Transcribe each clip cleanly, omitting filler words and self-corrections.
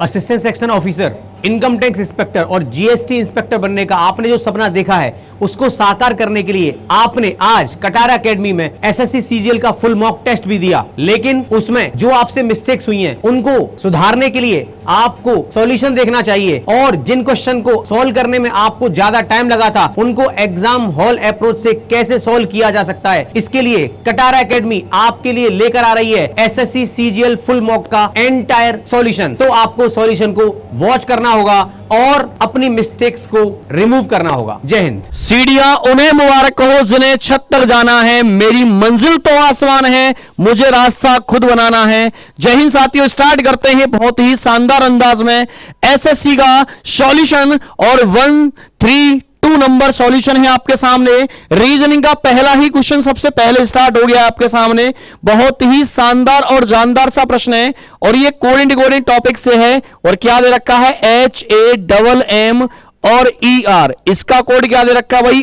Assistant section officer, income tax inspector और GST inspector बनने का आपने जो सपना देखा है उसको साकार करने के लिए आपने आज कटारा एकेडमी में एसएससी सीजीएल का फुल मॉक टेस्ट भी दिया। लेकिन उसमें जो आपसे मिस्टेक्स हुई हैं उनको सुधारने के लिए आपको सॉल्यूशन देखना चाहिए और जिन क्वेश्चन को सॉल्व करने में आपको ज्यादा टाइम लगा था उनको एग्जाम हॉल अप्रोच से कैसे सॉल्व किया जा सकता है, इसके लिए कटारा एकेडमी आपके लिए लेकर आ रही है एसएससी सीजीएल फुल मॉक का एंटायर सॉल्यूशन। तो आपको सॉल्यूशन को वॉच करना होगा और अपनी मिस्टेक्स को रिमूव करना होगा। जय हिंद। सीढ़ियां उन्हें मुबारक हो जिन्हें छत तक जाना है, मेरी मंजिल तो आसमान है, मुझे रास्ता खुद बनाना है। जय हिंद साथियों, स्टार्ट करते हैं बहुत ही शानदार अंदाज में एसएससी का सॉल्यूशन और 132 नंबर सॉल्यूशन है आपके सामने। रीजनिंग का पहला ही क्वेश्चन सबसे पहले स्टार्ट हो गया आपके सामने। बहुत ही शानदार और जानदार सा प्रश्न है और ये कोडिंग टॉपिक से है और क्या दे रखा है HAMM और ER। इसका कोड क्या दे रखा है भाई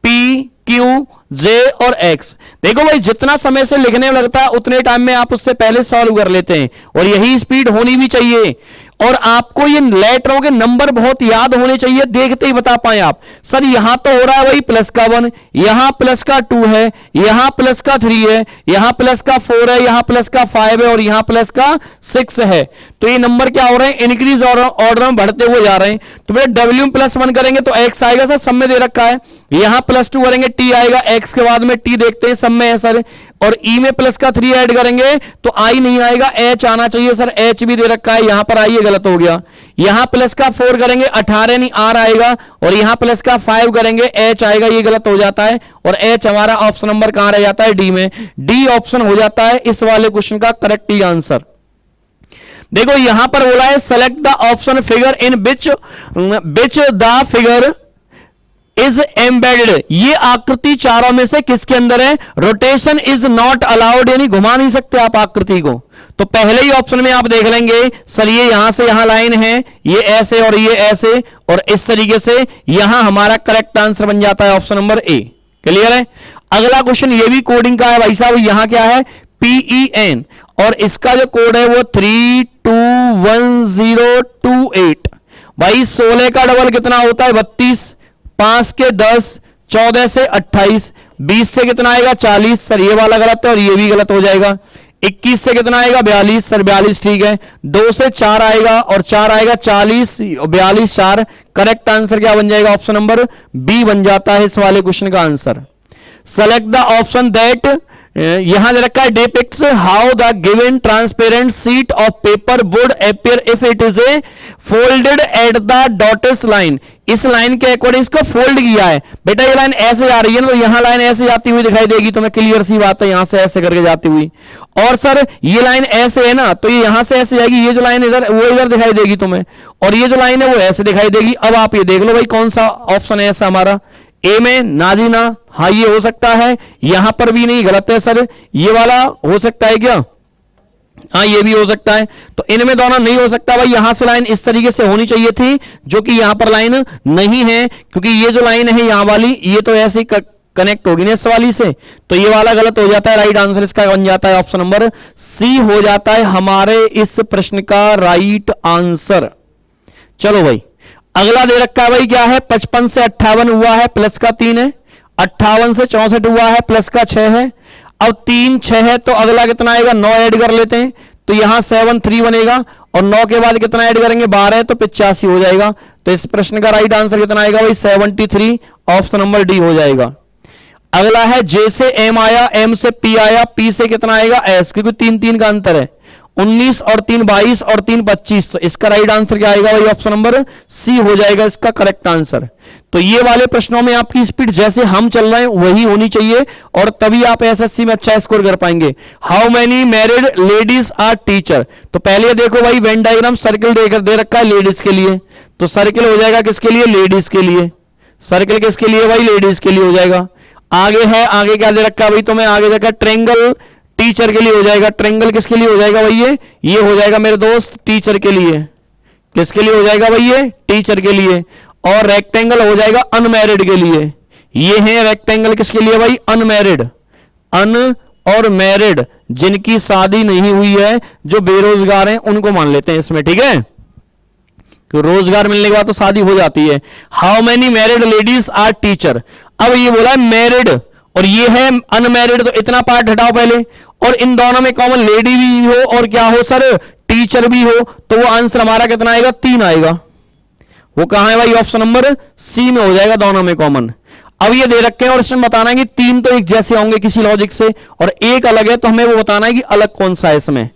ICPQJ और X। देखो भाई जितना समय से लिखने में लगता है उतने टाइम में आप उससे पहले सॉल्व कर लेते हैं और यही स्पीड होनी भी चाहिए और आपको ये लेटरों के नंबर बहुत याद होने चाहिए, देखते ही बता पाए आप। सर यहां तो हो रहा है भाई प्लस का 1, यहां प्लस का 2 है, यहां प्लस का 3 है, यहां प्लस का 4 है, यहां प्लस का 5 है और यहां प्लस का 6 है। तो ये नंबर क्या हो रहे हैं इंक्रीज ऑर्डर में बढ़ते हुए जा रहे हैं। तो बेटा डब्ल्यू में +1 करेंगे तो एक्स आएगा सर, सब में दे रखा है। यहां +2 करेंगे टी आएगा, एक्स के बाद में टी देखते हैं सब में है सर। और ई में प्लस का 3 ऐड करेंगे तो आई नहीं आएगा, एच आना चाहिए सर, एच भी दे रखा है। यहां पर आई ये गलत हो गया। यहां प्लस का 4 करेंगे 18 नहीं आर आएगा और यहां प्लस का 5 करेंगे एच आएगा, ये गलत हो जाता है और एच हमारा ऑप्शन नंबर कहां रह जाता है डी में। डी ऑप्शन हो जाता है इस वाले क्वेश्चन का करेक्ट आंसर। देखो यहां पर बोला है select the option figure in which the figure is embedded. ये आकृति चारों में से किसके अंदर है? रोटेशन इज नॉट अलाउड, यानी घुमा नहीं सकते आप आकृति को। तो पहले ही ऑप्शन में आप देख लेंगे सर ये यहां से यहां लाइन है, ये ऐसे और ये ऐसे और इस तरीके से यहां हमारा करेक्ट आंसर बन जाता है ऑप्शन नंबर ए। क्लियर है? अगला क्वेश्चन ये भी कोडिंग का है भाई साहब। यहां क्या है PEN और इसका जो कोड है वो 321028। भाई 16 का डबल कितना होता है 32, 5 के 10, 14 से 28, 20 से कितना आएगा 40। सर ये वाला गलत है और ये भी गलत हो जाएगा। 21 से कितना आएगा 42, सर 42 ठीक है। 2 से 4 आएगा और 4 आएगा 40, 42 4। करेक्ट आंसर क्या बन जाएगा? ऑप्शन नंबर बी बन जाता है इस वाले क्वेश्चन का answer. Select the option that यहां दे रखा है depicts how the given transparent sheet of paper would appear if it is a folded at the dotted line. इस लाइन के अकॉर्डिंग इसको फोल्ड किया है। बेटा ये लाइन ऐसे जा रही है ना, तो यहां लाइन ऐसे जाती हुई दिखाई देगी, तुम्हें क्लियर सी बात है, यहां से ऐसे करके जाती हुई। और सर ये लाइन ऐसे है ना, तो ये यहां से ऐसे जाएगी, ये जो लाइन इधर वो इधर दिखाई देगी तुम्हें, और ये जो लाइन है वो ऐसे दिखाई देगी। अब आप ये देख लो भाई कौन सा ऑप्शन है ऐसा हमारा। ए में नाजीना, हाँ ये हो सकता है। यहां पर भी नहीं, गलत है सर। ये वाला हो सकता है क्या? हाँ ये भी हो सकता है। तो इनमें दोनों नहीं हो सकता भाई। यहां से लाइन इस तरीके से होनी चाहिए थी, जो कि यहां पर लाइन नहीं है, क्योंकि ये जो लाइन है यहां वाली ये तो ऐसे कनेक्ट होगी ना इस वाली से, तो ये वाला गलत हो जाता है। राइट आंसर इसका बन जाता है ऑप्शन नंबर सी हो जाता है हमारे इस प्रश्न का राइट आंसर। चलो भाई अगला दे रखा है भाई क्या है 55 से 58 हुआ है, प्लस का 3 है। 58 से 64 हुआ है, प्लस का 6 है। अब 3 6 है तो अगला कितना आएगा 9 ऐड कर लेते हैं, तो यहां 7 3 बनेगा और 9 के बाद कितना ऐड करेंगे 12 तो 85 हो जाएगा। तो इस प्रश्न का राइट आंसर कितना आएगा भाई 73, ऑप्शन नंबर डी हो जाएगा। अगला है जे से एम आया, एम से पी आया, पी से कितना आएगा एस, क्योंकि 3 3 का अंतर है। 19 और 3 22 और 3 25, तो इसका राइट आंसर क्या आएगा भाई ऑप्शन नंबर सी हो जाएगा इसका करेक्ट आंसर। तो ये वाले प्रश्नों में आपकी स्पीड जैसे हम चल रहे हैं वही होनी चाहिए और तभी आप एसएससी में अच्छा स्कोर कर पाएंगे। How many married ladies are teacher, तो पहले देखो भाई वेन डायग्राम सर्कल दे रखा है लेडीज के लिए, तो सर्कल हो जाएगा किसके लिए लेडीज के लिए। सर्कल किसके लिए भाई लेडीज के लिए हो जाएगा। आगे है, आगे क्या दे रखा है भाई तुम्हें, आगे देखा ट्रेंगल टीचर के लिए हो जाएगा। ट्रेंगल किसके लिए हो जाएगा भाई ये हो जाएगा मेरे दोस्त टीचर के लिए। किसके लिए हो जाएगा भाई ये टीचर के लिए। और रेक्टेंगल हो जाएगा अनमैरिड के लिए। ये है रेक्टेंगल किसके लिए भाई अनमैरिड, अन और मैरिड जिनकी शादी नहीं हुई है, जो बेरोजगार हैं उनको मान लेते हैं इसमें, ठीक है, कि रोजगार मिलने के बाद तो शादी हो जाती है। How many married ladies are teacher. अब ये बोला है मैरिड और ये है अनमैरिड, तो इतना पार्ट हटाओ पहले, और इन दोनों में कॉमन लेडी भी हो और क्या हो सर, टीचर भी हो, तो वो आंसर हमारा कितना आएगा, 3 आएगा। वो कहां है भाई, ऑप्शन नंबर सी में हो जाएगा, दोनों में कॉमन। अब ये दे रखे हैं और इसमें बताना है कि 3 तो एक जैसे होंगे किसी लॉजिक से और एक अलग है, तो हमें वो बताना है कि अलग कौन सा है इसमें।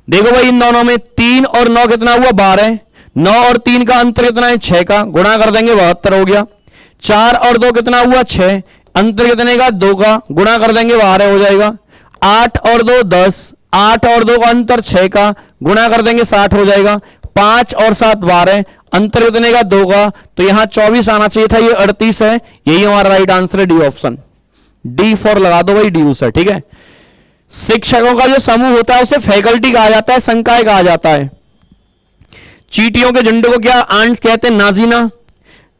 देखो भाई इन दोनों में 3 और 9 कितना हुआ, 12। 9 और 3 का अंतर कितना है, 6 का, गुणा कर देंगे 72 हो गया। 4 और 2 कितना हुआ, 6, अंतर कितने का, 2 का, गुणा कर देंगे 12 हो जाएगा। 8 और 2 10, 8 और 2 का अंतर 6 का, गुणा कर देंगे 60 हो जाएगा। 5 और 7 12, अंतर कितने का, 2 का, तो यहां 24 आना चाहिए था, ये 38 है। यही हमारा राइट आंसर है, डी ऑप्शन, डी फॉर लगा दो भाई, डी सर, ठीक है। शिक्षकों का जो समूह होता है उसे फैकल्टी कहा जाता है, संकाय कहा जाता है। चींटियों के झुंड को क्या आंट्स कहते हैं, नाजीना।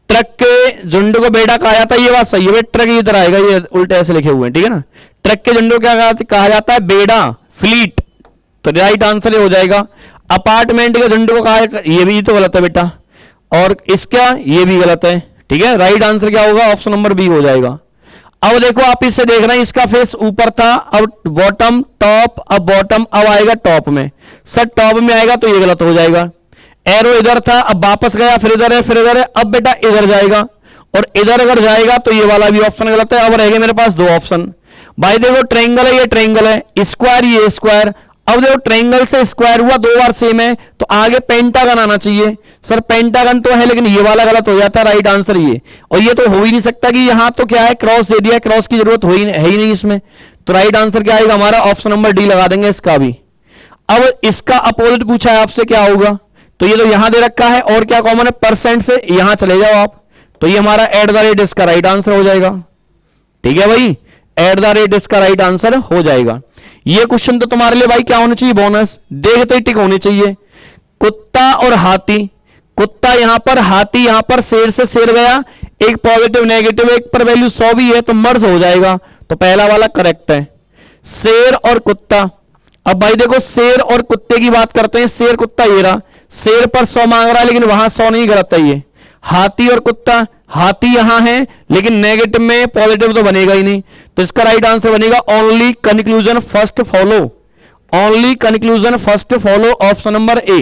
ट्रक के झुंड को बेड़ा कहा जाता है, ये बात सही है, ट्रक इधर आएगा, ये उल्टे ऐसे लिखे हुए हैं, ठीक है ना। ट्रक के झुंड को क्या कहा जाता है, बेड़ा, फ्लीट, तो राइट आंसर हो जाएगा। अपार्टमेंट के झुंड को कहा, ये भी तो गलत है बेटा, और इसका ये भी गलत है, ठीक है। राइट आंसर क्या होगा, ऑप्शन नंबर बी हो जाएगा। अब देखो आप इससे देख रहे हैं, इसका फेस ऊपर था, अब बॉटम टॉप, अब बॉटम, अब आएगा टॉप में, सर टॉप में आएगा तो ये गलत हो जाएगा। एरो इधर था, अब वापस गया, फिर इधर है, फिर इधर है, अब बेटा इधर जाएगा, और इधर अगर जाएगा तो ये वाला भी ऑप्शन गलत है। अब रह गए मेरे पास 2 ऑप्शन। भाई देखो ट्रायंगल है, ये ट्रायंगल है, स्क्वायर ये स्क्वायर। अब देखो ट्रायंगल से स्क्वायर हुआ 2 बार सेम है, तो आगे पेंटागन आना चाहिए। सर पेंटागन तो है, लेकिन ये वाला गलत हो जाता है, राइट आंसर ये। और ये तो हो ही नहीं सकता कि यहां तो क्या है, क्रॉस दे दिया, क्रॉस की जरूरत है ही नहीं इसमें, तो राइट आंसर क्या आएगा हमारा, ऑप्शन नंबर डी लगा देंगे इसका भी। अब इसका अपोजिट पूछा है आपसे, क्या होगा, तो ये तो यहां दे रखा है, और क्या कॉमन है, परसेंट से यहां चले जाओ आप, तो ये हमारा एट द रेट इसका राइट आंसर हो जाएगा, ठीक है भाई, एट द रेट इसका राइट आंसर हो जाएगा। ये क्वेश्चन तो तुम्हारे लिए भाई क्या होना चाहिए, बोनस, देखते ही टिक होनी चाहिए। कुत्ता और हाथी, कुत्ता यहां पर, हाथी यहां पर, शेर से शेर गया, एक पॉजिटिव नेगेटिव, एक पर वैल्यू 100 भी है तो मर्ज हो जाएगा, तो पहला वाला करेक्ट है। शेर और कुत्ता, अब भाई देखो शेर और कुत्ते की बात करते हैं, शेर कुत्ता ये रहा, शेर पर 100 मांग रहा है लेकिन वहां 100 नहीं, गलत है ये। हाथी और कुत्ता, हाथी यहां है लेकिन नेगेटिव में पॉजिटिव तो बनेगा ही नहीं, तो इसका राइट आंसर बनेगा only conclusion first follow, only conclusion first follow, option number A.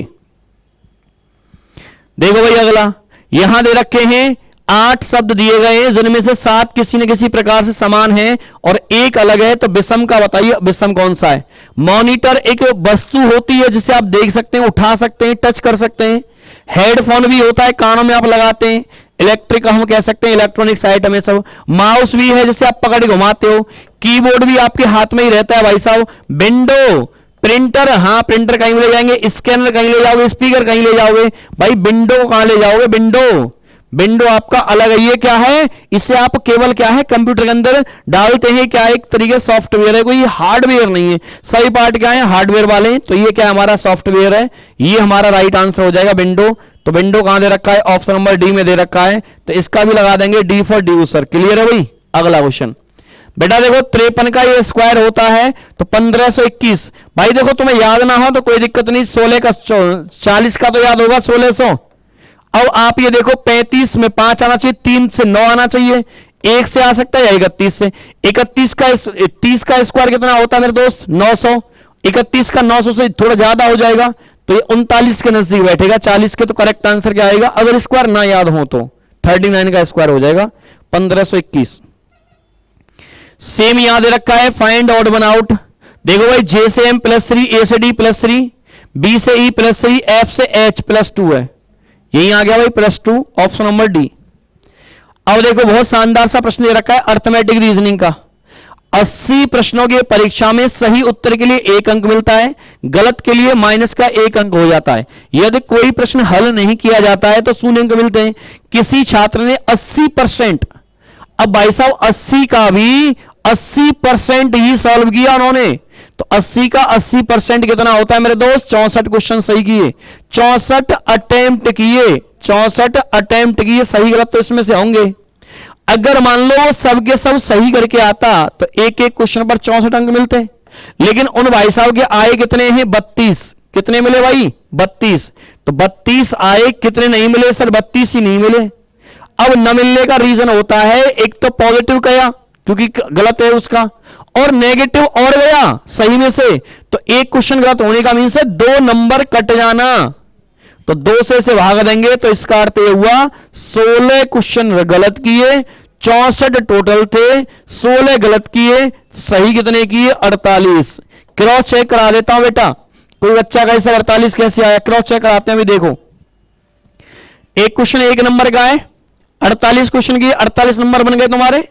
देखो भाई अगला, यहां दे रखे हैं 8 शब्द दिए गए हैं, जिनमें से 7 किसी न किसी प्रकार से समान हैं और एक अलग है, तो विषम का बताइए, विषम कौन सा है। मॉनिटर एक वस्तु होती है जिसे आप देख सकते हैं, उठा सकते हैं, टच कर सकते हैं। हेडफोन भी होता है, कानों में आप लगाते हैं, इलेक्ट्रिक हम कह सकते हैं, इलेक्ट्रॉनिक्स आइटम है सब। माउस भी है जिसे आप पकड़ के घुमाते हो, कीबोर्ड भी आपके हाथ में ही रहता है भाई साहब। विंडो, प्रिंटर, हाँ प्रिंटर कहीं ले जाएंगे, स्कैनर कहीं ले जाओगे, स्पीकर कहीं ले जाओगे, भाई विंडो को कहां ले जाओगे, विंडो, विंडो आपका अलग है। ये क्या है, इसे आप केवल क्या है कंप्यूटर के अंदर डालते हैं, क्या एक तरीके सॉफ्टवेयर है, कोई हार्डवेयर नहीं है, सभी पार्ट क्या है हार्डवेयर वाले, तो ये क्या हमारा सॉफ्टवेयर है, ये हमारा राइट आंसर हो जाएगा विंडो। तो विंडो कहां दे रखा है, ऑप्शन नंबर डी में दे रखा है, तो इसका भी लगा देंगे डी फॉर ड्यूसर। क्लियर है भाई। अगला क्वेश्चन बेटा देखो 53 का ये स्क्वायर होता है तो 1521, भाई देखो तुम्हें याद ना हो तो कोई दिक्कत नहीं, 16 का 40 का तो याद होगा 1600। अब आप ये देखो 35 में 5 आना चाहिए, 3 से 9 आना चाहिए, 1 से आ सकता है या 31 से। 31 का 30 का स्क्वायर कितना होता है मेरे दोस्त, 900। 31 का 900 से थोड़ा ज्यादा हो जाएगा, तो ये 39 के नजदीक बैठेगा। 40 के तो करेक्ट आंसर क्या आएगा, अगर स्क्वायर ना याद हो तो 39 का स्क्वायर हो जाएगा 1521। सेम याद रखा है, फाइंड ऑड वन आउट। देखो भाई जे से एम +3, ए से डी +3, बी से ई +3, एफ से एच +2 है, यही आ गया भाई +2, ऑप्शन नंबर डी। अब देखो बहुत शानदार सा प्रश्न दे रखा है अर्थमेटिक रीजनिंग का। 80 प्रश्नों की परीक्षा में सही उत्तर के लिए 1 अंक मिलता है, गलत के लिए माइनस का 1 अंक हो जाता है। यदि कोई प्रश्न हल नहीं किया जाता है तो 0 अंक मिलते हैं। किसी छात्र ने 80%, अब भाई साहब 80 का भी 80% ही सॉल्व किया उन्होंने, तो 80 का 80% कितना होता है मेरे दोस्त, 64 क्वेश्चन सही किए, 64 अटेम्प्ट किए, 64 अटेम्प्ट किए, सही गलत तो इसमें से होंगे। अगर मान लो वो सबके सब सही करके आता तो एक एक क्वेश्चन पर 64 अंक मिलते, लेकिन उन भाई साहब के आए कितने हैं 32, कितने मिले भाई 32, तो 32 आए, कितने नहीं मिले सर 32 ही नहीं मिले। अब न मिलने का रीजन होता है एक तो पॉजिटिव गया क्योंकि गलत है उसका, और नेगेटिव और गया सही में से, तो एक क्वेश्चन गलत होने का मीन्स है 2 नंबर कट जाना, तो 2 से भाग देंगे, तो इसका अर्थ यह हुआ 16 क्वेश्चन गलत किए, 64 टोटल थे, 16 गलत किए, सही कितने किए 48। क्रॉस चेक करा देता हूं बेटा, कोई बच्चा का ऐसा 48 कैसे आया, क्रॉस चेक कराते हैं। अभी देखो एक क्वेश्चन 1 नंबर का है, 48 क्वेश्चन किए, 48 नंबर बन गए तुम्हारे।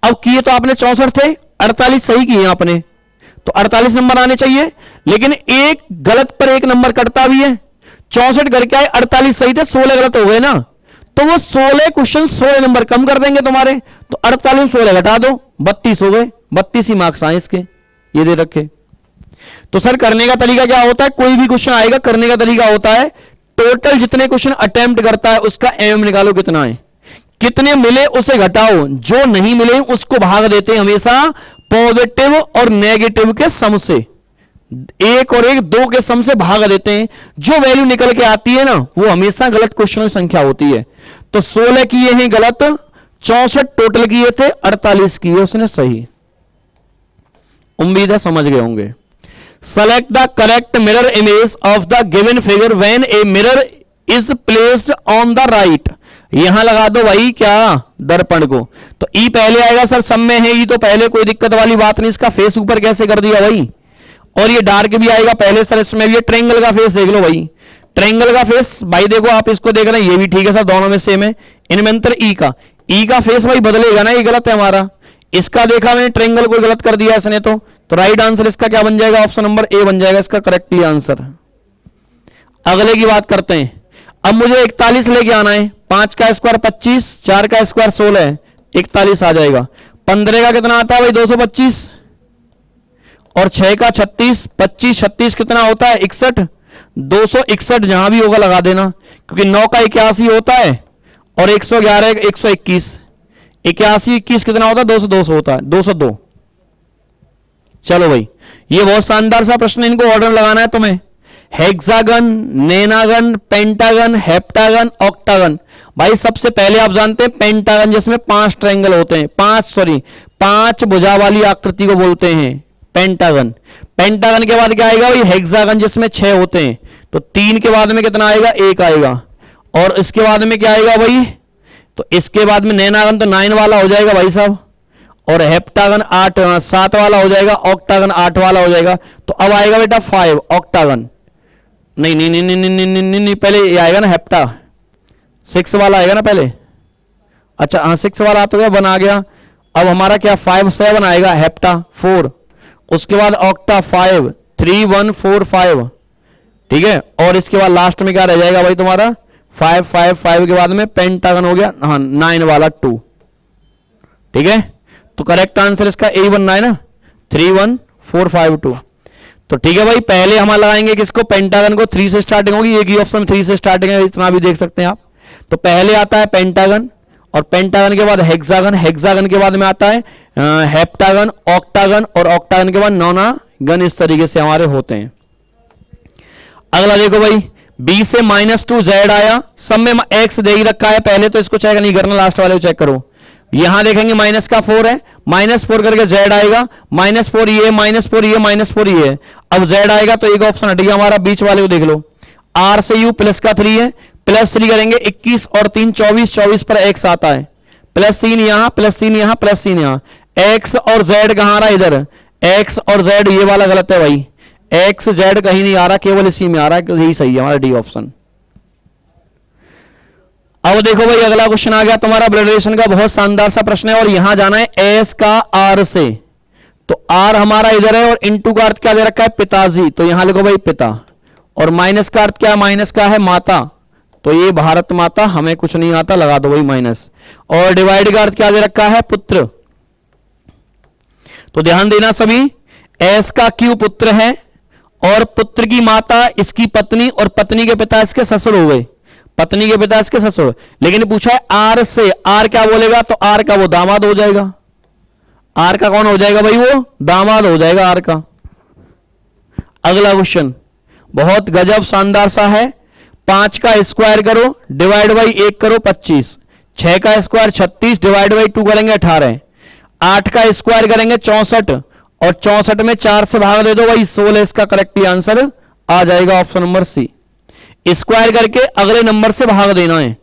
अब किए तो आपने 64 थे, 48 सही किए आपने, तो 48 नंबर आने चाहिए, लेकिन एक गलत पर 1 नंबर कटता भी है। 64 करके आए, 48 सही थे, 16 गलत हो गए ना, तो वो 16 क्वेश्चन 16 नंबर कम कर देंगे तुम्हारे, तो 48 16 घटा दो, 32 हो गए, 32 ही मार्क्स आए इसके, ये दे रखे। तो सर करने का तरीका क्या होता है, कोई भी क्वेश्चन आएगा करने का तरीका होता है टोटल जितने क्वेश्चन अटेम्प्ट करता है उसका एम निकालो कितना है, कितने मिले उसे घटाओ, जो नहीं मिले उसको भाग देते हैं हमेशा पॉजिटिव और नेगेटिव के सम से, 1 और 1 2 के सम से भाग देते हैं, जो वैल्यू निकल के आती है ना वो हमेशा गलत क्वेश्चनों की संख्या होती है। तो 16 किए हैं गलत, 64 टोटल किए थे, 48 किए उसने सही। उम्मीद है समझ गए होंगे। Select the correct mirror image of the given figure when a mirror is placed on the right. यहां लगा दो भाई क्या दर्पण को, तो ई पहले आएगा सर, सब में है ई तो पहले, कोई दिक्कत वाली बात नहीं। इसका फेस ऊपर कैसे कर दिया भाई, और ये डार्क भी आएगा पहले सर, इसमें भी ट्रायंगल का फेस देख लो भाई, ट्रायंगल का फेस भाई देखो आप इसको देख रहे हैं, ये भी ठीक है सर, दोनों में सेम है। इनमें अंतर ई का फेस भाई बदलेगा ना, ये गलत है हमारा। इसका देखा मैंने ट्रायंगल को गलत कर दिया इसने, तो राइट आंसर इसका क्या बन जाएगा, ऑप्शन नंबर ए बन जाएगा इसका करेक्टली आंसर। अगले की बात करते हैं। अब मुझे 41 लेके आना है, 5 का स्क्वायर 25, 4 का स्क्वायर 16, 41 आ जाएगा। 15 का कितना आता है भाई 225, और 6 का 36, 25 36 कितना होता है 61, 261 जहां भी होगा लगा देना, क्योंकि 9 का 81 होता है, और 111 121, 81 21 कितना होता है 202 होता है, 202। चलो भाई ये बहुत शानदार सा प्रश्न, इनको ऑर्डर लगाना है तुम्हें। Hexagon, nonagon, pentagon, heptagon, octagon. भाई सबसे पहले आप जानते हैं पेंटागन जिसमें 5 ट्रायंगल होते हैं, 5 भुजा वाली आकृति को बोलते हैं पेंटागन। पेंटागन के बाद क्या आएगा भाई हेक्सागन जिसमें 6 होते हैं, तो 3 के बाद में कितना आएगा 1 आएगा, और इसके बाद में क्या आएगा भाई, तो इसके बाद में नेनागन तो 9 वाला हो जाएगा भाई साहब, और हेप्टागन 7 वाला हो जाएगा, ऑक्टागन 8 वाला हो जाएगा। तो अब आएगा बेटा 5 ऑक्टागन, नहीं नहीं नहीं नहीं नहीं नहीं नहीं, नहीं पहले ये आएगा ना हेप्टा, 6 वाला आएगा ना पहले, अच्छा हाँ 6 वाला तो 1 आ गया। अब हमारा क्या 5 7 आएगा, हेप्टा 4, उसके बाद ऑक्टा 5 3 1 4 5, ठीक है, और इसके बाद लास्ट में क्या रह जाएगा भाई तुम्हारा 5 5 5 के बाद में पेंटागन हो गया, हाँ 9 वाला 2, ठीक है। तो करेक्ट आंसर इसका ए बनना है ना, 3 1 4 5 2। तो ठीक है भाई, पहले हम लगाएंगे किसको, पेंटागन को, 3 से स्टार्टिंग होगी, एक ही ऑप्शन 3 से स्टार्टिंग है, इतना भी देख सकते हैं आप। तो पहले आता है पेंटागन, और पेंटागन के बाद हेक्सागन, हेक्सागन के बाद में आता है हेप्टागन, ऑक्टागन, और ऑक्टागन के बाद नोनागन, इस तरीके से हमारे होते हैं। अगला देखो भाई, बी से -2 जेड आया, सब में एक्स दे ही रखा है, पहले तो इसको चेक नहीं करना, लास्ट वाले को चेक करो। यहां देखेंगे माइनस का 4 है, -4 करके जेड आएगा, -4 ये, -4 ये, -4 ये है। अब जेड आएगा तो एक ऑप्शन हट गया हमारा, बीच वाले को देख लो, आर से यू प्लस का 3 है, +3 करेंगे 21 और 3 24, 24 पर एक्स आता है, +3 यहां, +3 यहां, +3 यहां। एक्स और जेड कहां आ रहा है इधर, एक्स और जेड ये वाला गलत है भाई, एक्स जेड कहीं नहीं आ रहा, केवल इसी में आ रहा है, यही सही है हमारा डी ऑप्शन। अब देखो भाई अगला क्वेश्चन आ गया तुम्हारा ब्लड रिलेशन का, बहुत शानदार सा प्रश्न है, और यहां जाना है एस का आर से, तो आर हमारा इधर है, और इनटू का अर्थ क्या दे रखा है पिताजी, तो यहां लिखो भाई पिता, और माइनस का अर्थ क्या, माइनस का है माता, तो ये भारत माता, हमें कुछ नहीं आता, लगा दो भाई माइनस, और डिवाइड का अर्थ क्या दे रखा है पुत्र। तो ध्यान देना सभी, एस का क्यू पुत्र है, और पुत्र की माता इसकी पत्नी, और पत्नी के पिता इसके ससुर हो गए, पत्नी के पिता इसके ससुर। लेकिन पूछा है आर से, आर क्या बोलेगा, तो आर का वो दामाद हो जाएगा, आर का कौन हो जाएगा भाई, वो दामाद हो जाएगा आर का, अगला क्वेश्चन बहुत गजब शानदार सा है। 5 का स्क्वायर करो डिवाइड बाई 1 करो 25, 6 का स्क्वायर 36 डिवाइड बाई 2 करेंगे 18, 8 का स्क्वायर करेंगे 64 और 64 में 4 से भाग दे दो भाई 16। इसका करेक्टली आंसर आ जाएगा ऑप्शन नंबर सी। स्क्वायर करके अगले नंबर से भाग देना है।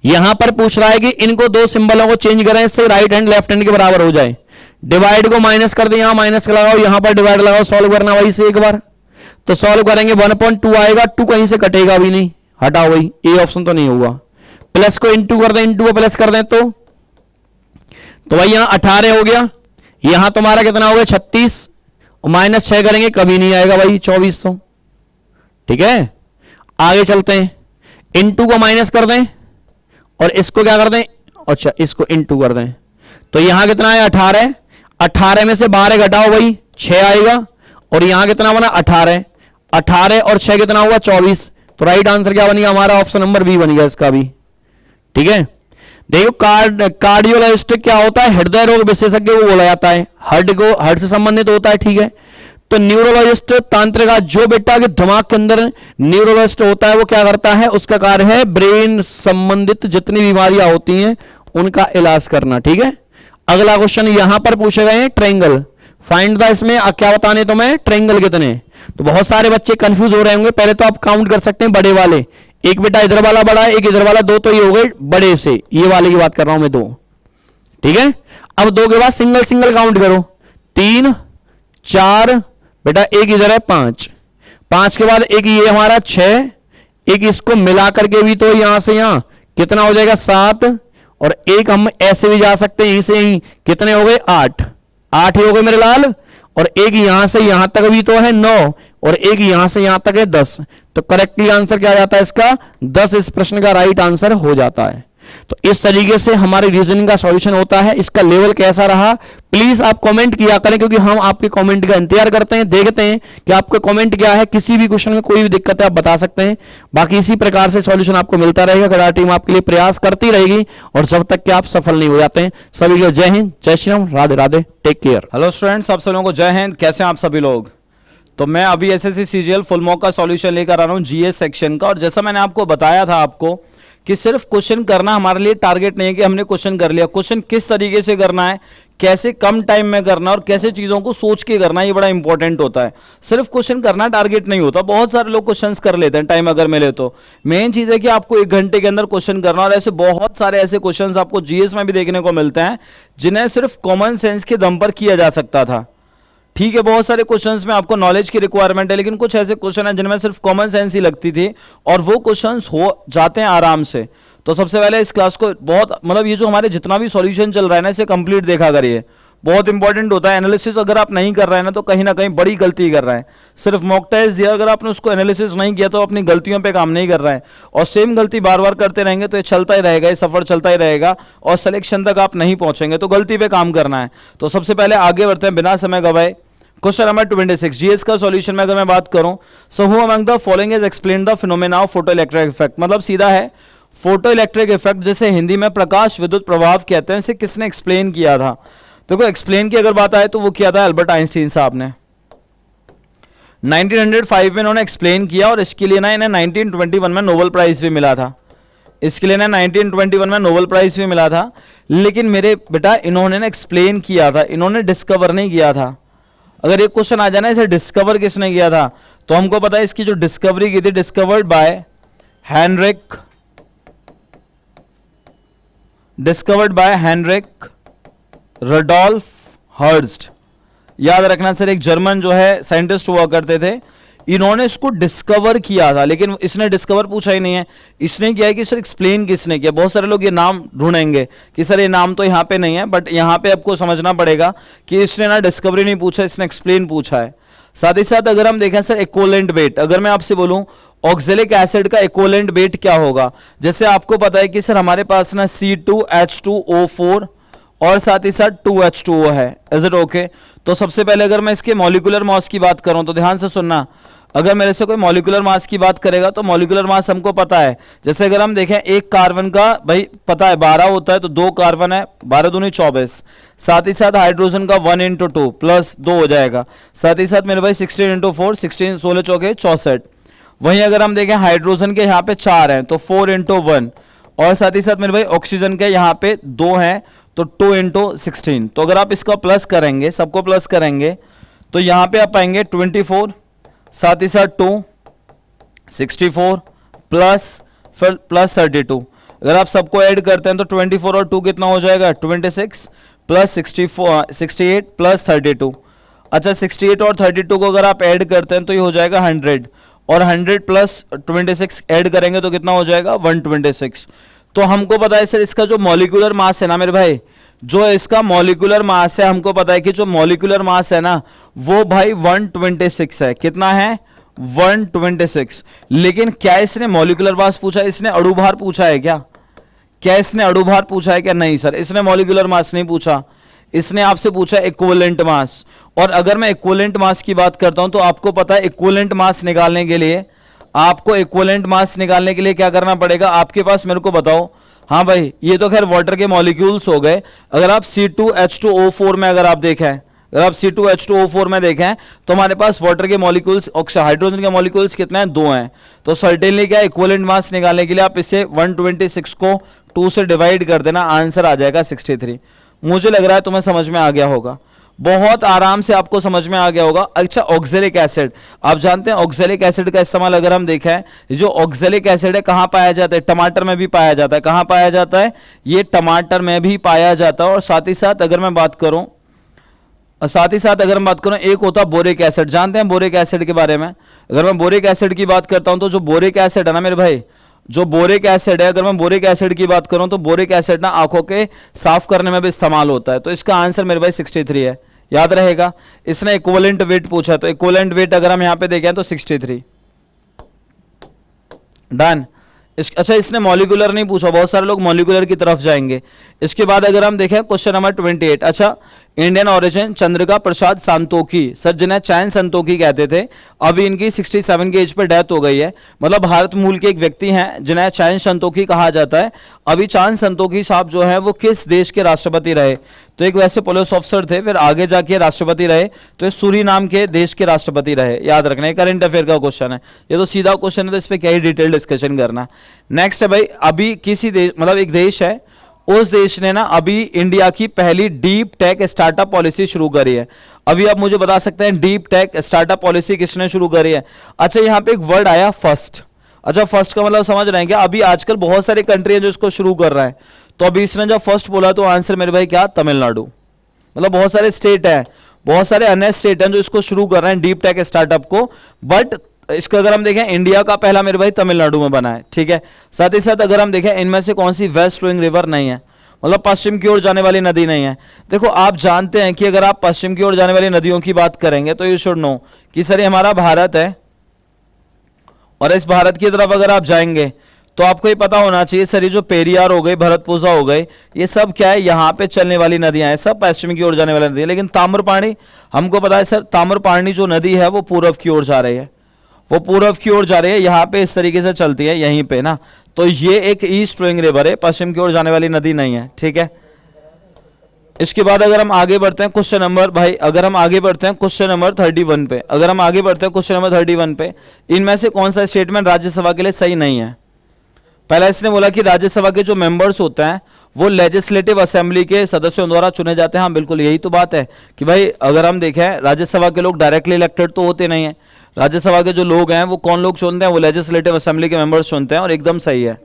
यहां पर पूछ रहा है कि इनको दो सिंबलों को चेंज करें इससे राइट हैंड लेफ्ट हैंड के बराबर हो जाए। डिवाइड को माइनस कर दे, यहां माइनस लगाओ, यहां पर डिवाइड लगाओ, सॉल्व करना वही से एक बार। तो सॉल्व करेंगे 1/2 आएगा, 2 कहीं से कटेगा भी नहीं, हटाओ वही, ए ऑप्शन तो नहीं होगा। प्लस को इंटू कर दें, इंटू को प्लस कर दें तो भाई यहां 18 हो गया, यहां तुम्हारा कितना हो गया 36 और -6 करेंगे कभी नहीं आएगा भाई 24। तो ठीक है, आगे चलते हैं। इंटू को माइनस कर दें और इसको क्या कर दें, अच्छा इसको इंटू कर दें। तो यहां कितना है 18, 18 में से 12 घटाओ भाई 6 आएगा और यहां कितना बना 18, 18 और 6 कितना हुआ 24। तो राइट आंसर क्या बनेगा हमारा, ऑप्शन नंबर बी बनेगा इसका भी। ठीक है, देखो कार्डियोलॉजिस्ट क्या होता है, हृदय रोग विशेषज्ञ को बोला जाता है, हार्ट से संबंधित होता है। ठीक है, तो न्यूरोलॉजिस्ट तांत्रिक जो बेटा के दिमाग के अंदर न्यूरोलॉजिस्ट होता है वो क्या करता है, उसका कार्य है ब्रेन संबंधित जितनी बीमारियां होती हैं उनका इलाज करना। ठीक है, अगला क्वेश्चन यहां पर पूछे गए हैं ट्रायंगल फाइंड द, इसमें क्या बताने तो मैं ट्रायंगल कितने। तो बहुत सारे बच्चे कंफ्यूज हो रहे होंगे, पहले तो आप काउंट कर सकते हैं बड़े वाले, एक बेटा इधर वाला बड़ा है एक इधर वाला, 2 तो ये हो गए बड़े से, ये वाले की बात कर रहा हूं मैं 2। ठीक है, अब 2 के बाद सिंगल सिंगल काउंट करो, 3 4 बेटा, एक इधर है 5, 5 के बाद एक ये हमारा 6, एक इसको मिला करके भी तो यहां से यहां कितना हो जाएगा 7 और एक हम ऐसे भी जा सकते हैं इसे ही, कितने हो गए 8, 8 ही हो गए मेरे लाल, और एक यहां से यहां तक भी तो है 9 और एक यहां से यहां तक है 10। तो करेक्टली आंसर क्या जाता है इसका 10, इस प्रश्न का राइट आंसर हो जाता है। तो इस तरीके से हमारे रीजनिंग का सॉल्यूशन होता है। इसका लेवल कैसा रहा प्लीज आप कमेंट किया करें, क्योंकि हम आपके कमेंट का इंतजार करते हैं, देखते हैं कि आपका कमेंट क्या है। किसी भी क्वेश्चन में कोई भी दिक्कत है आप बता सकते हैं। बाकी इसी प्रकार से सॉल्यूशन आपको मिलता रहेगा, कटार टीम आपके लिए प्रयास करती रहेगी और जब तक कि आप सफल नहीं हो जाते हैं। सभी को जय हिंद, जय Shri Ram, Radhe Radhe, take care. Hello students, आप सब लोगों को जय हिंद। कैसे हैं आप सभी लोग? तो मैं अभी एसएससी सीजीएल फुल मॉक का सॉल्यूशन लेकर आ रहा हूं जीएस सेक्शन का। और जैसा मैंने आपको बताया था आपको कि सिर्फ क्वेश्चन करना हमारे लिए टारगेट नहीं है कि हमने क्वेश्चन कर लिया। क्वेश्चन किस तरीके से करना है, कैसे कम टाइम में करना और कैसे चीज़ों को सोच के करना, ये बड़ा इंपॉर्टेंट होता है। सिर्फ क्वेश्चन करना टारगेट नहीं होता। बहुत सारे लोग क्वेश्चंस कर लेते हैं टाइम अगर मिले तो। मेन चीज़ है कि आपको 1 घंटे के अंदर क्वेश्चन करना। और ऐसे बहुत सारे ऐसे क्वेश्चंस आपको जीएस में भी देखने को मिलते हैं जिन्हें सिर्फ कॉमन सेंस के दम पर किया जा सकता था। ठीक है, बहुत सारे क्वेश्चंस में आपको नॉलेज की रिक्वायरमेंट है, लेकिन कुछ ऐसे क्वेश्चन हैं जिनमें सिर्फ कॉमन सेंस ही लगती थी और वो क्वेश्चंस हो जाते हैं आराम से। तो सबसे पहले इस क्लास को बहुत मतलब ये जो हमारे जितना भी सॉल्यूशन चल रहा है ना, इसे कंप्लीट देखा करिए, बहुत इंपॉर्टेंट होता है। एनालिसिस अगर आप नहीं कर रहे हैं ना कहीं बड़ी गलती कर रहे हैं। सिर्फ मॉक टेस्ट दिया, अगर आपने उसको एनालिसिस नहीं किया तो अपनी गलतियों पे काम नहीं कर रहे हैं और सेम गलती बार बार करते रहेंगे तो ये चलता ही रहेगा, ये सफर चलता ही रहेगा और सिलेक्शन तक आप नहीं पहुंचेंगे। तो गलती पे काम करना है। तो सबसे पहले आगे बढ़ते हैं बिना समय गवाए। क्वेश्चन नंबर 26 जीएस का सॉल्यूशन में अगर मैं बात करूं, so who among the following is explain the phenomena of photo electric effect. मतलब सीधा है, फोटो इलेक्ट्रिक इफेक्ट जिसे हिंदी में प्रकाश विद्युत प्रभाव कहते हैं, इसे किसने एक्सप्लेन किया था? देखो एक्सप्लेन की अगर बात आए तो वो किया था अल्बर्ट आइंस्टीन साहब ने। 1905 में इन्होंने एक्सप्लेन किया और इसके लिए ना इन्हें 1921 में नोबेल प्राइज भी मिला था। इसके लिए ना 1921 में नोबेल प्राइज भी मिला था। लेकिन मेरे बेटा इन्होंने ना एक्सप्लेन किया था, इन्होंने डिस्कवर नहीं किया था। अगर एक क्वेश्चन आ जाए ना इसे डिस्कवर किसने किया था, तो हमको पता है इसकी जो डिस्कवरी की थी, डिस्कवर्ड बाय हेनरिक रडोल्फ हर्स्ट। याद रखना सर, एक जर्मन जो है साइंटिस्ट हुआ करते थे, इन्होंने इसको डिस्कवर किया था। लेकिन इसने डिस्कवर पूछा ही नहीं है, इसने किया है कि सर एक्सप्लेन किसने किया। बहुत सारे लोग ये नाम ढूंढेंगे कि सर ये नाम तो यहाँ पे नहीं है, बट यहाँ पे आपको समझना पड़ेगा कि इसने ना डिस्कवरी नहीं पूछा, इसने एक्सप्लेन पूछा है। साथ ही साथ अगर हम देखें सर इक्विवेलेंट वेट, अगर मैं आपसे बोलूं ऑक्जेलिक एसिड का इक्विवेलेंट वेट क्या होगा, जैसे आपको पता है कि सर हमारे पास ना C2H2O4 और साथ ही साथ 2H2O है। Is it okay? तो सबसे पहले अगर मैं इसके मॉलिक्यूलर मास की बात करूं तो ध्यान से सुनना, अगर मेरे से कोई मॉलिक्यूलर मास की बात करेगा तो मॉलिक्यूलर मास हमको पता है, जैसे अगर हम देखें एक कार्बन का भाई पता है 12 होता है, तो 2 कार्बन है, 12 दूनी 24। साथ ही साथ हाइड्रोजन का 1 × 2 प्लस 2 हो जाएगा। साथ ही साथ मेरे भाई 16 × 4 16 16 चौके 64। वहीं अगर हम देखें हाइड्रोजन के यहाँ पे 4 हैं तो 4 × 1, और साथ ही साथ मेरे भाई ऑक्सीजन के यहाँ पे 2 हैं तो 2 × 16। तो अगर आप इसका प्लस करेंगे, सबको प्लस करेंगे, तो यहाँ पे आप पाएंगे 24, साथ ही साथ 2 64 प्लस फिर प्लस 32। अगर आप सबको ऐड करते हैं तो 24 और 2 कितना हो जाएगा 26 प्लस 68 प्लस 32। अच्छा 68 और 32 को अगर आप ऐड करते हैं तो ये हो जाएगा 100, और 100 प्लस 26 ऐड करेंगे तो कितना हो जाएगा 126। तो हमको पता है सर इसका जो मॉलिक्यूलर मास है ना मेरे भाई, जो इसका मॉलिक्यूलर मास है, हमको पता है कि जो मॉलिक्यूलर मास है ना वो भाई 126 है। कितना है 126। लेकिन क्या इसने मॉलिक्यूलर मास पूछा, इसने अणुभार पूछा है क्या? क्या इसने अणुभार पूछा है क्या? नहीं सर, इसने मॉलिक्यूलर मास नहीं पूछा, इसने आपसे पूछा इक्विवेलेंट मास। और अगर मैं इक्विवेलेंट मास की बात करता हूं तो आपको पता है इक्विवेलेंट मास निकालने के लिए, आपको इक्विवेलेंट मास निकालने के लिए क्या करना पड़ेगा आपके पास, मेरे को बताओ। हाँ भाई, ये तो खैर वाटर के मॉलिक्यूल्स हो गए। अगर आप C2H2O4 में अगर आप देखें, अगर आप C2H2O4 में देखें तो हमारे पास वाटर के मॉलिक्यूल्स, हाइड्रोजन के मॉलिक्यूल्स कितने हैं 2 हैं। तो सर्टेनली क्या इक्विवेलेंट मास निकालने के लिए आप इसे 126 को 2 से डिवाइड कर देना, आंसर आ जाएगा 63। मुझे लग रहा है तुम्हें समझ में आ गया होगा, बहुत आराम से आपको समझ में आ गया होगा। अच्छा ऑक्सैलिक एसिड, आप जानते हैं ऑक्सैलिक एसिड का इस्तेमाल अगर हम देखें, जो ऑक्सैलिक एसिड है कहाँ पाया जाता है, टमाटर में भी पाया जाता है। कहाँ पाया जाता है, ये टमाटर में भी पाया जाता है। और साथ ही साथ अगर मैं बात करूं, एक होता बोरिक एसिड, जानते हैं बोरिक एसिड के बारे में। अगर मैं बोरिक एसिड की बात करता हूं तो जो बोरिक एसिड है ना मेरे भाई, जो बोरिक एसिड है, अगर मैं बोरिक एसिड की बात करूं तो बोरिक एसिड ना आंखों के साफ करने में भी इस्तेमाल होता है। तो इसका आंसर मेरे भाई 63 है, याद रहेगा। इसने इक्विवेलेंट वेट पूछा, तो इक्विवेलेंट वेट अगर हम यहां पे देखें तो 63 डन। अच्छा इसने मॉलिक्यूलर नहीं पूछा, बहुत सारे लोग मॉलिक्यूलर की तरफ जाएंगे। इसके बाद अगर हम देखें क्वेश्चन नंबर 28, अच्छा Indian origin Chandrika Prasad Santokhi, sir जिन्हें चैन संतोखी कहते थे, अभी इनकी 67 के एज पर डेथ हो गई है। मतलब भारत मूल के एक व्यक्ति हैं जिन्हें चैन संतोखी कहा जाता है। अभी चांद संतोखी साहब जो है वो किस देश के राष्ट्रपति रहे, तो एक वैसे पुलिस ऑफिसर थे, फिर आगे जाके राष्ट्रपति रहे, तो ये सूरीनाम के देश के राष्ट्रपति रहे। याद रखना, ये करंट अफेयर का क्वेश्चन है, ये तो सीधा क्वेश्चन है, तो इस पर क्या ही डिटेल डिस्कशन करना। नेक्स्ट है भाई, अभी किसी देश, मतलब एक देश है, उस देश ने ना अभी इंडिया की पहली डीप टेक स्टार्टअप पॉलिसी शुरू करी है। अभी आप मुझे बता सकते हैं डीप टेक स्टार्टअप पॉलिसी किसने शुरू करी है? अच्छा यहाँ पे एक वर्ड आया फर्स्ट। अच्छा फर्स्ट का मतलब समझ रहे हैं क्या? अभी आजकल बहुत सारी कंट्री है जो इसको शुरू कर रहा है, तो अभी इसने जब फर्स्ट बोला तो आंसर मेरे भाई क्या, तमिलनाडु। मतलब बहुत सारे स्टेट है, बहुत सारे अन्य स्टेट हैं जो इसको शुरू कर रहे हैं डीप टेक स्टार्टअप को, बट इसको अगर हम देखें इंडिया का पहला मेरे भाई तमिलनाडु में बना है। ठीक है, साथ ही साथ अगर हम देखें इनमें से कौन सी वेस्ट फ्लोइंग रिवर नहीं है, मतलब पश्चिम की ओर जाने वाली नदी नहीं है। देखो आप जानते हैं कि अगर आप पश्चिम की ओर जाने वाली नदियों की बात करेंगे तो यू शुड नो कि सर ये हमारा भारत है, और इस भारत की तरफ अगर आप जाएंगे तो आपको ये पता होना चाहिए सर ये जो पेरियार हो गई, भरतपुजा हो गई, ये सब क्या है, यहाँ पे चलने वाली नदियां हैं, सब पश्चिम की ओर जाने वाली नदी है। लेकिन ताम्रपाणी, हमको पता है सर ताम्रपाणी जो नदी है वो पूर्व की ओर जा रही है, वो पूर्व की ओर जा रही है, यहाँ पे इस तरीके से चलती है यहीं पे ना, तो ये एक ईस्ट फ्लोइंग रिवर है, पश्चिम की ओर जाने वाली नदी नहीं है। ठीक है, इसके बाद अगर हम आगे बढ़ते हैं क्वेश्चन नंबर, भाई अगर हम आगे बढ़ते हैं क्वेश्चन नंबर 31 पे, अगर हम आगे बढ़ते हैं क्वेश्चन नंबर 31 पे, इनमें से कौन सा स्टेटमेंट राज्यसभा के लिए सही नहीं है? पहला इसने बोला कि राज्यसभा के जो मेंबर्स होते हैं वो लेजिस्लेटिव असेंबली के सदस्यों द्वारा चुने जाते हैं। हाँ बिल्कुल यही तो बात है कि भाई अगर हम देखें राज्यसभा के लोग डायरेक्टली इलेक्टेड तो होते नहीं है, राज्यसभा के जो लोग हैं वो कौन लोग चुनते हैं, वो लेजिस्लेटिव असेंबली के मेंबर्स चुनते हैं, और एकदम सही है,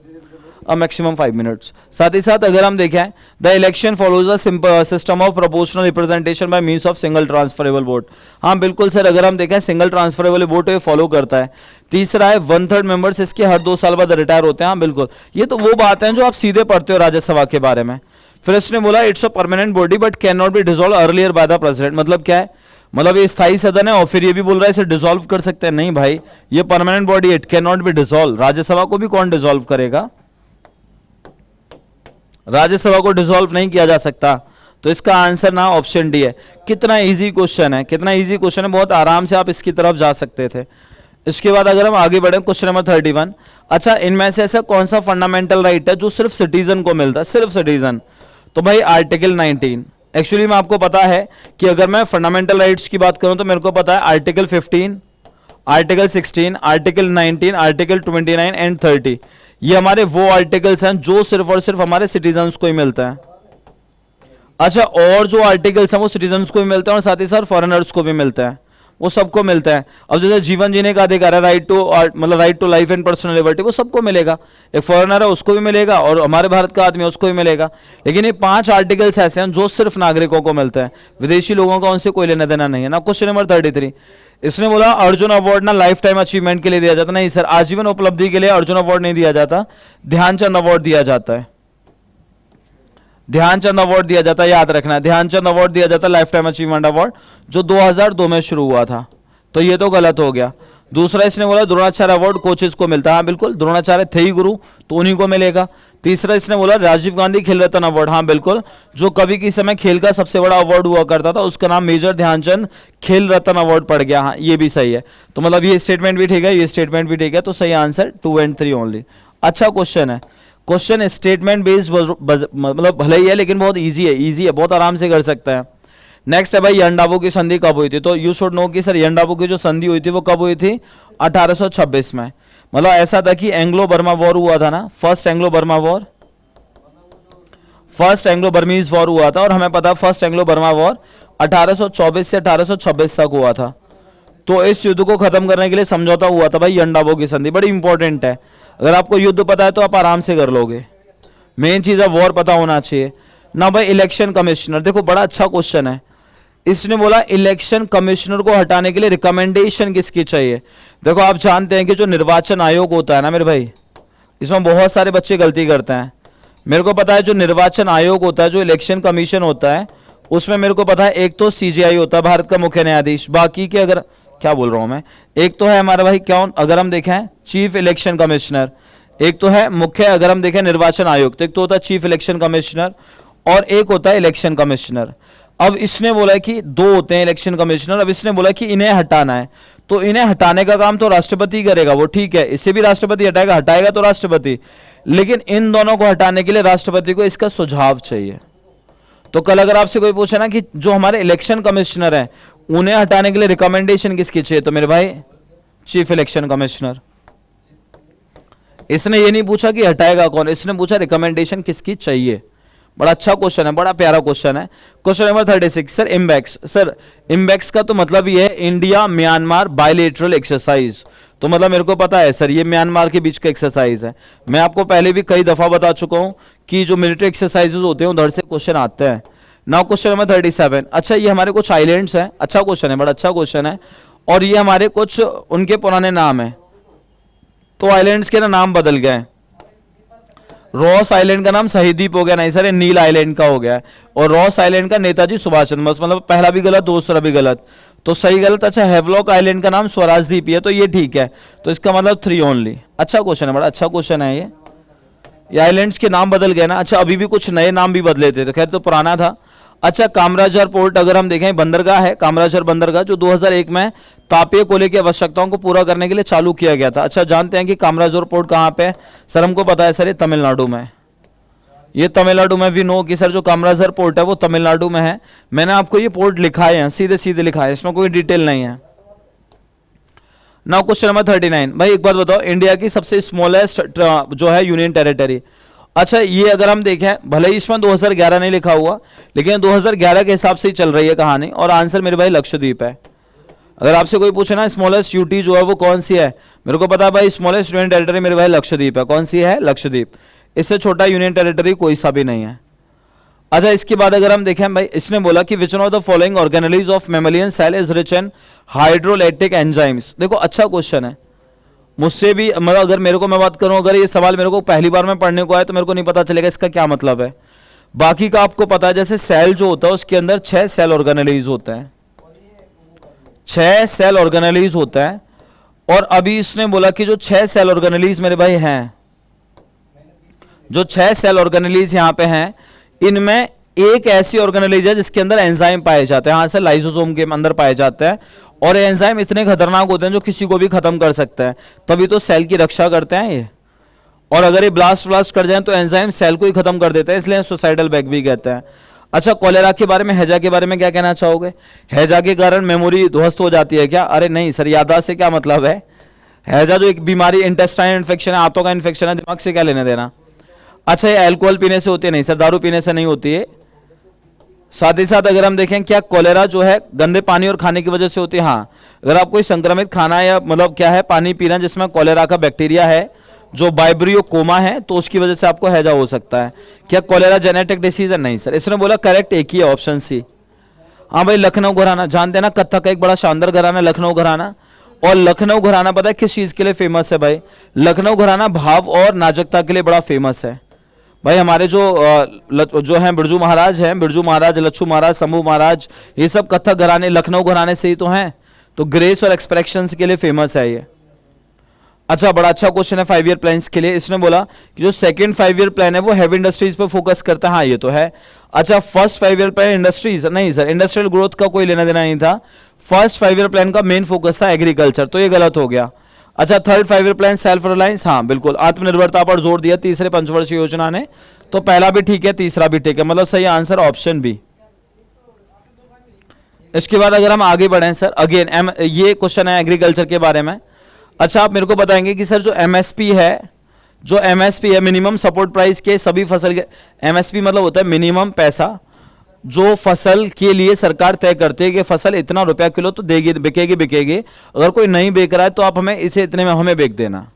मैक्सिमम 5 मिनट्स। साथ ही साथ अगर हम देखें the election follows a system of proportional representation by means of single transferable vote. हाँ बिल्कुल सर, अगर हम देखें सिंगल ट्रांसफरेबल वोट ये फॉलो करता है। तीसरा है 1/3 मेंबर्स इसके हर 2 साल बाद रिटायर होते हैं। हाँ बिल्कुल, ये तो वो बात है जो आप सीधे पढ़ते हो राज्यसभा के बारे में। फिर इसने बोला it's a permanent body but can not be dissolve earlier by the president. मतलब क्या है, मतलब ये स्थायी सदन है और फिर ये भी बोल रहा है इसे डिसॉल्व कर सकते हैं। नहीं भाई, ये permanent body, it can not be dissolve. Rajya Sabha को भी कौन डिसॉल्व करेगा, राज्यसभा को डिसॉल्व नहीं किया जा सकता। तो इसका आंसर ना ऑप्शन डी है। कितना इजी क्वेश्चन है, कितना इजी क्वेश्चन है, बहुत आराम से आप इसकी तरफ जा सकते थे। इसके बाद अगर हम आगे बढ़े क्वेश्चन नंबर 31, अच्छा इनमें से ऐसा कौन सा फंडामेंटल राइट है जो सिर्फ सिटीजन को मिलता है, सिर्फ सिटीजन? तो भाई आर्टिकल 19। एक्चुअली में आपको पता है कि अगर मैं फंडामेंटल राइट्स की बात करूं तो मेरे को पता है article 15, article 16, article 19, article 29 and 30, ये हमारे वो आर्टिकल्स हैं जो सिर्फ और सिर्फ हमारे सिटीजन्स को ही मिलता है। अच्छा, और जो आर्टिकल्स हैं वो सिटीजन्स को भी मिलते हैं और साथ ही साथ फॉरेनर्स को भी मिलता है, वो सबको मिलता है। अब जैसे जीवन जीने का अधिकार है, राइट टू मतलब right to life and personal liberty, वो सबको मिलेगा। एक फॉरेनर है उसको भी मिलेगा और हमारे भारत का आदमी है उसको भी मिलेगा। लेकिन ये 5 आर्टिकल्स ऐसे हैं जो सिर्फ नागरिकों को मिलते हैं, विदेशी लोगों का उनसे कोई लेना देना नहीं है ना। क्वेश्चन नंबर 33, इसने बोला अर्जुन अवार्ड ना लाइफ टाइम अचीवमेंट के लिए दिया जाता। नहीं सर, आजीवन उपलब्धि के लिए अर्जुन अवार्ड नहीं दिया जाता, ध्यानचंद अवार्ड दिया जाता है। ध्यानचंद अवार्ड दिया जाता है, याद रखना, ध्यानचंद अवार्ड दिया जाता है, लाइफ टाइम अचीवमेंट अवार्ड, जो 2002 में शुरू हुआ था। तो ये तो गलत हो गया। दूसरा इसने बोला द्रोणाचार्य अवार्ड कोचेस को मिलता है, हाँ बिल्कुल, द्रोणाचार्य थे ही गुरु तो उन्हीं को मिलेगा। तीसरा इसने बोला राजीव गांधी खेल रत्न अवार्ड, हाँ बिल्कुल, जो कभी किसी समय खेल का सबसे बड़ा अवार्ड हुआ करता था उसका नाम मेजर ध्यानचंद खेल रत्न अवार्ड पड़ गया, हाँ ये भी सही है। तो मतलब ये स्टेटमेंट भी ठीक है, ये स्टेटमेंट भी ठीक है, तो सही आंसर 2 and 3 ओनली। अच्छा क्वेश्चन है, क्वेश्चन स्टेटमेंट बेस्ड मतलब भले ही है लेकिन बहुत इजी है, बहुत आराम से कर सकता है। नेक्स्ट है भाई यंडाबू की संधि कब हुई थी? तो यू शुड नो कि सर यंडाबू की जो संधि हुई थी वो कब हुई थी? 1826 में। मतलब ऐसा था कि एंग्लो बर्मा वॉर हुआ था ना, first Anglo Burma war, first Anglo Burmese war हुआ था और हमें पता फर्स्ट एंग्लो बर्मा वॉर 1824 से 1826 तक हुआ था। तो इस युद्ध को खत्म करने के लिए समझौता हुआ था भाई यंडाबू की संधि, बड़ी इंपॉर्टेंट है। अगर आपको युद्ध पता है तो आप आराम से कर लोगे, मेन चीज है वॉर पता होना चाहिए ना। भाई इलेक्शन कमिश्नर, देखो बड़ा अच्छा क्वेश्चन है। इसने बोला इलेक्शन कमिश्नर को हटाने के लिए रिकमेंडेशन किसकी चाहिए? देखो आप जानते हैं कि जो निर्वाचन आयोग होता है ना मेरे भाई, इसमें बहुत सारे बच्चे गलती करते हैं। मेरे को पता है जो निर्वाचन आयोग होता है, जो इलेक्शन कमीशन होता है, उसमें मेरे को पता है एक तो सीजीआई होता है भारत का मुख्य न्यायाधीश, बाकी के अगर क्या बोल रहा हूं मैं, एक तो है हमारा भाई कौन, अगर हम देखें चीफ इलेक्शन कमिश्नर, एक तो है मुख्य अगर हम देखें निर्वाचन आयोग, तो एक तो होता है चीफ इलेक्शन कमिश्नर और एक होता है इलेक्शन कमिश्नर। अब इसने बोला कि 2 होते हैं इलेक्शन कमिश्नर, अब इसने बोला कि इन्हें हटाना है, तो इन्हें हटाने का काम तो राष्ट्रपति करेगा, वो ठीक है, इसे भी राष्ट्रपति हटाएगा तो राष्ट्रपति, लेकिन इन दोनों को हटाने के लिए राष्ट्रपति को इसका सुझाव चाहिए। तो कल अगर आपसे कोई पूछे ना कि जो हमारे इलेक्शन कमिश्नर हैं उन्हें हटाने के लिए रिकमेंडेशन किसकी चाहिए, तो मेरे भाई चीफ इलेक्शन कमिश्नर। इसने ये नहीं पूछा कि हटाएगा कौन, इसने पूछा रिकमेंडेशन किसकी चाहिए। बड़ा अच्छा क्वेश्चन है, बड़ा प्यारा क्वेश्चन है। क्वेश्चन नंबर 36, सर इम्बैक्स, सर इम्बैक्स का तो मतलब ये है इंडिया म्यांमार बायलेटरल एक्सरसाइज। तो मतलब मेरे को पता है सर ये म्यांमार के बीच का एक्सरसाइज है। मैं आपको पहले भी कई दफा बता चुका हूं कि जो मिलिट्री एक्सरसाइजेज होते हैं उधर से क्वेश्चन आते हैं। नाउ क्वेश्चन नंबर 37, अच्छा ये हमारे कुछ आइलैंड्स हैं, अच्छा क्वेश्चन है, बड़ा अच्छा क्वेश्चन है, और ये हमारे कुछ उनके पुराने नाम है। तो आइलैंड्स के ना नाम बदल गए, रॉस आइलैंड का नाम शहीद द्वीप हो गया, नहीं सर ये नील आइलैंड का हो गया, और रॉस आइलैंड का नेताजी सुभाष चंद्र बोस, मतलब पहला भी गलत दूसरा भी गलत, तो सही गलत। अच्छा हैवलॉक आइलैंड का नाम स्वराज द्वीप है, तो ये ठीक है, तो इसका मतलब 3 ओनली। अच्छा क्वेश्चन है, बड़ा अच्छा क्वेश्चन है ये आइलैंड्स के नाम बदल गए ना। अच्छा अभी भी कुछ नए नाम भी बदले थे, तो खैर तो पुराना था। अच्छा कामराजार पोर्ट अगर हम देखें, बंदरगाह है कामराजार बंदरगाह, जो 2001 में तापीय कोयले की आवश्यकताओं को पूरा करने के लिए चालू किया गया था। अच्छा जानते हैं कि कामराजार पोर्ट कहाँ पे है? सर हमको पता है सर ये तमिलनाडु में, ये तमिलनाडु में। वी नो कि सर जो कामराजार पोर्ट है वो तमिलनाडु में है। मैंने आपको ये पोर्ट लिखा है, सीधे सीधे लिखा है, इसमें कोई डिटेल नहीं है। नाउ क्वेश्चन नंबर 39, भाई एक बात बताओ, इंडिया की सबसे स्मॉलेस्ट जो है यूनियन टेरिटरी। अच्छा ये अगर हम देखें, भले ही इसमें 2011 नहीं लिखा हुआ, लेकिन 2011 के हिसाब से ही चल रही है कहानी, और आंसर मेरे भाई लक्षद्वीप है। अगर आपसे कोई पूछे ना स्मॉलेस्ट यूटी जो है वो कौन सी है, मेरे को पता है भाई स्मॉलेस्ट यूनियन टेरिटरी मेरे भाई लक्षद्वीप है। कौन सी है? लक्षद्वीप। इससे छोटा यूनियन टेरिटरी कोई सा भी नहीं है। अच्छा इसके बाद अगर हम देखें भाई, इसने बोला कि which one of the following organelles of mammalian cell is rich in hydrolytic enzymes. देखो अच्छा क्वेश्चन है, मुझसे भी मतलब अगर मेरे को मैं बात करूं, अगर ये सवाल मेरे को पहली बार में पढ़ने को आए तो मेरे को नहीं पता चलेगा इसका क्या मतलब है। बाकी का आपको पता है, जैसे सेल जो होता है उसके अंदर 6 सेल ऑर्गेनेलीज होते हैं, 6 सेल ऑर्गेनेलीज होता है। और अभी इसने बोला कि जो 6 सेल ऑर्गेनेलीज मेरे भाई हैं, जो 6 सेल ऑर्गेनेलीज यहां पे हैं, इनमें एक ऐसी ऑर्गेनेलीज है जिसके अंदर एंजाइम पाए जाते हैं, हाँ सर लाइसोसोम के अंदर पाए जाते हैं, और एंजाइम इतने खतरनाक होते हैं जो किसी को भी खत्म कर सकते हैं, तभी तो सेल की रक्षा करते हैं ये। और अगर ये ब्लास्ट कर जाए तो एंजाइम सेल को ही खत्म कर देते हैं, इसलिए सुसाइडल बैग भी कहते हैं। अच्छा, कॉलेरा के बारे में, हैजा के बारे में क्या कहना चाहोगे? हैजा के कारण मेमोरी ध्वस्त हो जाती है क्या? अरे नहीं सर, याददाश्त से क्या मतलब है? हैजा जो एक बीमारी, इंटेस्टाइन इन्फेक्शन है, आंतों का इन्फेक्शन है, दिमाग से क्या लेने देना। अच्छा, ये अल्कोहल पीने से होती है? नहीं सर, दारू पीने से नहीं होती है। साथ ही साथ अगर हम देखें क्या कॉलेरा जो है गंदे पानी और खाने की वजह से होती है? हाँ, अगर आप कोई संक्रमित खाना या मतलब क्या है पानी पीना जिसमें कॉलेरा का बैक्टीरिया है जो वाइब्रियो कोमा है, तो उसकी वजह से आपको हैजा हो सकता है। क्या कॉलेरा जेनेटिक डिसीज है? नहीं सर, इसने बोला करेक्ट एक ही है, ऑप्शन सी। हाँ भाई, लखनऊ घराना जानते हैं ना, कत्थक का एक बड़ा शानदार घराना लखनऊ घराना। और लखनऊ घराना पता है किस चीज के लिए फेमस है भाई? लखनऊ घराना भाव और नाजुकता के लिए बड़ा फेमस है भाई। हमारे जो हैं बिरजू महाराज हैं, बिरजू महाराज, लच्छू महाराज, शंभू महाराज, ये सब कत्थक घराने लखनऊ घराने से ही तो हैं। तो ग्रेस और एक्सप्रेशंस के लिए फेमस है ये। अच्छा, बड़ा अच्छा क्वेश्चन है 5 ईयर प्लान्स के लिए। इसने बोला कि जो सेकंड 5 ईयर प्लान है वो हैवी इंडस्ट्रीज पर फोकस करता है। हाँ, ये तो है। अच्छा, फर्स्ट 5 ईयर प्लान इंडस्ट्रीज? नहीं सर, इंडस्ट्रियल ग्रोथ का कोई लेना देना नहीं था। फर्स्ट 5 ईयर प्लान का मेन फोकस था एग्रीकल्चर, तो ये गलत हो गया। अच्छा, third 5 year plan self reliance? हाँ बिल्कुल, आत्मनिर्भरता पर जोर दिया तीसरे पंचवर्षीय योजना ने, तो पहला भी ठीक है, तीसरा भी ठीक है, मतलब सही आंसर ऑप्शन बी। इसके बाद अगर हम आगे बढ़ें सर, अगेन ये क्वेश्चन है एग्रीकल्चर के बारे में। अच्छा, आप मेरे को बताएंगे कि सर जो एमएसपी है, मिनिमम सपोर्ट प्राइस के सभी फसल के, एमएसपी मतलब होता है मिनिमम पैसा जो फसल के लिए सरकार तय करती है कि फसल इतना रुपया किलो तो देगी, बिकेगी। अगर कोई नहीं बेच रहा है तो आप हमें इसे इतने में हमें बेच देना।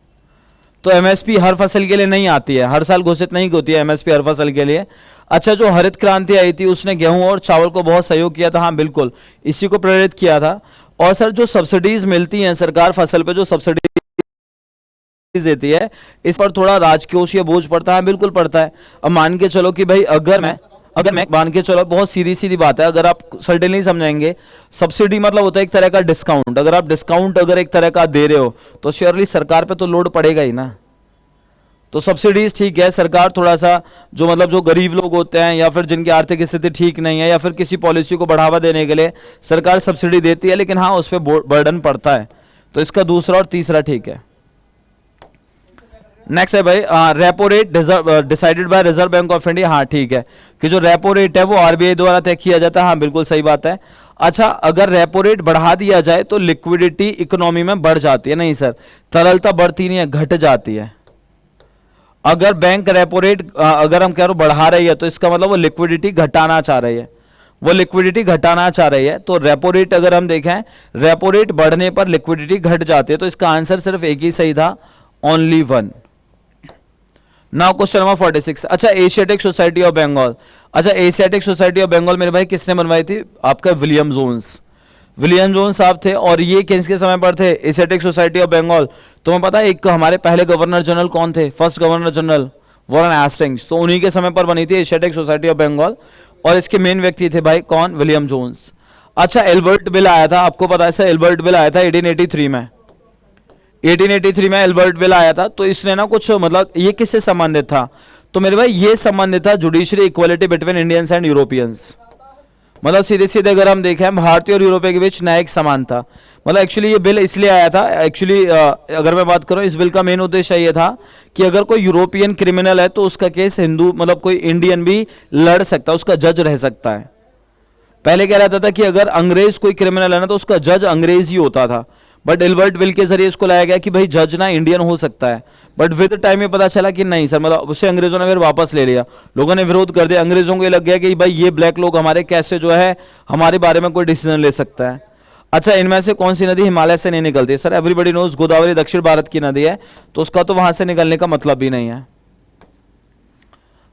तो एमएसपी हर फसल के लिए नहीं आती है, हर साल घोषित नहीं होती है एमएसपी हर फसल के लिए। अच्छा, जो हरित क्रांति आई थी उसने गेहूं और चावल को बहुत सहयोग किया था। हाँ बिल्कुल, इसी को प्रेरित किया था। और सर जो सब्सिडीज मिलती हैं, सरकार फसल पे जो सब्सिडीज देती है, इस पर थोड़ा राजकोषीय बोझ पड़ता है। बिल्कुल पड़ता है। अब मान के चलो कि भाई अगर मैं मान के चलो, बहुत सीधी बात है, अगर आप सर्टेनली समझेंगे, सब्सिडी मतलब होता है एक तरह का डिस्काउंट। अगर आप डिस्काउंट अगर एक तरह का दे रहे हो तो श्योरली सरकार पे तो लोड पड़ेगा ही ना। तो सब्सिडीज ठीक है, सरकार थोड़ा सा जो मतलब जो गरीब लोग होते हैं या फिर जिनकी आर्थिक स्थिति ठीक नहीं है या फिर किसी पॉलिसी को बढ़ावा देने के लिए सरकार सब्सिडी देती है, लेकिन हाँ उस पर बर्डन पड़ता है। तो इसका दूसरा और तीसरा ठीक है। नेक्स्ट है भाई, repo rate decided by reserve bank of India. हाँ ठीक है, कि जो रेपो रेट है वो आरबीआई द्वारा तय किया जाता है। हाँ बिल्कुल सही बात है। अच्छा, अगर रेपो रेट बढ़ा दिया जाए तो लिक्विडिटी इकोनॉमी में बढ़ जाती है? नहीं सर, तरलता बढ़ती नहीं है, घट जाती है। अगर बैंक रेपो रेट अगर हम कह रहे बढ़ा रही है तो इसका मतलब वो लिक्विडिटी घटाना चाह रही है, तो रेपो रेट अगर हम देखें, रेपो रेट बढ़ने पर लिक्विडिटी घट जाती है। तो इसका आंसर सिर्फ एक ही सही था, only one. Now question number 46। अच्छा, एशियाटिक सोसाइटी ऑफ बंगाल। अच्छा, एशियाटिक सोसाइटी ऑफ बंगाल मेरे भाई किसने बनवाई थी? आपका विलियम जोन्स साहब थे। और ये किसके समय पर थे? Asiatic Society of Bengal. तुम्हें पता है एक हमारे पहले गवर्नर जनरल कौन थे? First governor general Warren Hastings. तो उन्हीं के समय पर बनी थी एशियाटिक सोसाइटी ऑफ बंगाल। और इसके मेन व्यक्ति थे भाई कौन? William Jones. अच्छा, एल्बर्ट बिल आया था, आपको पता है सर, एल्बर्ट बिल आया था 1883 में। 1883 में एल्बर्ट बिल आया था। तो इसने ना कुछ मतलब ये किससे संबंधित था? तो मेरे भाई ये संबंधित था judiciary equality between Indians and Europeans. मतलब सीधे सीधे अगर हम देखें, भारतीय और यूरोपीय के बीच न्यायिक समानता। मतलब एक्चुअली ये बिल इसलिए आया था, एक्चुअली अगर मैं बात करूं, इस बिल का मेन उद्देश्य ये था कि अगर कोई यूरोपियन क्रिमिनल है तो उसका केस हिंदू मतलब कोई इंडियन भी लड़ सकता है, उसका जज रह सकता है। पहले क्या रहता था कि अगर अंग्रेज कोई क्रिमिनल है ना तो उसका जज अंग्रेज ही होता था। बट एल्बर्ट बिल के जरिए इसको लाया गया कि भाई जज ना इंडियन हो सकता है। बट विद टाइम ये पता चला कि नहीं सर, मतलब उसे अंग्रेजों ने फिर वापस ले लिया, लोगों ने विरोध कर दिया। अंग्रेजों को ये लग गया कि भाई ये ब्लैक लोग हमारे कैसे जो है हमारे बारे में कोई डिसीजन ले सकता है। अच्छा, इनमें से कौन सी नदी हिमालय से नहीं निकलती? सर एवरीबॉडी नोज गोदावरी दक्षिण भारत की नदी है, तो उसका तो वहां से निकलने का मतलब भी नहीं है।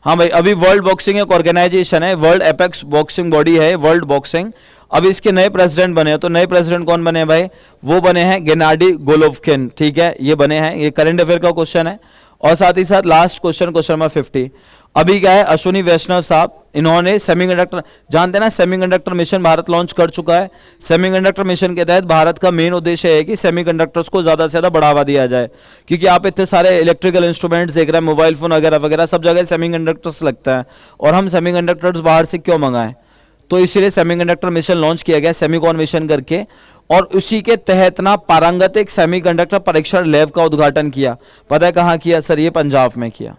हाँ भाई, अभी वर्ल्ड बॉक्सिंग एक ऑर्गेनाइजेशन है, वर्ल्ड एपेक्स बॉक्सिंग बॉडी है वर्ल्ड बॉक्सिंग। अभी इसके नए प्रेसिडेंट बने हैं, तो नए प्रेसिडेंट कौन बने हैं भाई? वो बने हैं गेनाडी गोलोवकिन। ठीक है, ये बने हैं, ये करंट अफेयर का क्वेश्चन है। और साथ ही साथ लास्ट क्वेश्चन, क्वेश्चन नंबर 50। अभी क्या है, अश्विनी वैष्णव साहब, इन्होंने सेमीकंडक्टर, जानते हैं ना सेमीकंडक्टर मिशन भारत लॉन्च कर चुका है। सेमीकंडक्टर मिशन के तहत भारत का मेन उद्देश्य है कि सेमीकंडक्टर्स को ज्यादा से ज्यादा बढ़ावा दिया जाए, क्योंकि आप इतने सारे इलेक्ट्रिकल इंस्ट्रूमेंट्स देख रहे हैं, मोबाइल फोन वगैरह वगैरह सब जगह सेमीकंडक्टर्स लगता है, और हम सेमीकंडक्टर्स बाहर से क्यों मंगाएं? तो इसलिए सेमीकंडक्टर मिशन लॉन्च किया गया, सेमीकॉन मिशन करके। और उसी के तहत ना पारंगतिक सेमीकंडक्टर परीक्षण लैब का उद्घाटन किया। पता है कहाँ किया सर? ये पंजाब में किया।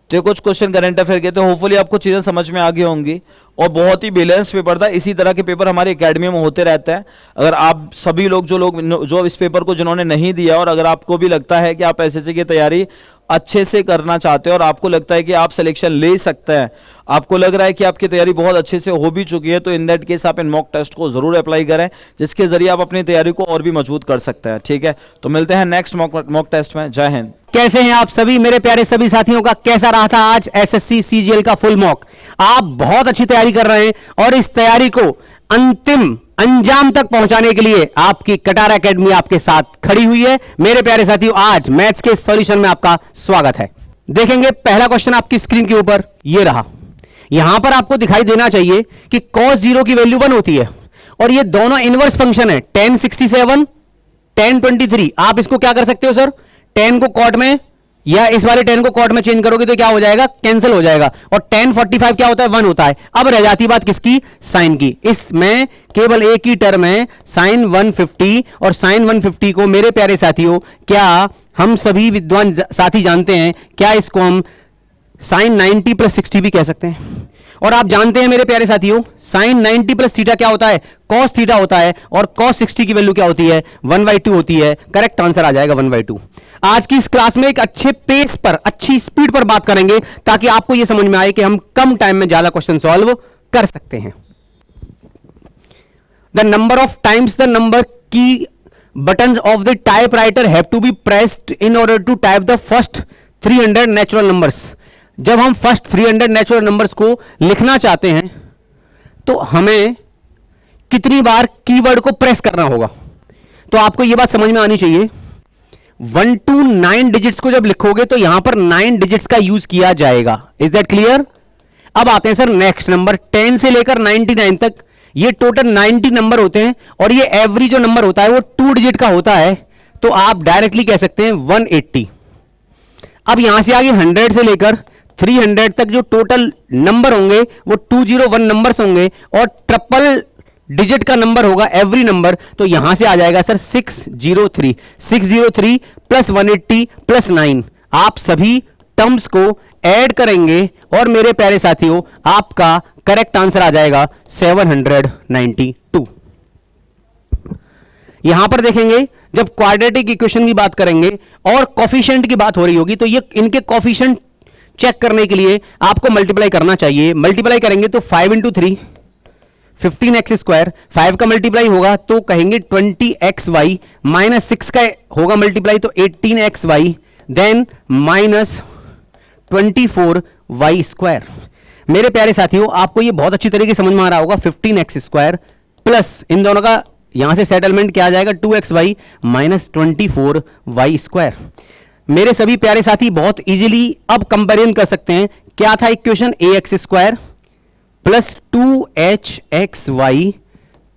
तो ये कुछ क्वेश्चन करंट अफेयर के, तो होपफुली आपको चीजें समझ में आ गई होंगी और बहुत ही बैलेंस पेपर था। इसी तरह के पेपर हमारी एकेडमी में होते रहते हैं। अगर आप सभी लोग जो इस पेपर को जिन्होंने नहीं दिया और अगर आपको भी लगता है कि आप एसएससी की तैयारी अच्छे से करना चाहते हो और आपको लगता है कि आप सिलेक्शन ले सकते हैं, आपको लग रहा है कि आपकी तैयारी बहुत अच्छे से हो भी चुकी है, तो इन दैट केस आप इन मॉक टेस्ट को जरूर अप्लाई करें, जिसके जरिए आप अपनी तैयारी को और भी मजबूत कर सकते हैं। ठीक है, तो मिलते हैं नेक्स्ट मॉक टेस्ट में। जय हिंद। कैसे हैं आप सभी मेरे प्यारे सभी साथियों का? कैसा रहा था आज एसएससी सीजीएल का फुल मॉक? आप बहुत अच्छी तैयारी कर रहे हैं और इस तैयारी को अंतिम अंजाम तक पहुंचाने के लिए आपकी कटारा एकेडमी आपके साथ खड़ी हुई है। मेरे प्यारे साथियों, आज मैथ्स के सॉल्यूशन में आपका स्वागत है। देखेंगे पहला क्वेश्चन आपकी स्क्रीन के ऊपर, ये रहा। यहां पर आपको दिखाई देना चाहिए कि cos 0 की वैल्यू 1 होती है और ये दोनों इनवर्स फंक्शन है, tan 67 tan 23। आप इसको क्या कर सकते हो सर? 10 को कॉट में या इस वाले 10 को कॉट में चेंज करोगे तो क्या हो जाएगा? कैंसिल हो जाएगा। और tan 45 क्या होता है? 1 होता है। अब रह जाती बात किसकी? साइन की। इसमें केवल एक ही टर्म है साइन 150 और साइन 150 को मेरे प्यारे साथियों क्या हम सभी विद्वान साथी जानते हैं, क्या इसको हम साइन 90 प्लस 60 भी कह सकते हैं। और आप जानते हैं मेरे प्यारे साथियों, साइन 90 प्लस थीटा क्या होता है? कॉस थीटा होता है। और कॉस 60 की वैल्यू क्या होती है? 1/2 होती है। करेक्ट आंसर आ जाएगा 1/2। आज की इस क्लास में एक अच्छे पेस पर, अच्छी स्पीड पर बात करेंगे ताकि आपको यह समझ में आए कि हम कम टाइम में ज्यादा क्वेश्चन सॉल्व कर सकते हैं। The number of times the number की buttons of the typewriter have to be pressed in order to type the first 300 natural numbers। जब हम फर्स्ट 300 नेचुरल नंबर्स को लिखना चाहते हैं तो हमें कितनी बार कीवर्ड को प्रेस करना होगा? तो आपको यह बात समझ में आनी चाहिए। 1 to 9 डिजिट्स को जब लिखोगे तो यहां पर 9 डिजिट्स का यूज किया जाएगा। Is that clear? अब आते हैं सर नेक्स्ट नंबर 10 से लेकर 99 तक। ये टोटल 90 नंबर होते हैं और ये एवरी जो नंबर होता है वो 2 डिजिट का होता है, तो आप डायरेक्टली कह सकते हैं 180। अब यहां से आगे 100 से लेकर 300 तक जो टोटल नंबर होंगे वो 201 नंबर्स होंगे और ट्रिपल डिजिट का नंबर होगा एवरी नंबर, तो यहां से आ जाएगा सर 603 प्लस 180 प्लस 9। आप सभी टर्म्स को ऐड करेंगे और मेरे प्यारे साथियों आपका करेक्ट आंसर आ जाएगा 792। यहां पर देखेंगे जब क्वाड्रेटिक इक्वेशन की बात करेंगे और कोफिशिएंट की बात हो रही होगी तो ये इनके कोफिशिएंट चेक करने के लिए आपको मल्टीप्लाई करना चाहिए। मल्टीप्लाई करेंगे तो 5 × 3 15x²। 5 का मल्टीप्लाई होगा तो कहेंगे 20xy, माइनस 6 का होगा मल्टीप्लाई तो 18xy, देन माइनस 24y²। मेरे प्यारे साथियों आपको ये बहुत अच्छी तरीके से समझ में आ रहा होगा। 15x² प्लस इन दोनों का यहां से सेटलमेंट क्या आ जाएगा? 2xy minus 24y²। मेरे सभी प्यारे साथी बहुत इजीली अब कंपेरिजन कर सकते हैं। क्या था equation? ax² plus 2hxy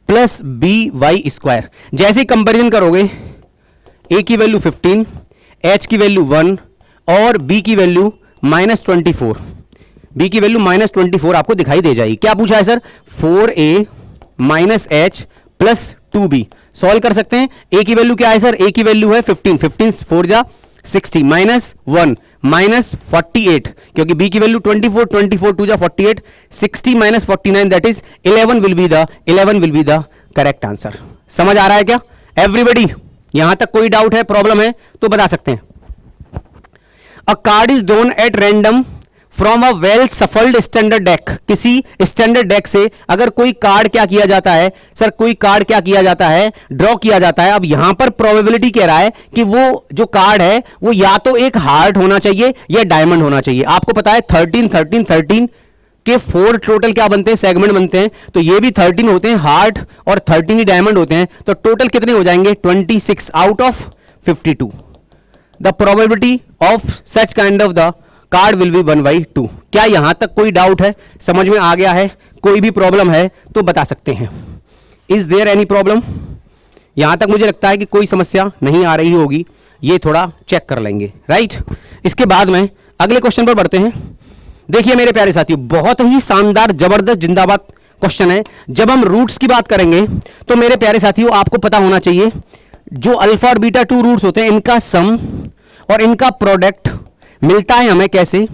plus by²। जैसे ही कंपेरिजन करोगे a की वैल्यू 15, h की वैल्यू 1 और b की वैल्यू -24, b की वैल्यू -24 आपको दिखाई दे जाएगी। क्या पूछा है sir? 4a minus h plus 2b। Solve कर सकते हैं। a की वैल्यू क्या है सर? a की वैल्यू है 15, 15 4 जा 60 माइनस 1 माइनस 48, क्योंकि b की वैल्यू 24, 24 2 जा 48, 60 minus 49 that is 11 will be the correct answer. समझ आ रहा है क्या एवरीबॉडी? यहां तक कोई डाउट है, प्रॉब्लम है तो बता सकते हैं। अ card is drawn at random from a well shuffled standard deck. किसी स्टैंडर्ड डेक से अगर कोई कार्ड क्या किया जाता है सर? कोई कार्ड क्या किया जाता है? ड्रॉ किया जाता है। अब यहां पर प्रोबेबिलिटी कह रहा है कि वो जो कार्ड है वो या तो एक हार्ट होना चाहिए या डायमंड होना चाहिए। आपको पता है 13 13 13 के 4 टोटल क्या बनते हैं? सेगमेंट बनते हैं। तो ये भी 13 होते हैं हार्ट और 13 ही डायमंड होते हैं। तो टोटल कितने हो जाएंगे? 26 out of 52। The probability of such kind of the card will be 1/2। क्या यहां तक कोई डाउट है? समझ में आ गया है? कोई भी प्रॉब्लम है तो बता सकते हैं। Is there any problem? यहां तक मुझे लगता है कि कोई समस्या नहीं आ रही होगी। ये थोड़ा चेक कर लेंगे, राइट? इसके बाद में अगले क्वेश्चन पर बढ़ते हैं। देखिए मेरे प्यारे साथियों, बहुत ही शानदार जबरदस्त जिंदाबाद क्वेश्चन है। जब हम रूट्स की बात करेंगे तो मेरे प्यारे साथियों आपको पता होना चाहिए जो अल्फा और बीटा 2 रूट्स होते हैं इनका सम और इनका प्रोडक्ट मिलता है हमें कैसे,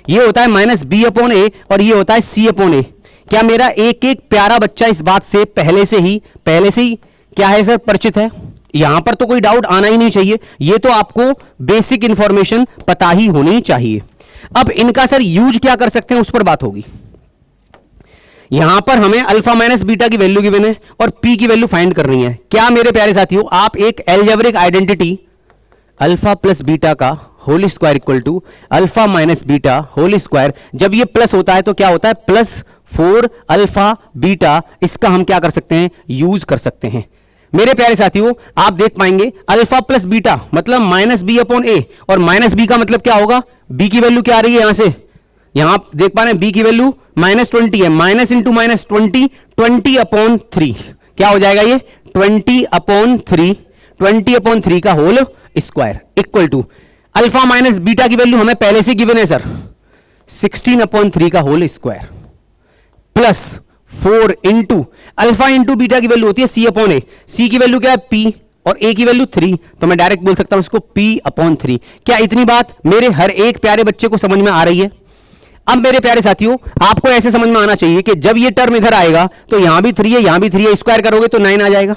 ये होता है -b/a और ये होता है c/a। क्या मेरा एक एक प्यारा बच्चा इस बात से पहले से ही क्या है सर, परिचित है? यहां पर तो कोई डाउट आना ही नहीं चाहिए, ये तो आपको बेसिक इंफॉर्मेशन पता ही होनी चाहिए। अब इनका सर यूज क्या कर सकते हैं उस पर बात होगी। यहां पर हमें अल्फा माइनस बीटा की वैल्यू गिवन है और पी की वैल्यू फाइंड करनी है। क्या मेरे प्यारे साथियों आप एक algebraic identity alpha plus beta का whole square equal to alpha minus beta whole square, जब ये प्लस होता है तो क्या होता है +4 अल्फा बीटा, इसका हम क्या कर सकते हैं, यूज कर सकते हैं। मेरे प्यारे साथियों आप देख पाएंगे अल्फा प्लस बीटा मतलब -b/a और -b का मतलब क्या होगा, b की वैल्यू क्या आ रही है यहां से, यहां आप देख पा रहे हैं b की वैल्यू -20 है, माइनस इंटू -20 20/3 क्या हो जाएगा ये 20/3 का whole square equal to alpha minus beta की वैल्यू हमें पहले से गिवन है सर 16/3 का whole square plus 4 into alpha into beta की वैल्यू होती है c/a, c की वैल्यू क्या है p और a की वैल्यू 3, तो मैं डायरेक्ट बोल सकता हूं इसको p/3। क्या इतनी बात मेरे हर एक प्यारे बच्चे को समझ में आ रही है? अब मेरे प्यारे साथियों आपको ऐसे समझ में आना चाहिए कि जब ये टर्म इधर आएगा तो यहां भी 3 है यहां भी 3 है, स्क्वायर करोगे तो 9 आ जाएगा,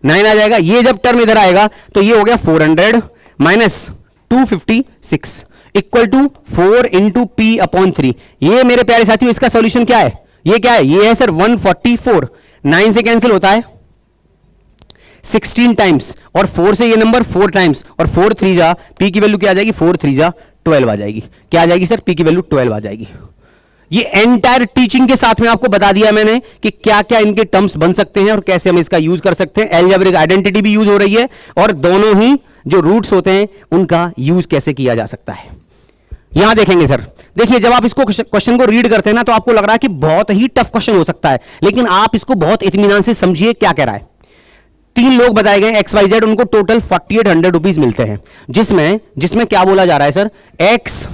9 आ जाएगा। ये जब टर्म इधर आएगा तो ये हो गया 400 minus 256 equal to 4 into p/3। ये मेरे प्यारे साथियों इसका सॉल्यूशन क्या है, ये क्या है, ये है सर 144, 9 से कैंसिल होता है 16 टाइम्स और 4 से ये नंबर 4 टाइम्स और 4 3 जा p की वैल्यू क्या आ जाएगी 4 3 जा 12 आ जाएगी। क्या आ जाएगी सर, p की वैल्यू 12 आ जाएगी। ये एंटायर टीचिंग के साथ में आपको बता दिया मैंने कि क्या क्या इनके टर्म्स बन सकते हैं और कैसे हम इसका यूज कर सकते हैं। एल्जेब्रिक आइडेंटिटी भी यूज हो रही है और दोनों ही जो रूट्स होते हैं उनका यूज कैसे किया जा सकता है यहां देखेंगे सर। देखिए जब आप इसको क्वेश्चन को रीड करते हैं ना तो आपको लग रहा है कि बहुत ही टफ क्वेश्चन हो सकता है, लेकिन आप इसको बहुत इत्मीनान से समझिए क्या कह रहा है। 3 लोग बताए गए XYZ, उनको टोटल 4800 रुपीज मिलते हैं, जिसमें क्या बोला जा रहा है सर, X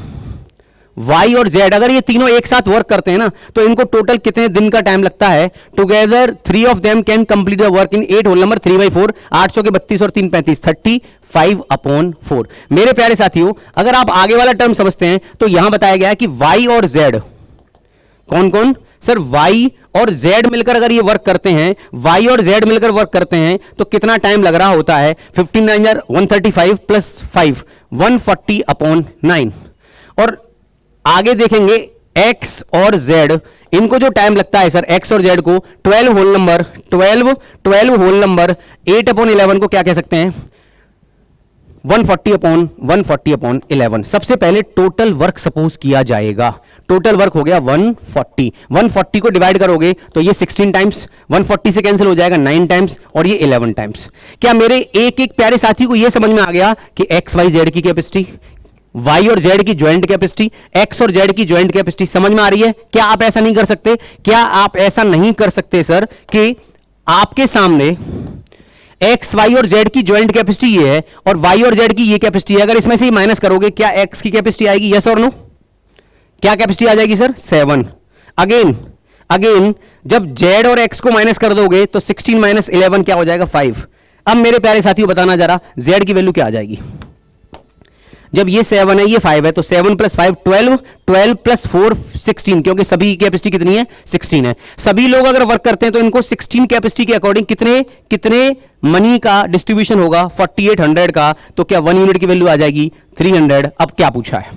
Y और Z अगर ये तीनों एक साथ वर्क करते हैं ना तो इनको टोटल कितने दिन का टाइम लगता है। Together 3 of them can complete the work in 8 whole number 3/4, 800 के 32 और 3 35, 35/4। मेरे प्यारे साथियों अगर आप आगे वाला टर्म समझते हैं तो यहां बताया गया है कि Y और Z कौन कौन सर, Y और Z मिलकर अगर ये वर्क करते हैं, Y और Z मिलकर वर्क करते हैं तो कितना टाइम लग रहा होता है 15 135 प्लस 5 140/9। और आगे देखेंगे X और Z इनको जो टाइम लगता है सर X और Z को 12 होल नंबर 8/11 को क्या कह सकते हैं 140/11। सबसे पहले टोटल वर्क सपोज किया जाएगा, टोटल वर्क हो गया 140 को डिवाइड करोगे तो ये 16 टाइम्स, 140 से कैंसिल हो जाएगा 9 टाइम्स और ये 11 टाइम्स। क्या मेरे एक एक प्यारे साथी को ये समझ में आ गया कि XYZ की कैपेसिटी, Y और Z की ज्वाइंट कैपेसिटी, X और Z की ज्वाइंट कैपेसिटी समझ में आ रही है? क्या आप ऐसा नहीं कर सकते, क्या आप ऐसा नहीं कर सकते सर कि आपके सामने X Y और Z की ज्वाइंट कैपेसिटी ये है और Y और Z की ये कैपेसिटी है, अगर इसमें से ही माइनस करोगे क्या X की कैपेसिटी आएगी, यस और नो? क्या कैपेसिटी आ जाएगी सर 7। अगेन जब Z और X को माइनस कर दोगे तो 16 - 11 क्या हो जाएगा 5। अब मेरे प्यारे साथियों बताना जरा Z की वैल्यू क्या आ जाएगी, जब ये 7 है ये 5 है तो 7 + 5 12, 12 + 4 16, क्योंकि सभी की कैपेसिटी कितनी है 16 है। सभी लोग अगर वर्क करते हैं तो इनको 16 कैपेसिटी के अकॉर्डिंग कितने मनी का डिस्ट्रीब्यूशन होगा 4800 का, तो क्या 1 यूनिट की वैल्यू आ जाएगी 300। अब क्या पूछा है,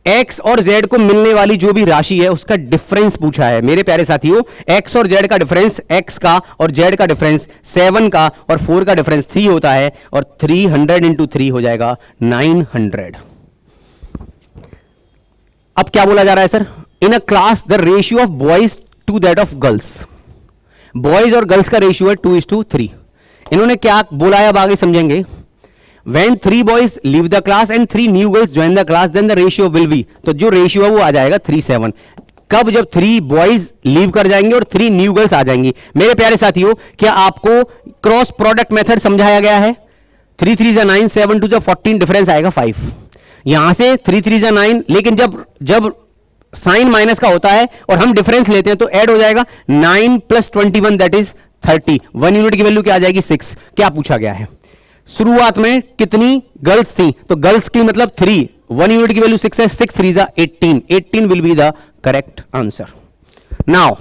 X और Z को मिलने वाली जो भी राशि है उसका डिफरेंस पूछा है। मेरे प्यारे साथियों X और Z का डिफरेंस, X का और Z का डिफरेंस 7 का और 4 का डिफरेंस 3 होता है और 300 × 3 हो जाएगा 900। अब क्या बोला जा रहा है sir, in a class the ratio of boys to that of girls, boys और गर्ल्स का रेशियो है 2:3। इन्होंने क्या बोला है अब आगे समझेंगे। When 3 boys leave the class and 3 new girls join the class, then the ratio will be, तो जो रेशियो है वो आ जाएगा 3:7। कब, जब 3 बॉयज लीव कर जाएंगे और 3 न्यू गर्ल्स आ जाएंगी। मेरे प्यारे साथियों क्या आपको क्रॉस प्रोडक्ट मेथड समझाया गया है। 3 3 9, 7 2 14, डिफरेंस आएगा 5। यहां से 3 3 9, लेकिन जब साइन माइनस का होता है और हम डिफरेंस लेते हैं तो ऐड हो जाएगा 9 + 21 दैट इज 30। 1 यूनिट की वैल्यू क्या आ जाएगी 6। क्या पूछा गया है, शुरुआत में कितनी गर्ल्स थी, तो गर्ल्स की मतलब 3, 1 यूनिट की वैल्यू 6 है, 6 3 ज़ा 18, 18 will be the correct answer. Now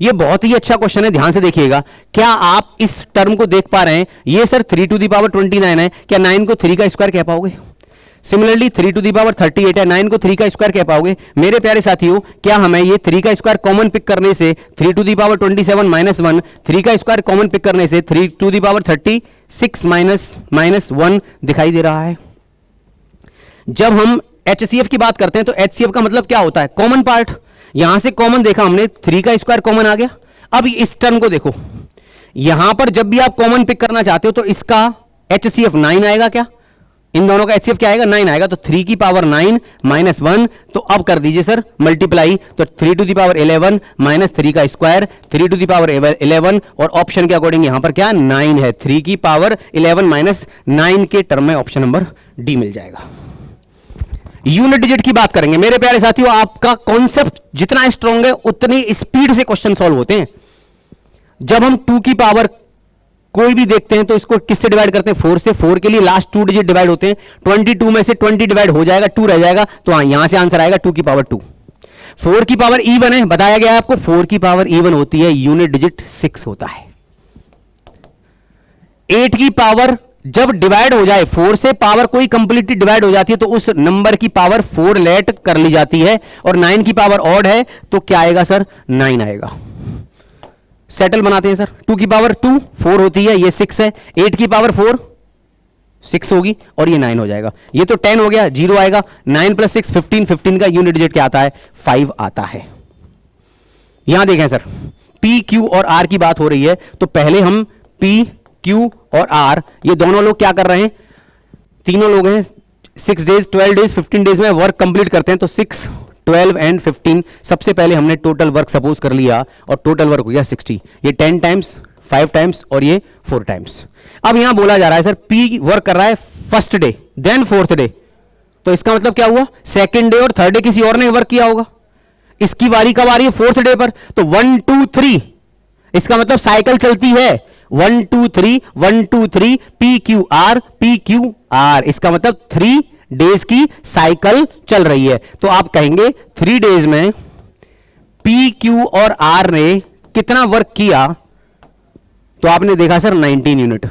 ये बहुत ही अच्छा क्वेश्चन है, ध्यान से देखिएगा। क्या आप इस टर्म को देख पा रहे हैं, ये सर 3 to the power 29 है, क्या 9 को 3 का स्क्वायर कह पाओगे? सिमिलरली 3 to the power 38 है, 9 को 3 का स्क्वायर कह पाओगे? मेरे प्यारे साथियों, क्या हमें ये 3 का स्क्वायर कॉमन पिक करने से 3 to the power 27 - 1, 3 का स्क्वायर कॉमन पिक करने से 3 to the power 36 - 1 दिखाई दे रहा है? जब हम HCF की बात करते हैं तो HCF का मतलब क्या होता है, कॉमन पार्ट। यहां से कॉमन देखा हमने, 3 का स्क्वायर कॉमन आ गया। अब इस टर्म को देखो, यहां पर जब भी आप कॉमन पिक करना चाहते हो तो इसका HCF 9 आएगा। क्या इन दोनों का HCF क्या आएगा, 9 आएगा। तो 3 की पावर 9 - 1, तो अब कर दीजिए सर मल्टीप्लाई, तो 3 to the power 11 - 3 का स्क्वायर, 3 to the power 11, और ऑप्शन के अकॉर्डिंग यहां पर क्या 9 है, 3 की पावर 11 - 9 के टर्म में ऑप्शन नंबर डी मिल जाएगा। यूनिट डिजिट की बात करेंगे मेरे प्यारे साथियों, आपका कॉन्सेप्ट जितना स्ट्रांग है उतनी स्पीड से क्वेश्चन सॉल्व होते हैं। जब हम 2 की पावर कोई भी देखते हैं तो इसको किससे डिवाइड करते हैं, 4 से। 4 के लिए लास्ट 2 डिजिट डिवाइड होते हैं, 22 में से 20 डिवाइड हो जाएगा, 2 रह जाएगा, तो हाँ यहां से आंसर आएगा 2 की पावर 2। 4 की पावर इवन है, बताया गया है आपको, 4 की पावर इवन होती है, यूनिट डिजिट 6 होता है। 8 की पावर जब डिवाइड हो जाए, 4 से पावर कोई कंप्लीटली डिवाइड हो जाती है तो उस नंबर की पावर 4 लेट कर ली जाती है, और 9 की पावर ऑड है तो क्या आएगा सर, 9 आएगा। सेटल बनाते हैं सर, 2 की पावर 2 4 होती है, ये 6 है, 8 की पावर 4 6 होगी और ये 9 हो जाएगा। ये तो 10 हो गया, 0 आएगा। 9 + 6 15, 15 का यूनिट डिजिट क्या आता है, 5 आता है। यहां देखें सर, P Q और R की बात हो रही है, तो पहले हम P Q और R ये दोनों लोग क्या कर रहे हैं, तीनों लोग हैं 6 डेज 12 डेज 15 डेज में वर्क कंप्लीट करते हैं। तो 6 12 एंड 15, सबसे पहले हमने टोटल वर्क सपोज कर लिया और टोटल वर्क हो गया 60। ये 10 टाइम्स 5 टाइम्स और ये 4 टाइम्स। अब यहां बोला जा रहा है सर P वर्क कर रहा है first day then 4th day, तो इसका मतलब क्या हुआ, सेकेंड डे और थर्ड डे किसी और ने वर्क किया होगा। इसकी बारी कब आ रही है, 4th डे पर, तो 1 2 3, इसका मतलब साइकिल चलती है 1 2 3 1 2 3 PQR PQR, इसका मतलब 3 डेज की साइकिल चल रही है। तो आप कहेंगे 3 डेज में PQ और R ने कितना वर्क किया, तो आपने देखा सर 19 यूनिट।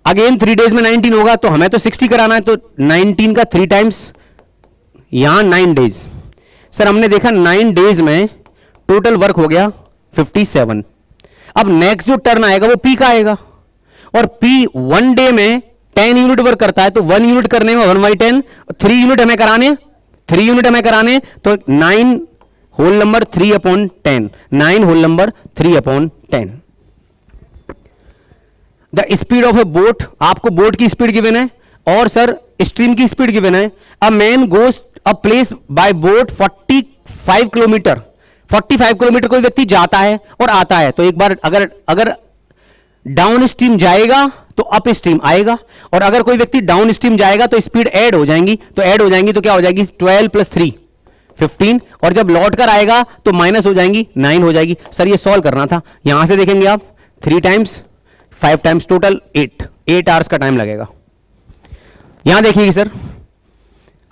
अगेन 3 डेज में 19 होगा, तो हमें तो 60 कराना है, तो 19 का 3 टाइम्स, यहां 9 डेज। सर हमने देखा 9 डेज में टोटल वर्क हो गया 57। अब नेक्स्ट जो टर्न आएगा वो P का आएगा, और P 1 डे में 10 यूनिट वर्क करता है, तो 1 यूनिट करने में 1/10, 3 यूनिट हमें कराने, 3 यूनिट हमें कराने, तो 9 whole number 3/10, 9 whole number 3/10। The speed of a boat, आपको बोट की स्पीड गिवन है और सर स्ट्रीम की स्पीड गिवन है। A man goes a place by boat 45 kilometre, 45 kilometre कोई व्यक्ति जाता है और आता है, तो एक बार अगर डाउन स्ट्रीम जाएगा तो अप स्ट्रीम आएगा, और अगर कोई व्यक्ति डाउन स्ट्रीम जाएगा तो स्पीड ऐड हो जाएंगी, तो क्या हो जाएगी 12 + 3 15, और जब लौट कर आएगा तो माइनस हो जाएंगी 9 हो जाएगी। सर ये सॉल्व करना था, यहां से देखेंगे आप 3 टाइम्स 5 टाइम्स टोटल 8 आवर्स का टाइम लगेगा। यहां देखिए sir,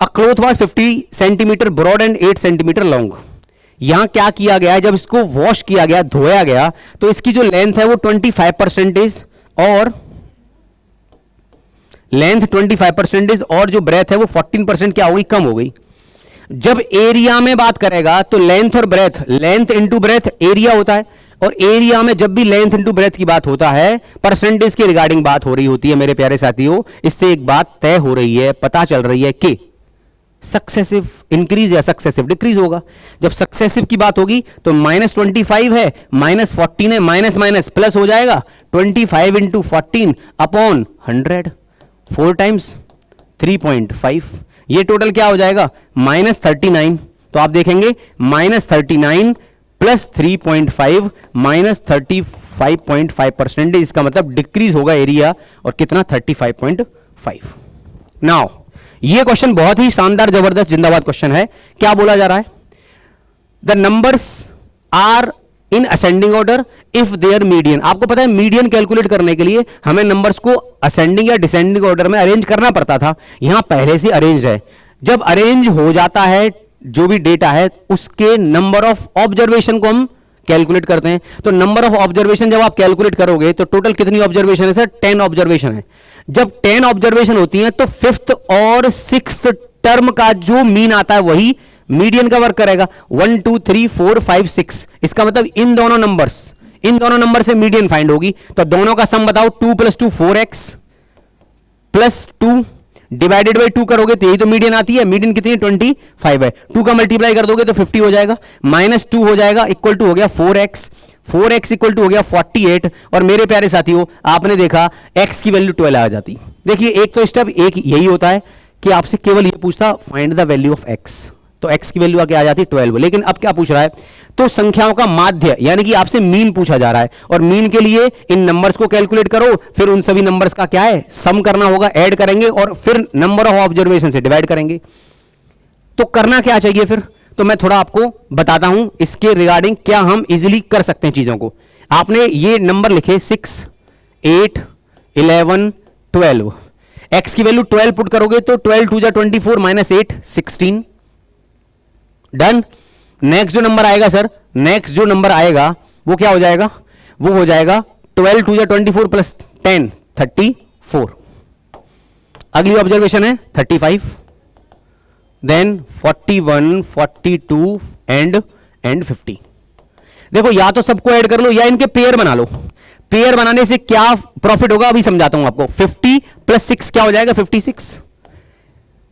a cloth was 50 centimetre broad and 8 centimetre long. यहां क्या किया गया है, जब इसको वॉश किया गया, धोया गया, तो इसकी जो लेंथ है वो 25% और लेंथ 25% और जो ब्रेथ है वो 14% क्या हो गई, कम हो गई। जब एरिया में बात करेगा तो लेंथ और breadth, length into breadth area होता है, और एरिया में जब भी लेंथ इंटू ब्रेथ की बात होता है परसेंटेज के रिगार्डिंग बात हो रही होती है मेरे प्यारे साथियों। इससे एक बात तय हो रही है, पता चल रही है कि सक्सेसिव इंक्रीज या सक्सेसिव डिक्रीज होगा। जब सक्सेसिव की बात होगी तो -25 है, -14 है, माइनस माइनस प्लस हो जाएगा, 25 × 14 अपॉन 100, 4 टाइम्स 3.5, ये टोटल क्या हो जाएगा -39। तो आप देखेंगे -39 प्लस 3.5 -35.5%, इसका मतलब डिक्रीज होगा एरिया, और कितना 35.5। नाउ ये क्वेश्चन बहुत ही शानदार जबरदस्त जिंदाबाद क्वेश्चन है। क्या बोला जा रहा है, the numbers are in ascending order if there median. आपको पता है मीडियन कैलकुलेट करने के लिए हमें नंबर्स को असेंडिंग या डिसेंडिंग ऑर्डर में अरेंज करना पड़ता था, यहां पहले से अरेंज है। जब अरेंज हो जाता है जो भी डेटा है उसके नंबर ऑफ ऑब्जर्वेशन को हम कैलकुलेट करते हैं। तो नंबर ऑफ ऑब्जर्वेशन जब आप कैलकुलेट करोगे तो टोटल कितनी ऑब्जर्वेशन है सर? 10 ऑब्जर्वेशन है। जब 10 ऑब्जर्वेशन होती हैं तो फिफ्थ और सिक्स्थ टर्म का जो मीन आता है वही मीडियन का वर्क करेगा। 1 2 3 4 5 6, इसका मतलब इन दोनों नंबर से मीडियन फाइंड होगी। तो दोनों का सम बताओ, 2 + 2 4x प्लस 2 डिवाइडेड बाई 2 करोगे तो यही तो मीडियन आती है। मीडियन कितनी है? 25 है। 2 का मल्टीप्लाई कर दोगे तो 50 हो जाएगा, -2 हो जाएगा, इक्वल टू हो गया 4x इक्वल टू हो गया 48। और मेरे प्यारे साथियों आपने देखा x की वैल्यू 12 आ जाती। देखिए एक तो स्टेप एक यही होता है कि आपसे केवल ये पूछता find the value of x, तो x की वैल्यू आगे आ जाती 12। लेकिन अब क्या पूछ रहा है? तो संख्याओं का माध्य यानी कि आपसे मीन पूछा जा रहा है, और मीन के लिए इन नंबर्स को कैलकुलेट करो, फिर उन सभी नंबर्स का क्या है सम करना होगा, ऐड करेंगे और फिर नंबर ऑफ ऑब्जर्वेशन से डिवाइड करेंगे। तो करना क्या चाहिए फिर? तो मैं थोड़ा आपको बताता हूं इसके रिगार्डिंग क्या हम इजीली कर सकते हैं चीजों को। आपने ये नंबर लिखे 6 8 11 12, x की वैल्यू 12 पुट करोगे तो 12 2 जा 24 -8 16। डन। नेक्स्ट जो नंबर आएगा सर, नेक्स्ट जो नंबर आएगा वो क्या हो जाएगा? वो हो जाएगा 12 2 जा 24 प्लस 10 34। अगली ऑब्जर्वेशन है 35, देन 41 42 एंड 50। देखो या तो सबको ऐड कर लो या इनके पेयर बना लो। पेयर बनाने से क्या प्रॉफिट होगा अभी समझाता हूं आपको। 50 + 6 क्या हो जाएगा? 56।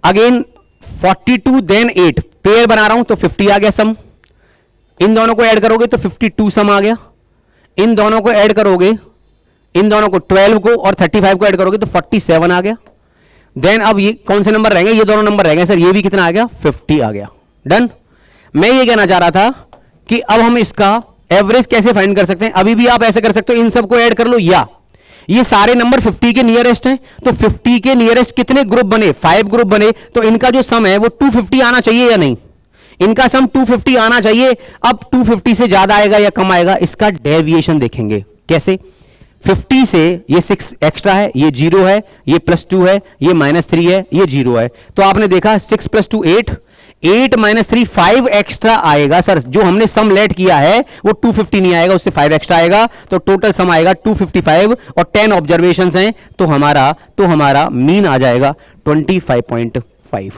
अगेन 42 देन 8, पेयर बना रहा हूं तो 50 आ गया सम। इन दोनों को ऐड करोगे तो 52 सम आ गया। इन दोनों को ऐड करोगे, इन दोनों को 12 को और 35 को ऐड करोगे तो 47 आ गया। देन अब ये कौन से नंबर रहेंगे? ये दोनों नंबर रहेंगे सर। ये भी कितना आ गया? 50 आ गया। डन। मैं ये कहना चाह रहा था कि अब हम इसका एवरेज कैसे फाइंड कर सकते हैं। अभी भी आप ऐसे कर सकते हो, इन सबको ऐड कर लो, या ये सारे नंबर 50 के नियरेस्ट हैं तो 50 के नियरेस्ट कितने ग्रुप बने? 5 ग्रुप बने। तो इनका जो सम है वो 250 आना चाहिए या नहीं? इनका सम 250 आना चाहिए। अब 250 से ज्यादा आएगा या कम आएगा, इसका डेविएशन देखेंगे। कैसे? 50 से ये 6 एक्स्ट्रा है, ये 0 है, ये +2 है, ये -3 है, ये 0 है। तो आपने देखा 6 + 2 8, 8 - 3 5 एक्स्ट्रा आएगा सर। जो हमने सम लेट किया है वो 250 नहीं आएगा, उससे 5 एक्स्ट्रा आएगा। तो टोटल सम आएगा 255 और 10 ऑब्जर्वेशंस हैं तो हमारा मीन आ जाएगा 25.5।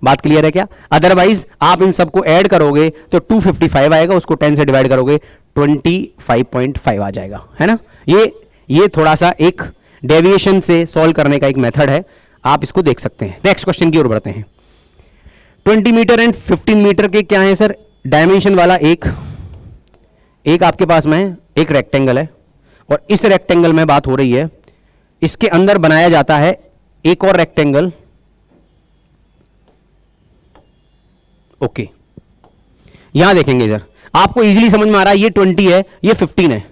बात क्लियर है क्या? अदरवाइज आप इन सबको ऐड करोगे तो 255 आएगा, उसको 10 से डिवाइड करोगे 25.5 आ जाएगा, है ना। ये थोड़ा सा एक डेविएशन से सॉल्व करने का एक मेथड है, आप इसको देख सकते हैं। नेक्स्ट क्वेश्चन की ओर बढ़ते हैं। 20 मीटर एंड 15 मीटर के क्या है सर? डायमेंशन वाला एक आपके पास में एक रेक्टेंगल है, और इस रेक्टेंगल में बात हो रही है, इसके अंदर बनाया जाता है एक और रेक्टेंगल। ओके, यहां देखेंगे इधर आपको इजीली समझ में आ रहा है। ये 20 है, ये 15 है।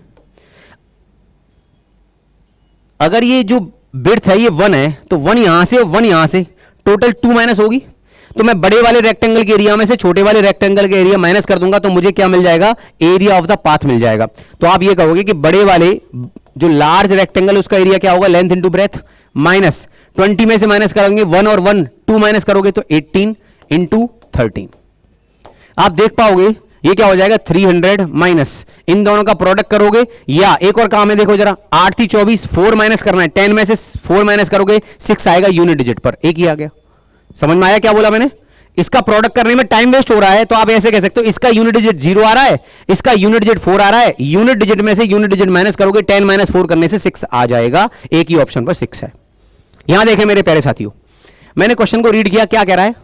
अगर ये जो विड्थ है ये 1 है तो 1 यहां से और 1 यहां से, टोटल 2 माइनस होगी। तो मैं बड़े वाले रेक्टेंगल के एरिया में से छोटे वाले रेक्टेंगल के एरिया माइनस कर दूंगा तो मुझे क्या मिल जाएगा? एरिया ऑफ द पाथ मिल जाएगा। तो आप ये कहोगे कि बड़े वाले जो लार्ज रेक्टेंगल उसका एरिया क्या होगा? लेंथ इंटू ब्रेथ, माइनस 20 में से माइनस करेंगे 1 और 1 2 माइनस करोगे तो 18 इंटू 13। आप देख पाओगे ये क्या हो जाएगा? 300 माइनस इन दोनों का प्रोडक्ट करोगे, या एक और काम है देखो जरा, 8 थी 24, 4 माइनस करना है, 10 में से 4 माइनस करोगे 6 आएगा यूनिट डिजिट पर, एक ही आ गया। समझ में आया क्या बोला मैंने? इसका प्रोडक्ट करने में टाइम वेस्ट हो रहा है तो आप ऐसे कह सकते हो इसका यूनिट डिजिट 0 आ रहा है, इसका यूनिट डिजिट 4 आ रहा है, यूनिट डिजिट में से यूनिट डिजिट माइनस करोगे 10 माइनस 4 करने से 6 आ जाएगा। एक ही ऑप्शन पर 6 है। यहां देखें मेरे प्यारे साथियों, मैंने क्वेश्चन को रीड किया, क्या कह रहा है?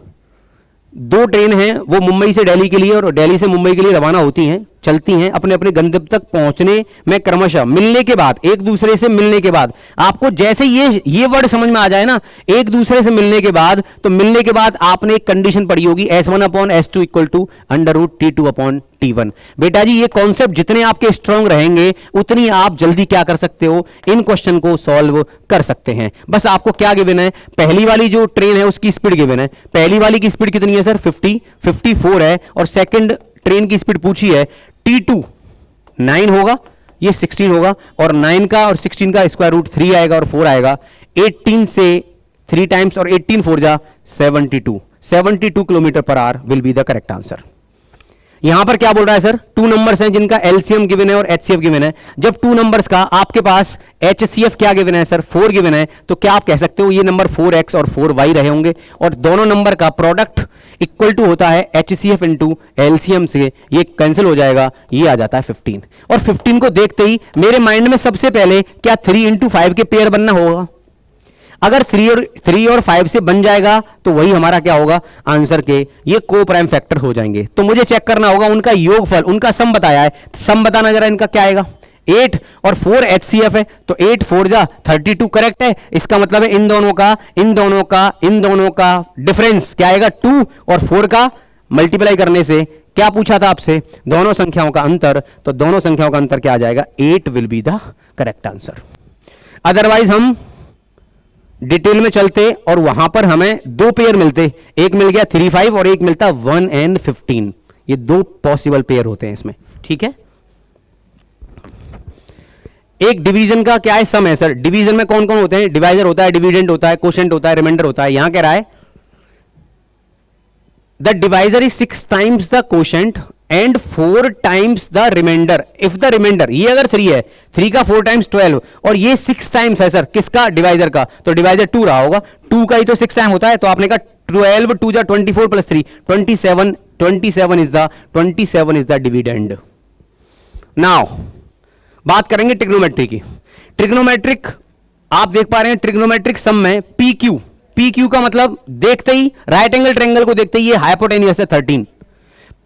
2 ट्रेन हैं, वो मुंबई से दिल्ली के लिए और दिल्ली से मुंबई के लिए रवाना होती हैं, चलती हैं। अपने अपने गंतव्य तक पहुंचने में क्रमशः मिलने के बाद, एक दूसरे से मिलने के बाद, आपको जैसे ये वर्ड समझ में आ जाए ना, एक दूसरे से मिलने के बाद, तो मिलने के बाद आपने एक कंडीशन पढ़ी होगी S1/S2 = √T2/T1। बेटा जी ये कॉन्सेप्ट जितने आपके स्ट्रांग रहेंगे उतनी आप जल्दी क्या कर सकते हो? इन क्वेश्चन को सॉल्व कर सकते हैं। बस आपको क्या गिवन है? पहली वाली जो ट्रेन है उसकी स्पीड गिवन है। पहली वाली की स्पीड कितनी है सर? 54 है, और सेकंड ट्रेन की स्पीड पूछी है, T2 9 होगा, ये 16 होगा, और 9 का और 16 का स्क्वायर रूट 3 आएगा और 4 आएगा, 18 से 3 टाइम्स और 18 4 जा 72 kilometre per hour will be the correct answer. यहां पर क्या बोल रहा है सर, टू नंबर्स हैं जिनका एलसीएम गिवन है और एचसीएफ गिवन है। जब टू नंबर्स का आपके पास एचसीएफ क्या गिवन है सर, 4 गिवन है, तो क्या आप कह सकते हो ये नंबर 4x और 4y रहे होंगे, और दोनों नंबर का प्रोडक्ट इक्वल टू होता है एचसीएफ इंटू एलसीएम से, ये कैंसिल हो जाएगा, ये आ जाता है 15। और 15 को देखते ही मेरे माइंड में सबसे पहले क्या 3 इंटू 5 के पेयर बनना होगा। अगर 3 और 5 से बन जाएगा तो वही हमारा क्या होगा, आंसर के ये को प्राइम फैक्टर हो जाएंगे। तो मुझे चेक करना होगा उनका योगफल, उनका सम बताया है, सम बताना जरा इनका क्या आएगा। 8 और 4 HCF है, तो 8 4 जा 32 करेक्ट है। इसका मतलब है इन दोनों का डिफरेंस क्या आएगा, 2 और 4 का मल्टीप्लाई करने से क्या पूछा था आपसे, दोनों संख्याओं का अंतर, तो दोनों संख्याओं का अंतर क्या आ जाएगा, 8 will be the correct answer. Otherwise हम डिटेल में चलते और वहां पर हमें दो पेयर मिलते, एक मिल गया 3 5 और एक मिलता 1 and 15, ये दो पॉसिबल पेयर होते हैं इसमें, ठीक है। एक डिवीजन का क्या है, सम है सर। डिवीजन में कौन कौन होते हैं, डिवाइजर होता है, डिविडेंड होता है, कोशेंट होता है, रिमाइंडर होता है। यहां कह रहा है the divisor is 6 times the quotient and 4 times the remainder if the remainder, ये अगर 3 है, 3 का 4 टाइम्स 12 और ये 6 टाइम्स है सर, किसका, डिवाइजर का, तो डिवाइजर 2 रहा होगा, 2 का ही तो 6 टाइम होता है, तो आपने कहा 12 2 जा 24 plus 3 27 is the dividend. Now बात करेंगे ट्रिग्नोमेट्री की। ट्रिग्नोमेट्रिक आप देख पा रहे हैं, ट्रिग्नोमेट्रिक सम में पी क्यू का मतलब देखते ही राइट एंगल ट्रायंगल को देखते ही ये हाइपोटेन्यूस है 13,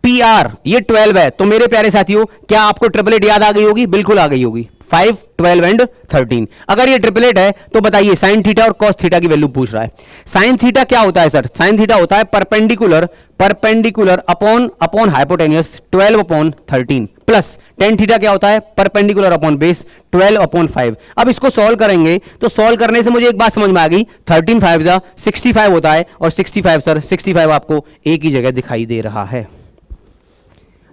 PR ये 12 है। तो मेरे प्यारे साथियों क्या आपको ट्रिपलेट याद आ गई होगी, बिल्कुल आ गई होगी, 5 12 एंड 13। अगर ये ट्रिपलेट है तो बताइए साइन थीटा और कॉस थीटा की वैल्यू पूछ रहा है। साइन थीटा क्या होता है सर, साइन थीटा होता है perpendicular upon hypotenuse 12 upon 13 plus tan theta क्या होता है, परपेंडिकुलर अपॉन बेस 12 अपॉन 5। अब इसको सॉल्व करेंगे तो सॉल्व करने से मुझे एक बात समझ में आ गई, 13 5 जा 65 होता है, और 65 सर 65 आपको एक ही जगह दिखाई दे रहा है।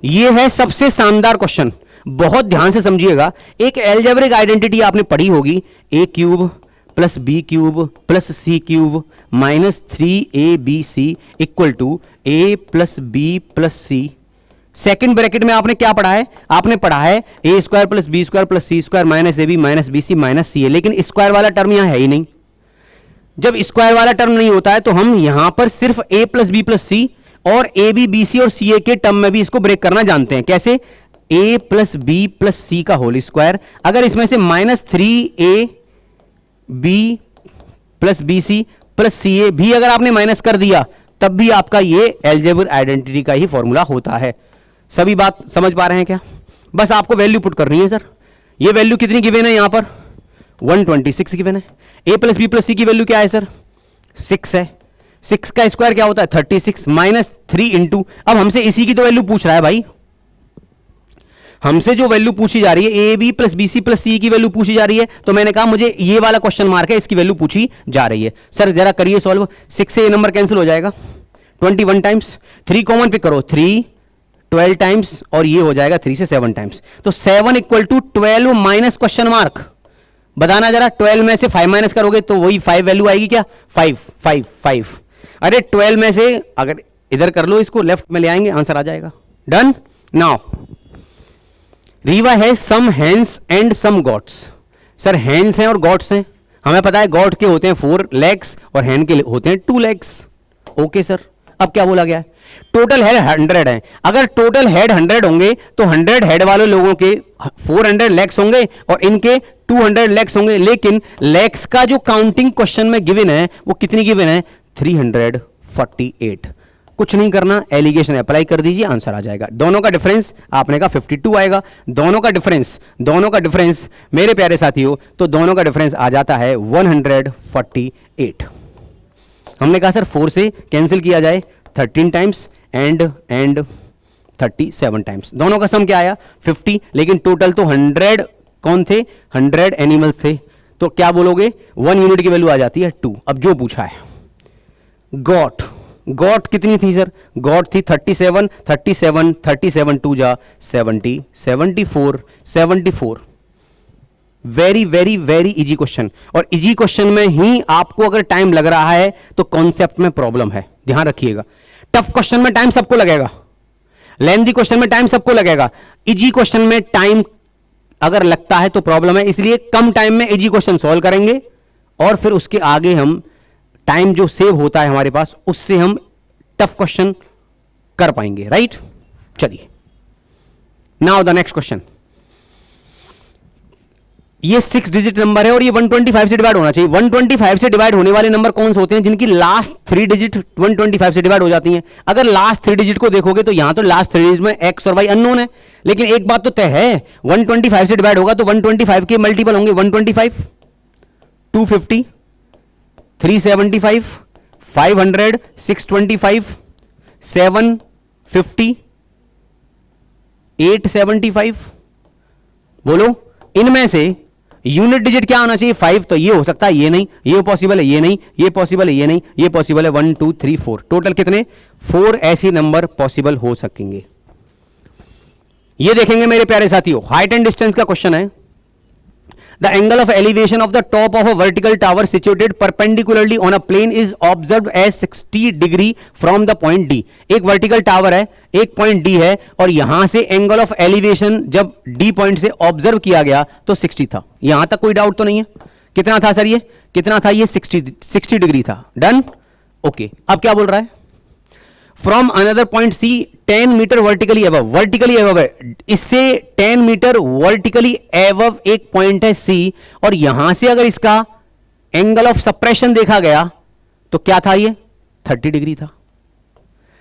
यह है सबसे शानदार क्वेश्चन, बहुत ध्यान से समझिएगा। एक एल्जेब्रिक आइडेंटिटी आपने पढ़ी होगी, a cube plus B cube plus C cube minus 3abc equal to a plus B plus C. Second bracket में आपने क्या पढ़ा है, आपने पढ़ा है a square plus B square plus C square minus ab minus B C minus C है, लेकिन स्क्वायर वाला टर्म यहां है ही नहीं। जब स्क्वायर वाला टर्म नहीं होता है तो हम यहां पर सिर्फ a प्लस बी प्लस सी और ए बी बी सी और सी ए के टर्म में भी इसको ब्रेक करना जानते हैं। कैसे, a plus B plus C का होल स्क्वायर, अगर इसमें से minus 3ab plus B C plus C A भी अगर आपने माइनस कर दिया तब भी आपका ये एल्जेब्रिक आइडेंटिटी का ही फॉर्मूला होता है। सभी बात समझ पा रहे हैं क्या, बस आपको वैल्यू पुट करनी है सर। ये वैल्यू कितनी गिवन है, यहां पर 126 गिवन है। a plus B plus C की वैल्यू क्या है सर, 6 है। 6 का स्क्वायर क्या होता है 36 माइनस 3 इंटू, अब हमसे इसी की तो वैल्यू पूछ रहा है भाई, हमसे जो वैल्यू पूछी जा रही है A B plus B C plus C की वैल्यू पूछी जा रही है, तो मैंने कहा मुझे ये वाला क्वेश्चन मार्क है, इसकी वैल्यू पूछी जा रही है। सर जरा करिए सॉल्व, 6 से ये नंबर कैंसिल हो जाएगा 21 टाइम्स, 3 कॉमन पिक करो 3 12 टाइम्स और ये हो जाएगा 3 से 7 टाइम्स, तो 7 equal to 12 minus question mark. बताना जरा 12 में से 5 माइनस करोगे तो वही 5 वैल्यू आएगी क्या, 5 5 5। अरे 12 में से अगर इधर कर लो इसको लेफ्ट में ले आएंगे आंसर आ जाएगा। डन। नाउ रीवा है some hens and some goats. Sir hens हैं और गॉट्स हैं, हमें पता है गॉट के होते हैं 4 लेग्स और हैंड के होते हैं 2 लेग्स। ओके सर, अब क्या बोला गया है, टोटल हेड 100 है। अगर टोटल हेड 100 होंगे तो 100 हेड वाले लोगों के 400 लेग्स होंगे और इनके 200 लेग्स होंगे, लेकिन लेग्स का जो काउंटिंग क्वेश्चन में गिवन है वो कितनी गिवन है, 348। कुछ नहीं करना, एलिगेशन अप्लाई कर दीजिए, आंसर आ जाएगा। दोनों का डिफरेंस आपने कहा 52 आएगा, दोनों का डिफरेंस मेरे प्यारे साथियों, तो दोनों का डिफरेंस आ जाता है 148। हमने कहा सर 4 से कैंसिल किया जाए 13 टाइम्स एंड 37 टाइम्स, दोनों का सम क्या आया 50, लेकिन टोटल तो 100 कौन थे, 100 एनिमल्स थे, तो क्या बोलोगे 1 यूनिट की वैल्यू आ जाती है 2। अब जो पूछा है गॉट, गॉट कितनी थी सर? गॉट थी 37, 37, 37 2 जा 70, 74, 74। Very very very easy question, और इजी क्वेश्चन में ही आपको अगर टाइम लग रहा है तो कॉन्सेप्ट में प्रॉब्लम है, ध्यान रखिएगा। टफ क्वेश्चन में टाइम सबको लगेगा, लेंथी क्वेश्चन में टाइम सबको लगेगा, इजी क्वेश्चन में टाइम अगर लगता है तो प्रॉब्लम है। इसलिए कम टाइम में इजी क्वेश्चन सॉल्व करेंगे और फिर उसके आगे हम टाइम जो सेव होता है हमारे पास उससे हम टफ क्वेश्चन कर पाएंगे, राइट। चलिए नाउ द नेक्स्ट क्वेश्चन। ये 6 डिजिट नंबर है और ये 125 से डिवाइड होना चाहिए। 125 से डिवाइड होने वाले नंबर कौन से होते हैं? जिनकी लास्ट 3 डिजिट 125 से डिवाइड हो जाती हैं। अगर लास्ट 3 डिजिट को देखोगे तो यहां तो लास्ट 3 डिजिट में x और y अननोन है, लेकिन एक बात तो तय है, 125 से डिवाइड होगा तो 125 के मल्टीपल होंगे 125, 250, 375, 500, 625, 750, 875। बोलो इनमें से यूनिट डिजिट क्या होना चाहिए? 5। तो ये हो सकता है, ये नहीं, ये पॉसिबल है, ये नहीं, ये पॉसिबल है, ये नहीं, ये पॉसिबल है। 1 2 3 4 टोटल कितने? 4 ऐसे नंबर पॉसिबल हो सकेंगे। ये देखेंगे मेरे प्यारे साथियों, हाइट एंड डिस्टेंस का क्वेश्चन है। The angle of elevation of the top of a vertical tower situated perpendicularly on a plane is observed as 60 degree from the point D। एक वर्टिकल टावर है, एक पॉइंट D है और यहां से angle of elevation जब D point से observe किया गया तो 60 था। यहां तक कोई डाउट तो नहीं है? कितना था सर? ये कितना था? ये 60 डिग्री था। Done, okay. अब क्या बोल रहा है? From another point C 10 metre vertically above, vertically above है, इससे 10 मीटर वर्टिकली एबव एक पॉइंट है C, और यहां से अगर इसका एंगल ऑफ सप्रेशन देखा गया तो क्या था? ये 30 डिग्री था।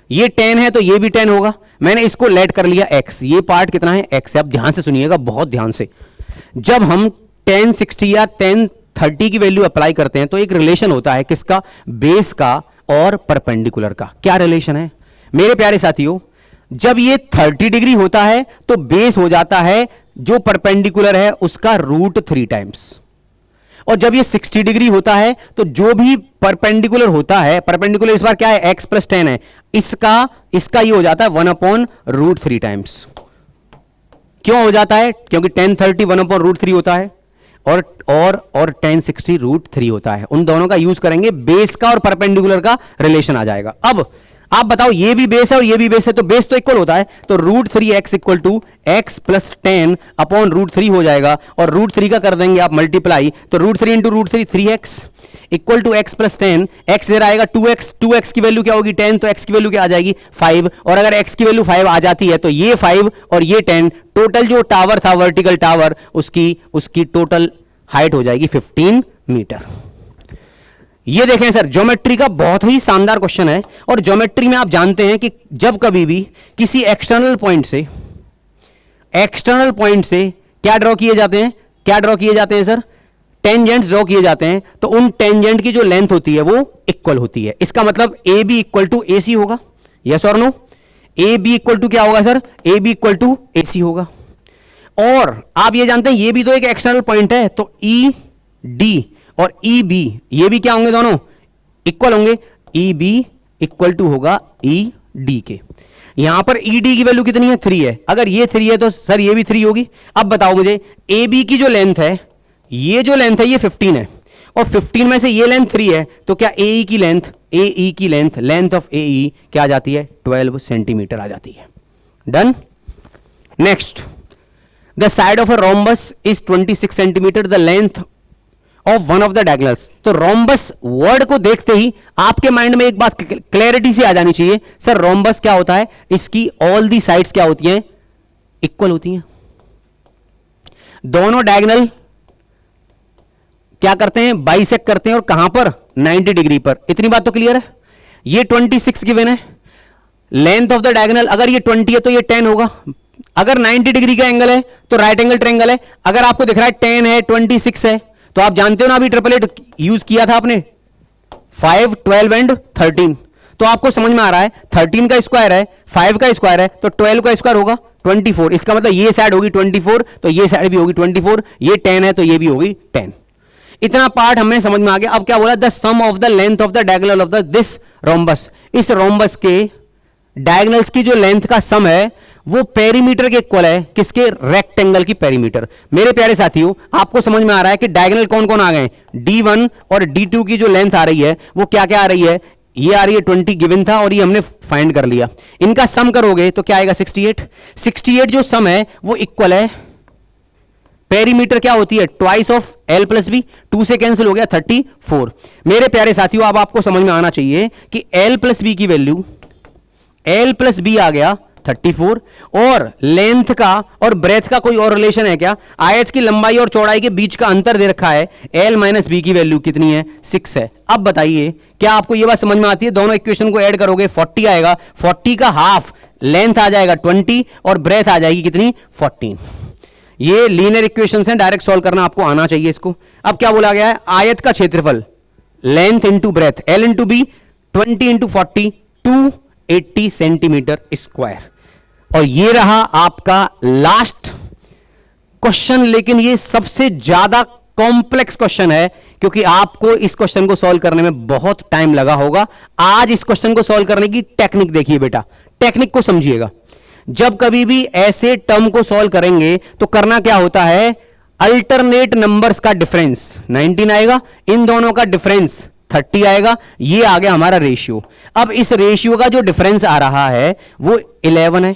ये 10 है तो ये भी 10 होगा। मैंने इसको लेट कर लिया x, ये पार्ट कितना है? x है। अब ध्यान से सुनिएगा, बहुत ध्यान से। जब हम 10 60 या 10 30 की वैल्यू अप्लाई करते हैं तो एक रिलेशन होता है, किसका? बेस का और परपेंडिकुलर का। क्या रिलेशन है मेरे प्यारे साथियों? जब ये 30 डिग्री होता है तो बेस हो जाता है जो परपेंडिकुलर है उसका √3 टाइम्स, और जब ये 60 डिग्री होता है तो जो भी परपेंडिकुलर होता है, परपेंडिकुलर इस बार क्या है? x + 10 है, इसका ये हो जाता है 1/√3 टाइम्स। क्यों हो जाता है? क्योंकि 10 30 1/√3 होता है और 10 60 √3 होता है। उन दोनों का यूज करेंगे, बेस का और परपेंडिकुलर का रिलेशन आ जाएगा। अब आप बताओ, ये भी बेस है और ये भी बेस है, तो बेस तो इक्वल होता है, तो √3x इक्वल टू x + 10/√3 हो जाएगा, और √3 का कर देंगे आप मल्टीप्लाई, तो √3 × √3 3x equal to x + 10। x इधर आएगा 2x की वैल्यू क्या होगी? 10, तो x की वैल्यू क्या आ जाएगी? 5, और अगर x की वैल्यू 5 आ जाती है तो ये 5 और ये 10, टोटल जो टावर था वर्टिकल टावर उसकी टोटल हाइट हो जाएगी 15 मीटर। ये देखें सर, ज्योमेट्री का बहुत ही शानदार क्वेश्चन है, और ज्योमेट्री में आप जानते हैं कि जब कभी भी किसी एक्सटर्नल पॉइंट से क्या ड्रॉ किए जाते हैं? क्या ड्रॉ किए जाते हैं सर? टेंजेंट्स ड्रॉ किए जाते हैं, तो उन टेंजेंट की जो लेंथ होती है वो इक्वल होती है। इसका मतलब A B equal to A C होगा, यस और no? A B equal to क्या होगा sir? A B equal to A C होगा। और आप ये जानते हैं ये भी तो एक एक्सटर्नल पॉइंट है, तो ई डी और ई बी ये भी क्या होंगे? दोनों इक्वल होंगे। ई बी इक्वल टू होगा ई डी के। यहां पर ई डी की वैल्यू कितनी है? 3 है। अगर ये 3 है तो सर ये भी 3 होगी। अब बताओ मुझे, ए बी की जो लेंथ है, ये जो लेंथ है ये 15 है, और 15 में से ये लेंथ 3 है, तो क्या ए ई की लेंथ ऑफ ए ई क्या आ जाती है? 12 सेंटीमीटर आ जाती है। Done. Next, the side of a rhombus is 26 centimetre, the length of one of the diagonals. तो रोम्बस वर्ड को देखते ही आपके माइंड में एक बात क्लैरिटी से आ जानी चाहिए, सर रोम्बस क्या होता है? इसकी ऑल दी साइड्स क्या होती हैं? इक्वल होती हैं। दोनों डायगोनल क्या करते हैं? बाइसेक्ट करते हैं, और कहां पर? 90 डिग्री पर। इतनी बात तो क्लियर है। ये 26 गिवन है, लेंथ ऑफ द डायगोनल अगर ये 20 है तो ये 10 होगा। अगर 90 डिग्री का एंगल है तो राइट एंगल ट्रायंगल है। अगर आपको दिख रहा है 10 है 26 है, तो आप जानते हो ना, अभी 888 यूज किया था आपने, 5 12 एंड 13, तो आपको समझ में आ रहा है 13 का स्क्वायर है, 5 का स्क्वायर है, तो 12 का स्क्वायर होगा 24। इसका मतलब ये साइड होगी 24, तो ये साइड भी होगी 24, ये 10 है तो ये भी होगी 10। इतना पार्ट हमें समझ में आ गया। अब क्या बोला? The sum of the length of the diagonal of the this rhombus इस रोम्बस के डायगोनल्स की जो लेंथ का सम है वो पेरीमीटर के इक्वल है, किसके? रेक्टेंगल की पेरीमीटर। मेरे प्यारे साथियों, आपको समझ में आ रहा है कि डायगोनल कौन कौन आ गए? D1 और D2 की जो लेंथ आ रही है वो क्या क्या आ रही है? ये आ रही है 20 गिवन था और ये हमने फाइंड कर लिया। इनका सम करोगे तो क्या आएगा? 68 जो सम है वो इक्वल है, पेरीमीटर क्या होती है? Twice of L plus B, 2 से कैंसिल हो गया 34। मेरे प्यारे साथियों, अब आपको समझ में आना चाहिए कि L प्लस बी की वैल्यू, L प्लस बी आ गया 34, और लेंथ का और ब्रेथ का कोई और रिलेशन है क्या? आयत की लंबाई और चौड़ाई के बीच का अंतर दे रखा है, L माइनस बी की वैल्यू कितनी है? 6 है। अब बताइए, क्या आपको यह बात समझ में आती है? दोनों इक्वेशन को ऐड करोगे 40 आएगा, 40 का हाफ लेंथ आ जाएगा 20 और ब्रेथ आ जाएगी कितनी? 14। ये लीनियर इक्वेशन है, डायरेक्ट सॉल्व करना आपको आना चाहिए इसको। अब क्या बोला गया है? आयत का क्षेत्रफल length into breadth, L into B, 20 into 40, 280 centimetre square. और ये रहा आपका लास्ट क्वेश्चन, लेकिन ये सबसे ज्यादा कॉम्प्लेक्स क्वेश्चन है क्योंकि आपको इस क्वेश्चन को सॉल्व करने में बहुत टाइम लगा होगा। आज इस क्वेश्चन को सॉल्व करने की टेक्निक देखिए बेटा, टेक्निक को समझिएगा। जब कभी भी ऐसे टर्म को सॉल्व करेंगे तो करना क्या होता है? अल्टरनेट नंबर्स का डिफरेंस 19 आएगा, इन दोनों का डिफरेंस 30 आएगा, ये आ गया हमारा रेशियो। अब इस रेशियो का जो डिफरेंस आ रहा है वो 11 है।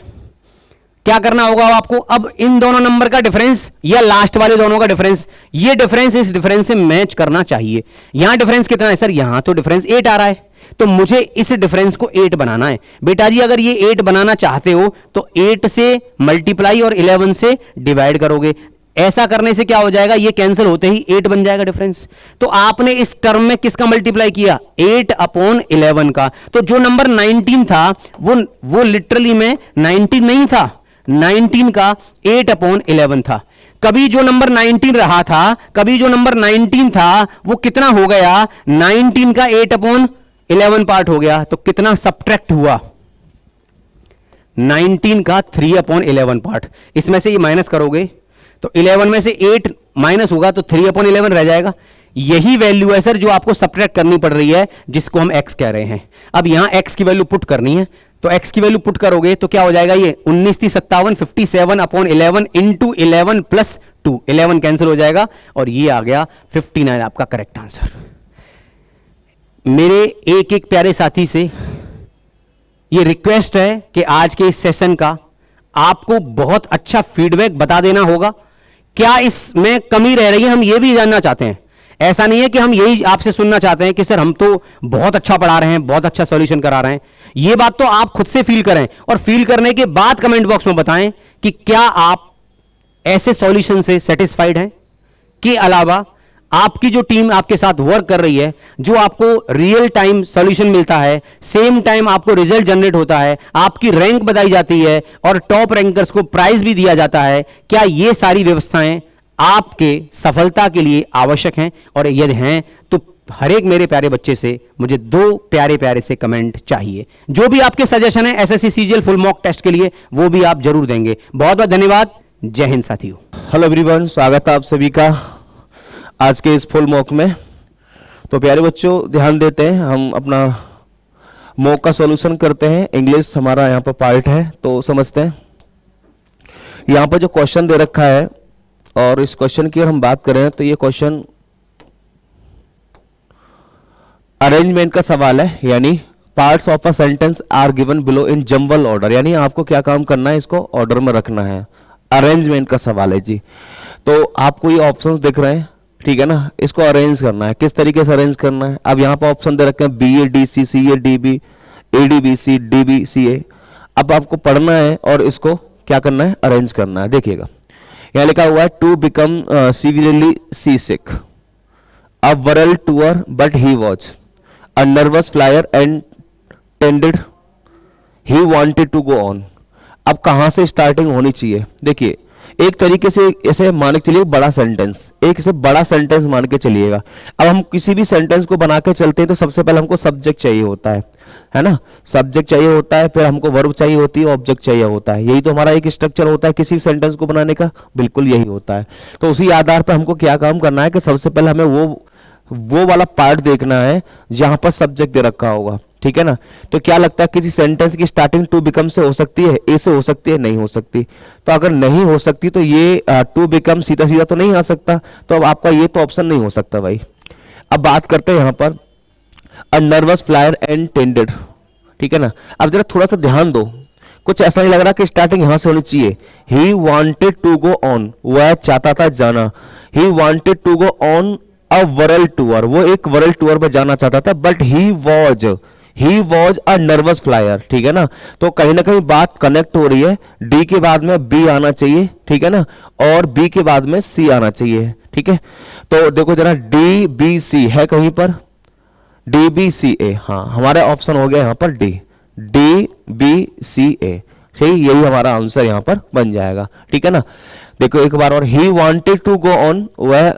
क्या करना होगा आपको? अब इन दोनों नंबर का डिफरेंस या लास्ट वाले दोनों का डिफरेंस, ये डिफरेंस इस डिफरेंस से मैच करना चाहिए। यहां डिफरेंस कितना है सर? यहां तो डिफरेंस 8 आ रहा है, तो मुझे इस डिफरेंस को 8 बनाना है। बेटा जी, अगर ये 8 बनाना चाहते हो तो 8 से मल्टीप्लाई और 11 से डिवाइड करोगे। ऐसा करने से क्या हो जाएगा? ये कैंसिल होते ही 8 बन जाएगा डिफरेंस। तो आपने इस टर्म में किसका मल्टीप्लाई किया? 8 अपॉन 11 का। तो जो नंबर 19 था वो लिटरली में 19 नहीं था, 19 का 8 अपॉन 11 था। कभी जो नंबर 19 रहा था, कभी जो नंबर 19 था वो कितना हो गया? 19 का 8 अपॉन 11 पार्ट हो गया, तो कितना सब्ट्रैक्ट हुआ? 19 का 3 अपॉन 11 पार्ट। इसमें से ये माइनस करोगे तो 11 में से 8 माइनस होगा तो 3 अपॉन 11 रह जाएगा। यही वैल्यू है सर जो आपको सब्ट्रैक्ट करनी पड़ रही है, जिसको हम x कह रहे हैं। अब यहां x की वैल्यू पुट करनी है, तो x की वैल्यू पुट करोगे तो क्या हो जाएगा? ये 19 × 57 57 अपॉन 11 इंटू 11 प्लस 2, 11 कैंसिल हो जाएगा और ये आ गया 59 आपका करेक्ट आंसर। मेरे एक एक प्यारे साथी से ये रिक्वेस्ट है कि आज के इस सेशन का आपको बहुत अच्छा फीडबैक बता देना होगा। क्या इसमें कमी रह रही है, हम ये भी जानना चाहते हैं। ऐसा नहीं है कि हम यही आपसे सुनना चाहते हैं कि सर हम तो बहुत अच्छा पढ़ा रहे हैं, बहुत अच्छा सॉल्यूशन करा रहे हैं। ये बात तो आप खुद से फील करें और फील करने के बाद कमेंट बॉक्स में बताएं कि क्या आप ऐसे सॉल्यूशन से सेटिस्फाइड हैं। के अलावा आपकी जो टीम आपके साथ वर्क कर रही है, जो आपको रियल टाइम सॉल्यूशन मिलता है, सेम टाइम आपको रिजल्ट जनरेट होता है, आपकी रैंक बताई जाती है और टॉप रैंकर्स को प्राइज भी दिया जाता है, क्या ये सारी व्यवस्थाएं आपके सफलता के लिए आवश्यक हैं? और यदि हैं तो हर एक मेरे प्यारे बच्चे से मुझे 2 प्यारे प्यारे से कमेंट चाहिए। जो भी आपके सजेशन है SSC CGL full mock test के लिए, वो भी आप जरूर देंगे। बहुत बहुत धन्यवाद। जय हिंद साथियों। हेलो एवरीवन, स्वागत है आप सभी का आज के इस फुल मॉक में। तो प्यारे बच्चों ध्यान देते हैं, हम अपना मॉक का सॉल्यूशन करते हैं। इंग्लिश हमारा यहाँ पर पार्ट है तो समझते हैं। यहाँ पर जो क्वेश्चन दे रखा है और इस क्वेश्चन की अगर हम बात करें तो ये क्वेश्चन अरेंजमेंट का सवाल है, यानी parts of a sentence are given below in jumbled order, यानी आपको क्या काम करना है, इसको ऑर्डर में रखना है। अरेंजमेंट का सवाल है जी। तो आपको ये ऑप्शंस दिख रहे हैं, ठीक है ना। इसको अरेंज करना है, किस तरीके से अरेंज करना है। अब यहाँ पर ऑप्शन दे रखे हैं B A D C, C A D B, A D B C, D B C A. अब आपको पढ़ना है और इसको क्या करना है, अरेंज करना है। देखिएगा यहाँ लिखा हुआ है to become severely sea sick, a world tour but he was a nervous flyer and tended he wanted to go on. अब कहां से स्टार्टिंग होनी चाहिए? देखिए एक तरीके से ऐसे मान के चलिए बड़ा सेंटेंस, एक से बड़ा सेंटेंस मान के चलिएगा। अब हम किसी भी सेंटेंस को बना के चलते हैं तो सबसे पहले हमको सब्जेक्ट चाहिए होता है ना। सब्जेक्ट चाहिए होता है, फिर हमको वर्ब चाहिए होती है, ऑब्जेक्ट चाहिए होता है। यही तो हमारा एक स्ट्रक्चर होता है किसी भी सेंटेंस को बनाने का, बिल्कुल यही होता है। तो उसी आधार पर हमको क्या काम करना है कि सबसे पहले हमें वो वाला पार्ट देखना है जहां पर सब्जेक्ट दे रखा होगा। ठीक है ना। तो क्या लगता है किसी सेंटेंस की स्टार्टिंग टू बिकम से हो सकती है, ए से हो सकती है, नहीं हो सकती। तो अगर नहीं हो सकती तो ये टू बिकम सीधा सीधा तो नहीं आ सकता, तो अब आपका ये तो ऑप्शन नहीं हो सकता भाई। अब बात करते हैं यहां पर अ नर्वस फ्लायर एंड टेंडेड, ठीक है ना। अब जरा थोड़ा सा ध्यान दो, कुछ ऐसा नहीं लग रहा कि स्टार्टिंग यहां से होनी चाहिए। He wanted to go on, वह चाहता था जाना। He wanted to go on a world tour, वो एक वर्ल्ड टूर पर जाना चाहता था, but he was a nervous flyer, ठीक है ना। तो कहीं ना कहीं बात कनेक्ट हो रही है, डी के बाद में बी आना चाहिए, ठीक है ना, और बी के बाद में सी आना चाहिए, ठीक है। तो देखो जरा डी बी सी है कहीं पर, डी बी सी ए, हाँ हमारा ऑप्शन हो गया यहां पर डी, डी बी सी ए, सही, यही हमारा आंसर यहां पर बन जाएगा, ठीक है ना। देखो एक बार और, he wanted to go on,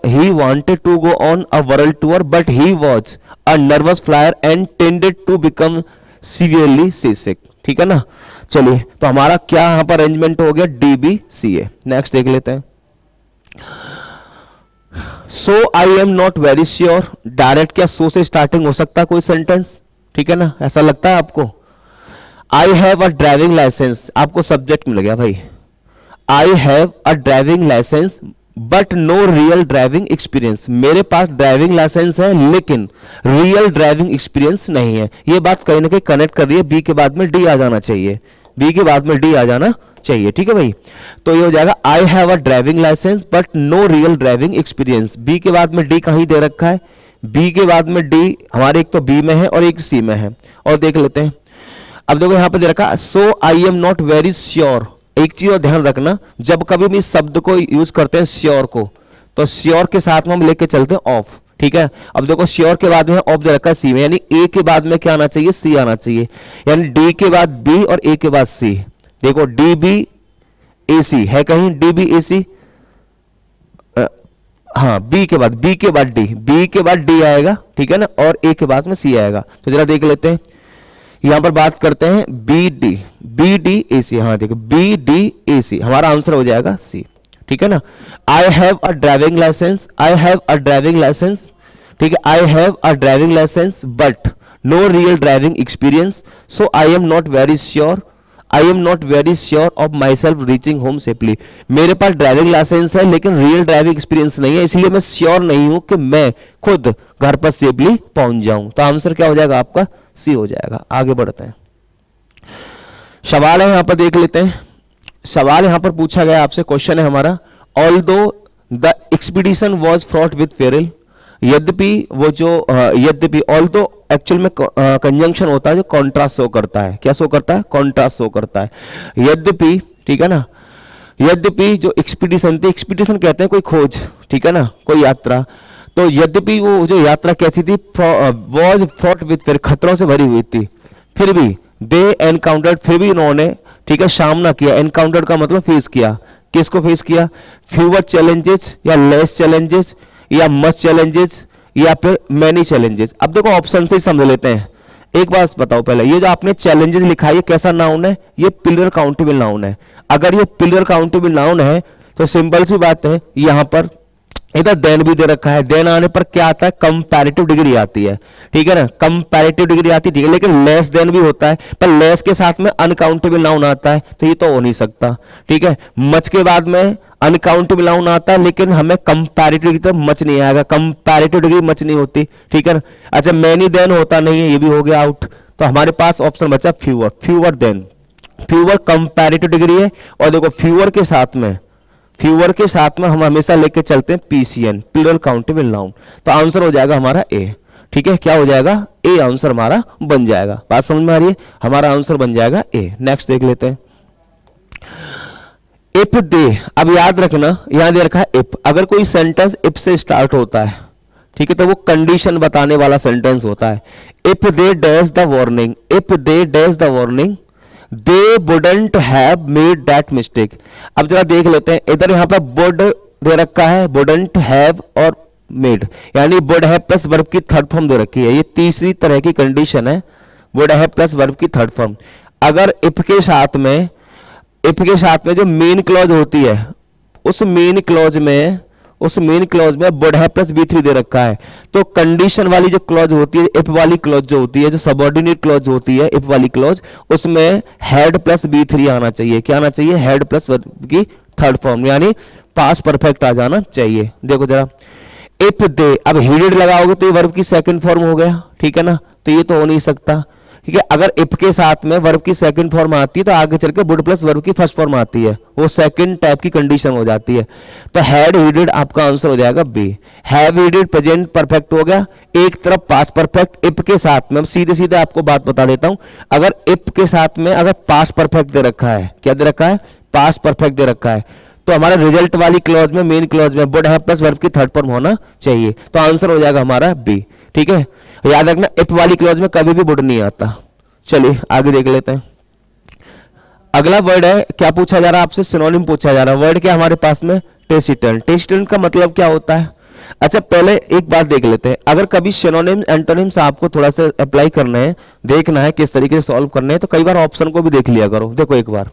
he wanted to go on a world tour but he was a nervous flyer and tended to become severely seasick, ठीक है ना। चलिए तो हमारा क्या यहां पर अरेंजमेंट हो गया, D B C A. Next देख लेते हैं। So I am not very sure, direct क्या सो से स्टार्टिंग हो सकता है कोई सेंटेंस, ठीक है ना, ऐसा लगता है आपको। I have a driving licence, आपको सब्जेक्ट मिल गया भाई, I have a driving licence but no real driving experience, मेरे पास ड्राइविंग लाइसेंस है लेकिन रियल ड्राइविंग एक्सपीरियंस नहीं है। ये बात कहीं ना कहीं कनेक्ट कर रही है, बी के बाद में डी आ जाना चाहिए, बी के बाद में डी आ जाना चाहिए, ठीक है भाई। तो ये हो जाएगा I have a driving licence but no real driving experience, B के बाद में डी कहीं दे रखा है, बी के बाद में डी हमारे एक तो बी में है और एक सी में है। और देख लेते हैं, अब देखो यहां पर दे रखा so I am not very sure. एक चीज और ध्यान रखना, जब कभी भी इस शब्द को यूज करते हैं श्योर को, तो श्योर के साथ में हम लेके चलते हैं ऑफ, ठीक है। अब देखो श्योर के बाद में ऑफ दे रखा है सी में, यानी ए के बाद में क्या आना चाहिए, सी आना चाहिए, यानी डी के बाद बी और ए के बाद सी। देखो डी बी ए सी है कहीं, डी बी ए सी, हाँ बी के बाद डी, बी के बाद डी आएगा, ठीक है ना, और ए के बाद में सी आएगा। तो जरा देख लेते हैं, यहां पर बात करते हैं बी डी ए सी, हाँ देखो बी डी ए सी, हमारा आंसर हो जाएगा सी, ठीक है ना। I have a driving licence, I have a driving licence, ठीक है, I have a driving licence but no real driving experience, so I am not very sure, I am not very sure of myself reaching home safely, मेरे पास driving licence है लेकिन real driving experience नहीं है, इसलिए मैं sure नहीं हूं कि मैं खुद घर पर सेफली पहुंच जाऊं। तो आंसर क्या हो जाएगा आपका, सी हो जाएगा। आगे बढ़ते हैं, सवाल है यहां पर देख लेते हैं। सवाल यहां पर पूछा गया आपसे, क्वेश्चन है हमारा, although the expedition was fraught with peril, यद्यपि वो जो यद्यपि ऑल्दो एक्चुअल में कंजंक्शन होता है जो कॉन्ट्रास्ट शो करता है, क्या शो करता है, कॉन्ट्रास्ट शो करता है। यद्यपि, ठीक है ना, यद्यपि जो एक्सपीडिशन थी, एक्सपीडिशन कहते हैं कोई खोज, ठीक है ना, कोई यात्रा, तो यद्यपि वो जो यात्रा कैसी थी, वॉज फ्रॉट विद पेरिल, खतरों से भरी हुई थी, फिर भी दे एनकाउंटर्ड, फिर भी उन्होंने, ठीक है, सामना किया, एनकाउंटर का मतलब फेस किया, किसको फेस किया, फ्यूअर चैलेंजेस या लेस चैलेंजेस या मच चैलेंजेस या फिर मैनी चैलेंजेस। अब देखो ऑप्शन से ही समझ लेते हैं। एक बात बताओ पहले, ये जो आपने चैलेंजेस लिखा है ये कैसा नाउन है, ये प्लूरल काउंटेबल नाउन है। अगर ये प्लूरल काउंटेबल नाउन है तो सिंपल सी बात है, यहां पर इधर देन भी दे रखा है, देन आने पर क्या आता है, कंपैरेटिव डिग्री आती है, ठीक है ना, कंपैरेटिव डिग्री आती है, ठीक है, लेकिन लेस देन भी होता है, पर लेस के साथ में अनकाउंटेबल नाउन आता है, तो ये तो हो नहीं सकता, ठीक है। मच के बाद में अनकाउंटेबल नाउन आता है, लेकिन हमें कंपैरेटिव डिग्री तो मच नहीं आएगा, कंपैरेटिव डिग्री मच नहीं होती, ठीक है ना। अच्छा मैनी देन होता नहीं है, ये भी हो गया आउट। तो हमारे पास ऑप्शन बचा fewer, fewer than, fewer comparative degree है, और देखो फ्यूअर के साथ में हम हमेशा लेके चलते हैं पीसीएन, प्लूरल काउंटेबल नाउन। तो आंसर हो जाएगा हमारा ए, ठीक है, क्या हो जाएगा, ए आंसर हमारा बन जाएगा। बात समझ में आ रही है, हमारा आंसर बन जाएगा ए। नेक्स्ट देख लेते हैं, इफ दे, अब याद रखना यहां दे रखा है इफ, अगर कोई सेंटेंस इफ से स्टार्ट होता है, ठीक है, तो वो कंडीशन बताने वाला सेंटेंस होता है। If they dash the warning, if they dash the warning they wouldn't have made that mistake. अब जरा देख लेते हैं, इधर यहां पर वुड दे रखा है, वुडंट हैव और मेड, यानी वुड हैव प्लस वर्ब की थर्ड फॉर्म दे रखी है, ये तीसरी तरह की कंडीशन है, वुड हैव प्लस वर्ब की थर्ड फॉर्म। अगर इफ के साथ में जो मेन क्लॉज होती है, उस मेन क्लॉज में उस मेन क्लॉज में वुड हैव प्लस B3 दे रखा है, तो कंडीशन वाली जो क्लॉज होती है, इफ वाली क्लॉज जो होती है, जो सबऑर्डिनेट क्लॉज होती है, इफ वाली क्लॉज, उसमें हैड प्लस B3 आना चाहिए। क्या आना चाहिए? हैड प्लस वर्ब की थर्ड फॉर्म, यानी पास्ट परफेक्ट आ जाना चाहिए। देखो जरा, इफ दे, अब हीडेड लगाओगे तो ये वर्ब की सेकंड फॉर्म हो गया, ठीक है ना, तो ये तो हो नहीं सकता, ठीक है। अगर इफ के साथ में वर्ब की सेकंड फॉर्म आती है तो आगे चल के वुड प्लस वर्ब की फर्स्ट फॉर्म आती है, वो सेकंड टाइप की कंडीशन हो जाती है। तो हैड हीडेड आपका आंसर हो जाएगा बी। हैव हीडेड प्रेजेंट परफेक्ट हो गया, एक तरफ पास्ट परफेक्ट, इफ के साथ में सीधे सीधे आपको बात बता देता हूं, अगर इफ के साथ में अगर पास्ट परफेक्ट दे रखा है, क्या दे रखा है? पास्ट परफेक्ट दे रखा है, तो हमारा रिजल्ट वाली क्लॉज में, मेन क्लॉज में वुड हैव प्लस वर्ब की थर्ड फॉर्म होना चाहिए, तो आंसर हो जाएगा हमारा बी, ठीक है। याद रखना, इफ वाली क्लॉज में कभी भी वुड नहीं आता। चलिए आगे देख लेते हैं। अगला वर्ड है, क्या पूछा जा रहा है आपसे? सिनोनिम पूछा जा रहा है। वर्ड क्या हमारे पास में? टेसिटर्न। टेसिटर्न का मतलब क्या होता है? अच्छा पहले एक बात देख लेते हैं, अगर कभी सिनोनिम एंटोनिम्स आपको थोड़ा सा अप्लाई करना है, देखना है किस तरीके से सॉल्व करने हैं, तो कई बार ऑप्शन को भी देख लिया करो। देखो एक बार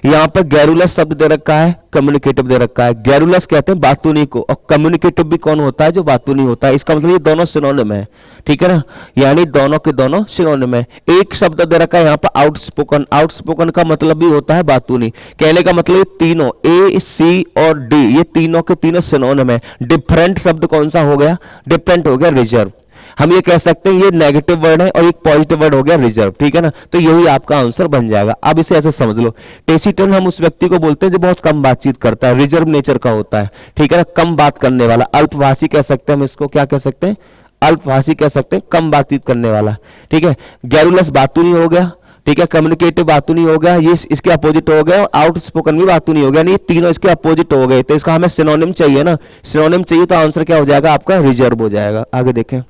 यहाँ पर गैरुलस शब्द दे रखा है, कम्युनिकेटिव दे रखा है। गैरुलस कहते हैं बातूनी को, और कम्युनिकेटिव भी कौन होता है? जो बातूनी होता है। इसका मतलब ये दोनों सिनोनिम है, ठीक है ना, यानी दोनों के दोनों सिनोनिम है। एक शब्द दे रखा है यहाँ पर आउटस्पोकन। आउटस्पोकन का मतलब भी होता है बातूनी। कहने का मतलब ये तीनों ए, सी और डी, ये तीनों के तीनों सिनोनिम है। डिफरेंट शब्द कौन सा हो गया? डिफरेंट हो गया रिजर्व। हम ये कह सकते हैं ये नेगेटिव वर्ड है और एक पॉजिटिव वर्ड हो गया रिजर्व, ठीक है ना, तो यही आपका आंसर बन जाएगा। अब इसे ऐसे समझ लो, टेसिटर्न हम उस व्यक्ति को बोलते हैं जो बहुत कम बातचीत करता है, रिजर्व नेचर का होता है, ठीक है ना, कम बात करने वाला। अल्पभाषी कह सकते हैं हम इसको, क्या कह सकते हैं? अल्पभाषी कह सकते हैं, कम बातचीत करने वाला, ठीक है। गैरुलस बातूनी हो गया, ठीक है, कम्युनिकेटिव बातूनी हो गया, ये इसके अपोजिट हो गया, और आउटस्पोकन भी बातूनी हो गया, ये तीनों इसके अपोजिट हो गए, तो इसका हमें सिनोनिम चाहिए ना, सिनोनिम चाहिए, तो आंसर क्या हो जाएगा आपका? रिजर्व हो जाएगा। आगे देखें,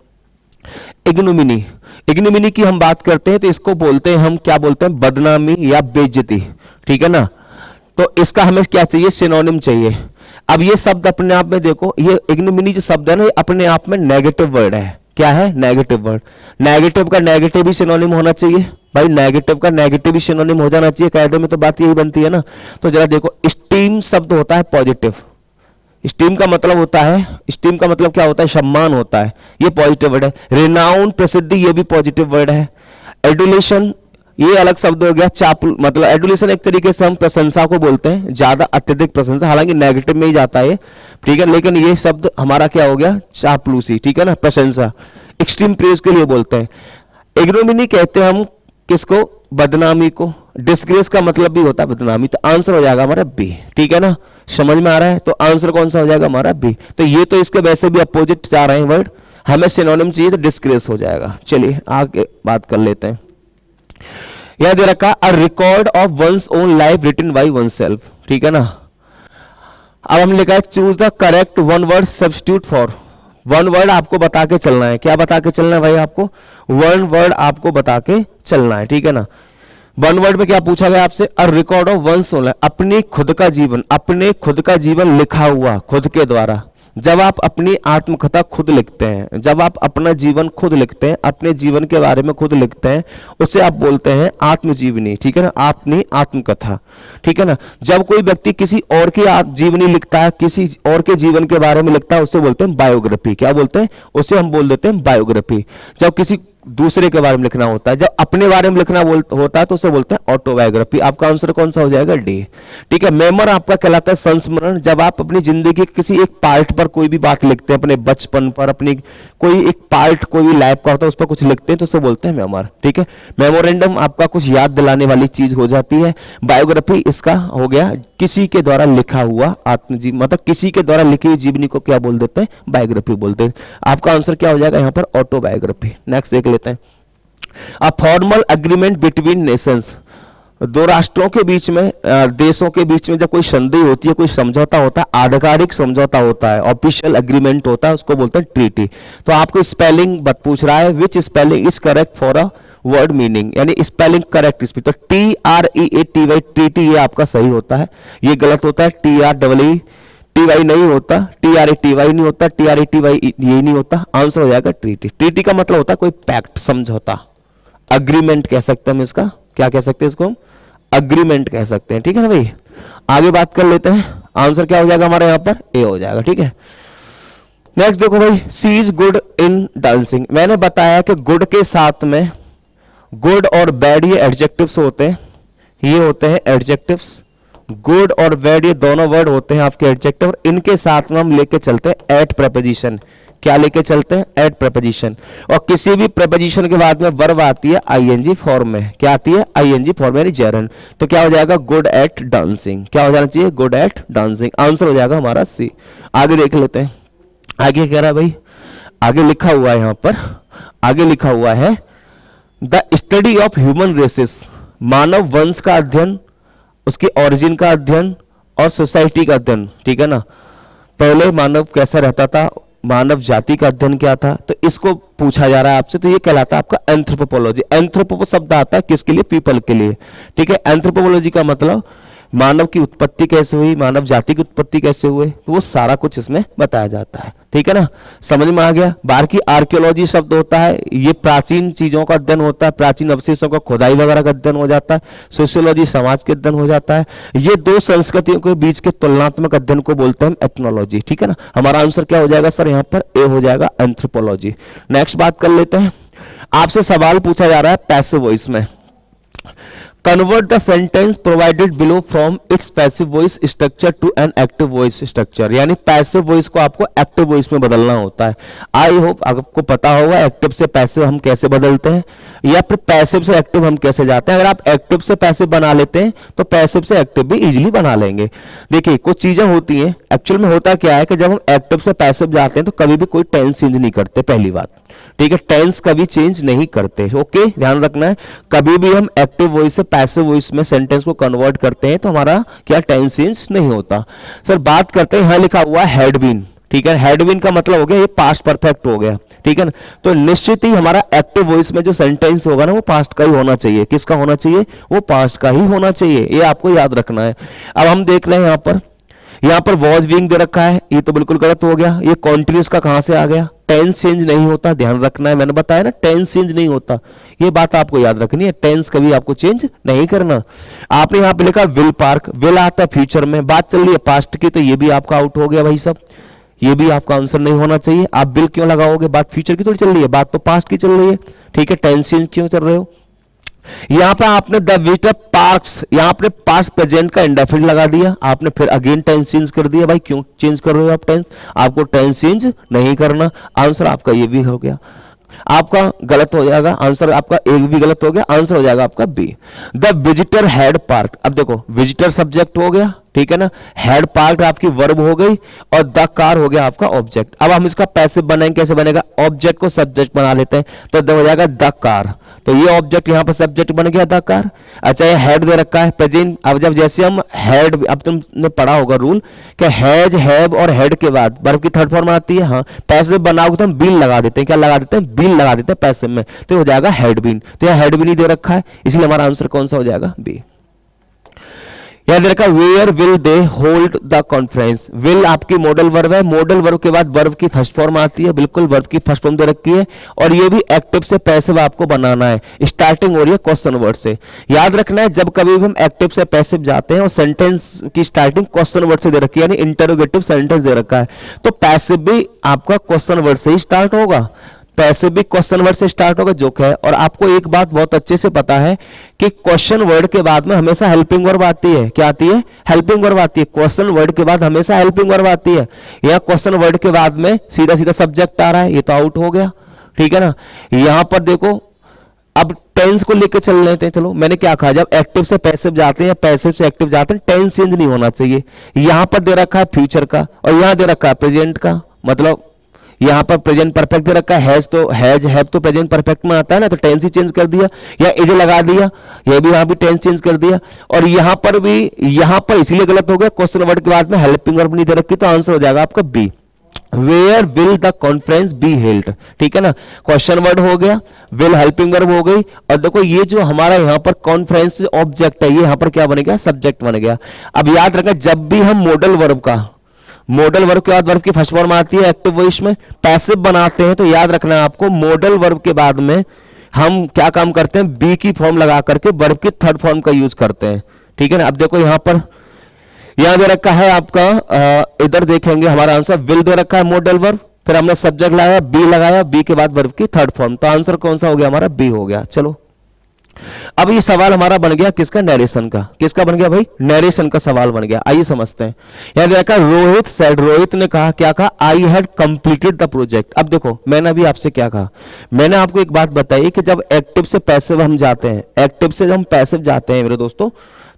इग्नोमिनी। इग्नोमिनी की हम बात करते हैं तो इसको बोलते हैं हम, क्या बोलते हैं? बदनामी या बेइज्जती, ठीक है ना, तो इसका हमें क्या चाहिए? सिनोनिम चाहिए। अब ये शब्द अपने आप में देखो, ये इग्नोमिनी जो शब्द है ना, ये अपने आप में नेगेटिव वर्ड है। क्या है? Negative word. नेगेटिव का नेगेटिव ही सिनोनिम होना चाहिए भाई, नेगेटिव का नेगेटिव ही सिनोनिम हो जाना चाहिए। कायदे में तो बात यही बनती है ना। तो जरा देखो, स्टीम शब्द होता है पॉजिटिव। स्टीम का मतलब होता है, स्टीम का मतलब क्या होता है? सम्मान होता है, ये पॉजिटिव वर्ड है। रिनाउन, प्रसिद्धि, ये भी पॉजिटिव वर्ड है। एडुलेशन, ये अलग शब्द हो गया। चापलू, मतलब एडुलेशन एक तरीके से हम प्रशंसा को बोलते हैं, ज्यादा अत्यधिक प्रशंसा, हालांकि नेगेटिव में ही जाता है, ठीक है, लेकिन ये शब्द हमारा क्या हो गया? चापलूसी, ठीक है ना, प्रशंसा। एक्सट्रीम प्रेज के लिए बोलते हैं। इग्नोमिनी कहते हैं हम किसको? बदनामी को। डिस्ग्रेस का मतलब भी होता है बदनामी, तो आंसर हो जाएगा हमारा बी, ठीक है ना, समझ में आ रहा है? तो आंसर कौन सा हो जाएगा हमारा? बी। तो ये तो इसके वैसे भी अपोजिट जा रहे हैं वर्ड, हमें सिनोनिम चाहिए तो डिस्ग्रेस हो जाएगा। चलिए आगे बात कर लेते हैं। यह दे रखा a record of one's own life written by oneself, ठीक है ना। अब हम लिखा है choose the correct one word substitute for. One word आपको बता के चलना है। क्या बता के चलना है भाई? आपको वन वर्ड आपको बता के चलना है, ठीक है ना। वन वर्ड में क्या पूछा गया आपसे? अ record of one's own life, अपनी खुद का जीवन, अपने खुद का जीवन लिखा हुआ खुद के द्वारा। जब आप अपनी आत्मकथा खुद लिखते हैं, जब आप अपना जीवन खुद लिखते हैं, अपने जीवन के बारे में खुद लिखते हैं, उसे आप बोलते हैं आत्मजीवनी, ठीक है ना, अपनी आत्मकथा, ठीक है ना। जब कोई व्यक्ति किसी और की जीवनी लिखता है, किसी और के जीवन के बारे में लिखता है, उसे बोलते हैं बायोग्राफी। क्या बोलते हैं? उसे हम बोल देते हैं बायोग्राफी। जब किसी दूसरे के बारे में लिखना होता है, जब अपने बारे में लिखना होता है तो उसे बोलते हैं ऑटोबायोग्राफी। आपका आंसर कौन सा हो जाएगा? डी, ठीक है। मेमोर आपका कहलाता है संस्मरण। जब आप अपनी जिंदगी के किसी एक पार्ट पर कोई भी बात लिखते हैं, अपने बचपन पर, अपनी कोई एक पार्ट, कोई लाइफ का होता है, उस पर कुछ लिखते हैं तो उसे बोलते हैं मेमोर, ठीक है। मेमोरेंडम आपका कुछ याद दिलाने वाली चीज हो जाती है। बायोग्राफी इसका हो गया किसी के द्वारा लिखा हुआ आत्मजीवन, मतलब किसी के द्वारा लिखी हुई जीवनी को क्या बोल देते हैं? बायोग्राफी बोलते हैं। आपका आंसर क्या हो जाएगा यहाँ पर? ऑटोबायोग्राफी। नेक्स्ट देख लेते हैं। A formal agreement between Nations, दो राष्ट्रों के बीच में, देशों के बीच में जब कोई संधि होती है, कोई समझौता होता है, आधिकारिक समझौता होता है, ऑफिशियल एग्रीमेंट होता है, उसको बोलते हैं ट्रीटी। तो आपको स्पेलिंग पूछ रहा है, which spelling is correct for a word meaning, यानी स्पेलिंग करेक्ट इसमें, तो TREATY ट्रीटी ये आपका सही होता है, ये गलत होता है। TREETY नहीं होता, TRETY नहीं होता, TRETY ये नहीं होता। आंसर हो जाएगा ट्रीटी। ट्रीटी का मतलब होता है कोई पैक्ट, समझौता। अग्रीमेंट कह सकते हैं हम इसका, क्या कह सकते हैं इसको? अग्रीमेंट कह सकते हैं, ठीक है ना भाई। आगे बात कर लेते हैं। आंसर क्या हो जाएगा हमारे यहाँ पर, ए हो जाएगा। ठीक है, नेक्स्ट देखो भाई, सी इज गुड इन डांसिंग। मैंने बताया कि गुड के साथ में गुड और बैड ये एडजेक्टिव्स होते हैं, ये होते हैं एडजेक्टिव्स। गुड और बैड ये दोनों वर्ड होते हैं आपके एडजेक्टिव, और इनके साथ में हम लेके चलते हैं एट प्रेपोजिशन। क्या लेके चलते हैं, एट प्रेपोजिशन। और किसी भी प्रेपोजिशन के बाद में वर्ब आती है आईएनजी फॉर्म में। क्या आती है, आईएनजी फॉर्म यानी जेरन। तो क्या हो जाएगा, गुड एट डांसिंग। क्या हो जाना चाहिए, गुड एट डांसिंग। आंसर हो जाएगा हमारा सी। आगे देख लेते हैं, आगे कह रहा है भाई, आगे लिखा हुआ है यहां पर, आगे लिखा हुआ है the study of human races, मानव वंश का अध्ययन, उसके ओरिजिन का अध्ययन और सोसाइटी का अध्ययन। ठीक है ना, पहले मानव कैसा रहता था, मानव जाति का अध्ययन क्या था, तो इसको पूछा जा रहा है आपसे। तो ये कहलाता है आपका एंथ्रोपोलॉजी। एंथ्रोपो शब्द आता है किसके लिए, पीपल के लिए। ठीक है, एंथ्रोपोलॉजी का मतलब मानव की उत्पत्ति कैसे हुई, मानव जाति की उत्पत्ति कैसे हुए, तो वो सारा कुछ इसमें बताया जाता है। ठीक है ना, समझ में आ गया। बाकी आर्कियोलॉजी शब्द होता है, ये प्राचीन चीजों का अध्ययन होता है, प्राचीन अवशेषों का खुदाई वगैरह का अध्ययन हो जाता है। सोशियोलॉजी समाज के अध्ययन हो जाता है। ये दो संस्कृतियों के बीच के तुलनात्मक अध्ययन को बोलते हैं एथनोलॉजी। ठीक है ना, हमारा आंसर क्या हो जाएगा सर, यहाँ पर ए हो जाएगा, एंथ्रोपोलॉजी। नेक्स्ट बात कर लेते हैं, आपसे सवाल पूछा जा रहा है पैसिव वॉइस में। Convert the sentence provided below from its passive voice structure to an active voice structure। यानी पैसिव वॉइस को आपको एक्टिव वॉइस में बदलना होता है। आई होप आपको पता होगा एक्टिव से पैसिव हम कैसे बदलते हैं, या फिर पैसिव से एक्टिव हम कैसे जाते हैं। अगर आप एक्टिव से पैसिव बना लेते हैं तो पैसिव से एक्टिव भी इजीली बना लेंगे। देखिए कुछ चीजें होती हैं, एक्चुअल में होता क्या है कि जब हम एक्टिव से पैसिव जाते हैं तो कभी भी कोई टेंस चेंज नहीं करते, पहली बात। ठीक है, टेंस कभी चेंज नहीं करते। ओके, ध्यान रखना है, कभी भी हम एक्टिव वॉइस से पैसिव वॉइस में सेंटेंस को कन्वर्ट करते हैं तो हमारा क्या टेंस चेंज नहीं होता। सर बात करते हैं, यहां लिखा हुआ हैड बीन। ठीक है, हैड बीन का मतलब हो गया ये पास्ट परफेक्ट हो गया। ठीक है ना, तो निश्चित ही हमारा एक्टिव वॉइस में जो सेंटेंस होगा ना वो पास्ट का ही होना चाहिए। किसका होना चाहिए, वो पास्ट का ही होना चाहिए, ये आपको याद रखना है। अब हम देख रहे हैं यहाँ पर वॉज बीइंग दे रखा है, ये तो बिल्कुल गलत हो गया। ये कॉन्टिन्यूस का कहां से आ गया, टेंस चेंज नहीं होता, ध्यान रखना है, मैंने बताया ना टेंस चेंज नहीं होता, ये बात आपको याद रखनी है। टेंस कभी आपको चेंज नहीं करना। आपने यहाँ पे लिखा विल पार्क, विल आता है फ्यूचर में, बात चल रही है पास्ट की, तो ये भी आपका आउट हो गया भाई सब, ये भी आपका आंसर नहीं होना चाहिए। आप बिल क्यों लगाओगे, बात फ्यूचर की थोड़ी चल रही है, बात तो पास्ट की चल रही है। ठीक है, टेंस चेंज क्यों कर रहे हो। यहां पे आपने द विजिटर पार्क्स, यहां पे पास्ट प्रेजेंट का इंडेफिनिट लगा दिया, आपने फिर अगेन टेंस चेंज कर दिया। भाई क्यों चेंज कर रहे हो आप टेंस, आपको टेंस चेंज नहीं करना। आंसर आपका ये भी हो गया, आपका गलत हो जाएगा, आंसर आपका एक भी गलत हो गया, आंसर हो जाएगा आपका B. The visitor had park, अब देखो विजिटर सब्जेक्ट हो गया, ठीक है ना, हैड पार्क आपकी वर्ब हो गई और द कार हो गया आपका ऑब्जेक्ट। अब हम इसका पैसिव बनाएंगे, कैसे बनेगा, ऑब्जेक्ट को सब्जेक्ट बना लेते हैं, तो हो जाएगा द कार, तो ये ऑब्जेक्ट यहां पर सब्जेक्ट बन गया द कार। अच्छा ये हैड दे रखा है प्रेजेंट, अब जब जैसे हम हैड, अब तुमने पढ़ा होगा रूल कि हैज हैव और हेड के बाद वर्ब की थर्ड फॉर्म आती है। हाँ, पैसिव बनाओगे तो हम बीन लगा देते हैं, क्या लगा देते हैं, बीन लगा देते हैं पैसिव में, तो हो जाएगा हैड बीन। तो यह हैड बीन ही दे रखा है, इसलिए हमारा आंसर कौन सा हो जाएगा, बी। याद रखा where will they hold the conference, will आपकी मॉडल वर्ब है, मॉडल वर्ब के बाद वर्ब की फर्स्ट फॉर्म आती है, बिल्कुल वर्ब की फर्स्ट फॉर्म दे रखी है, और ये भी एक्टिव से पैसिव आपको बनाना है, स्टार्टिंग हो रही है क्वेश्चन वर्ड से। याद रखना है जब कभी भी हम एक्टिव से पैसिव जाते हैं और सेंटेंस की स्टार्टिंग क्वेश्चन वर्ड से दे रखी है, यानी इंटरोगेटिव सेंटेंस दे रखा है, तो पैसिव भी आपका क्वेश्चन वर्ड से ही स्टार्ट होगा, पैसिव भी क्वेश्चन वर्ड से स्टार्ट होगा, जो है। और आपको एक बात बहुत अच्छे से पता है कि क्वेश्चन वर्ड के बाद में हमेशा हेल्पिंग वर्ब आती है, क्या आती है, हेल्पिंग वर्ब आती है, क्वेश्चन वर्ड के बाद हमेशा हेल्पिंग वर्ब आती है। यह क्वेश्चन वर्ड के बाद में सीधा सीधा सब्जेक्ट आ रहा है, ये तो आउट हो गया, ठीक है ना। यहां पर देखो अब टेंस को लेकर चल लेते हैं, चलो मैंने क्या कहा, जब एक्टिव से पैसिव जाते हैं या पैसिव से एक्टिव जाते हैं टेंस चेंज नहीं होना चाहिए। यहां पर दे रखा है फ्यूचर का और यहां दे रखा है प्रेजेंट का, मतलब यहां पर प्रेजेंट परफेक्ट दे रखा है, हैज तो हैज हैव तो प्रेजेंट परफेक्ट में आता है ना, तो टेंस ही चेंज कर दिया, या इज लगा दिया, यह भी यहां भी टेंस चेंज कर दिया। और यहां पर भी, यहां पर इसलिए गलत हो गया, क्वेश्चन वर्ड के बाद में हेल्पिंग वर्ब नहीं दे रखी, तो आंसर हो जाएगा आपका B, where will the conference be held, ठीक है ना। क्वेश्चन वर्ड हो गया, विल हेल्पिंग वर्ब हो गई, और देखो ये जो हमारा यहां पर कॉन्फ्रेंस ऑब्जेक्ट है, ये यहां पर क्या बन गया, सब्जेक्ट बन गया। अब याद रखना जब भी हम मॉडल वर्ब का, मॉडल वर्ब के बाद वर्ब की फर्स्ट फॉर्म आती है एक्टिव वॉइस में, पैसिव बनाते हैं, तो याद रखना है आपको मॉडल वर्ब के बाद में हम क्या काम करते हैं, बी की फॉर्म लगा करके वर्ब की थर्ड फॉर्म का यूज करते हैं, ठीक है ना। अब देखो यहां पर यहां दे रखा है आपका इधर देखेंगे हमारा आंसर विल दे रखा है मॉडल वर्ब, फिर हमने सब्जेक्ट लगाया बी लगाया, बी के बाद वर्ब की थर्ड फॉर्म, तो आंसर कौन सा हो गया हमारा बी हो गया। चलो अब ये सवाल हमारा बन गया किसका, नरेशन का। किसका बन गया भाई, नरेशन का सवाल बन गया। आइए समझते हैं। यहां देखा रोहित सेड, रोहित ने कहा, क्या कहा, I had completed the project. अब देखो मैंने अभी आपसे क्या कहा, मैंने आपको एक बात बताई कि जब एक्टिव से पैसिव हम जाते हैं, एक्टिव से जब हम पैसिव जाते हैं मेरे दोस्तों,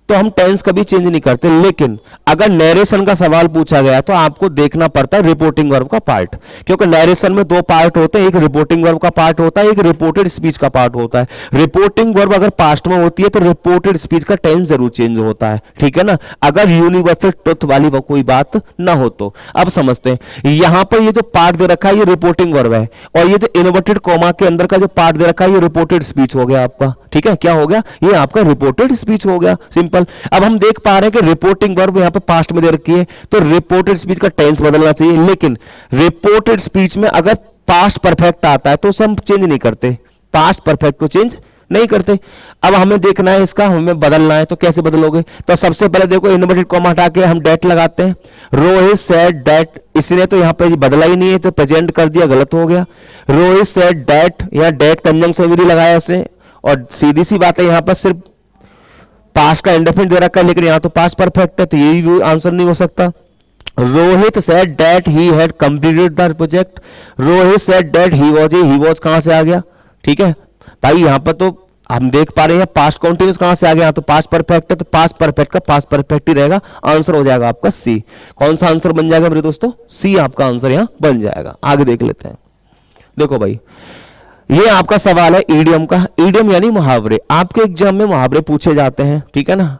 तो हम टेंस कभी चेंज नहीं करते। लेकिन अगर नरेशन का सवाल पूछा गया तो आपको देखना पड़ता है रिपोर्टिंग वर्ब का पार्ट, क्योंकि नरेशन में दो पार्ट होते हैं, एक रिपोर्टिंग वर्ब का पार्ट होता है, एक रिपोर्टेड स्पीच का पार्ट होता है। रिपोर्टिंग वर्ब अगर पास्ट में होती है तो रिपोर्टेड स्पीच का टेंस जरूर चेंज होता है, ठीक है ना, अगर यूनिवर्सल ट्रुथ वाली वो कोई बात ना हो तो। अब समझते हैं, यहां पर ये जो पार्ट दे रखा है ये रिपोर्टिंग वर्ब है, और ये जो इन्वर्टेड कॉमा के अंदर का जो पार्ट दे रखा है ये रिपोर्टेड स्पीच हो गया आपका, ठीक है, क्या हो गया, ये आपका रिपोर्टेड स्पीच हो गया, सिंपल। अब हम देख पा रहे हैं कि रिपोर्टिंग वर्ब यहां पे पास्ट में दे रखी है, तो रिपोर्टेड स्पीच का टेंस बदलना चाहिए। लेकिन रिपोर्टेड स्पीच में अगर पास्ट परफेक्ट आता है तो उसे हम चेंज नहीं करते, पास्ट परफेक्ट को चेंज नहीं करते। अब हमें देखना है इसका, हमें बदलना है, तो कैसे बदलोगे, तो सबसे पहले देखो इन्वर्टेड कॉमा हटा के हम डेट लगाते हैं। रोहित सेड डेट, इसने तो यहां पे बदला ही नहीं है तो प्रेजेंट कर दिया, गलत हो गया। रोहित सेड डेट, यहां डेट कंजंक्शन भी लगाया उसने, और सीधी सी बात है यहां पर सिर्फ पास्ट का इंडेफिनिट दे रखा है, लेकिन यहां तो पास्ट परफेक्ट है, तो यही भी आंसर नहीं हो सकता। Rohit said that he had completed the project, Rohit said that he was कहां से आ गया, ठीक है भाई, यहां पर तो हम देख पा रहे हैं पास्ट कॉन्टिन्यूस कहां से आ गया, तो पास्ट परफेक्ट है, तो पास्ट परफेक्ट का पास्ट परफेक्ट ही रहेगा, आंसर हो जाएगा आपका सी। कौन सा आंसर बन जाएगा मेरे दोस्तों, सी आपका आंसर यहां बन जाएगा। आगे देख लेते हैं। देखो भाई ये आपका सवाल है ईडियम का। ईडियम यानी मुहावरे, आपके एग्जाम में मुहावरे पूछे जाते हैं, ठीक है ना,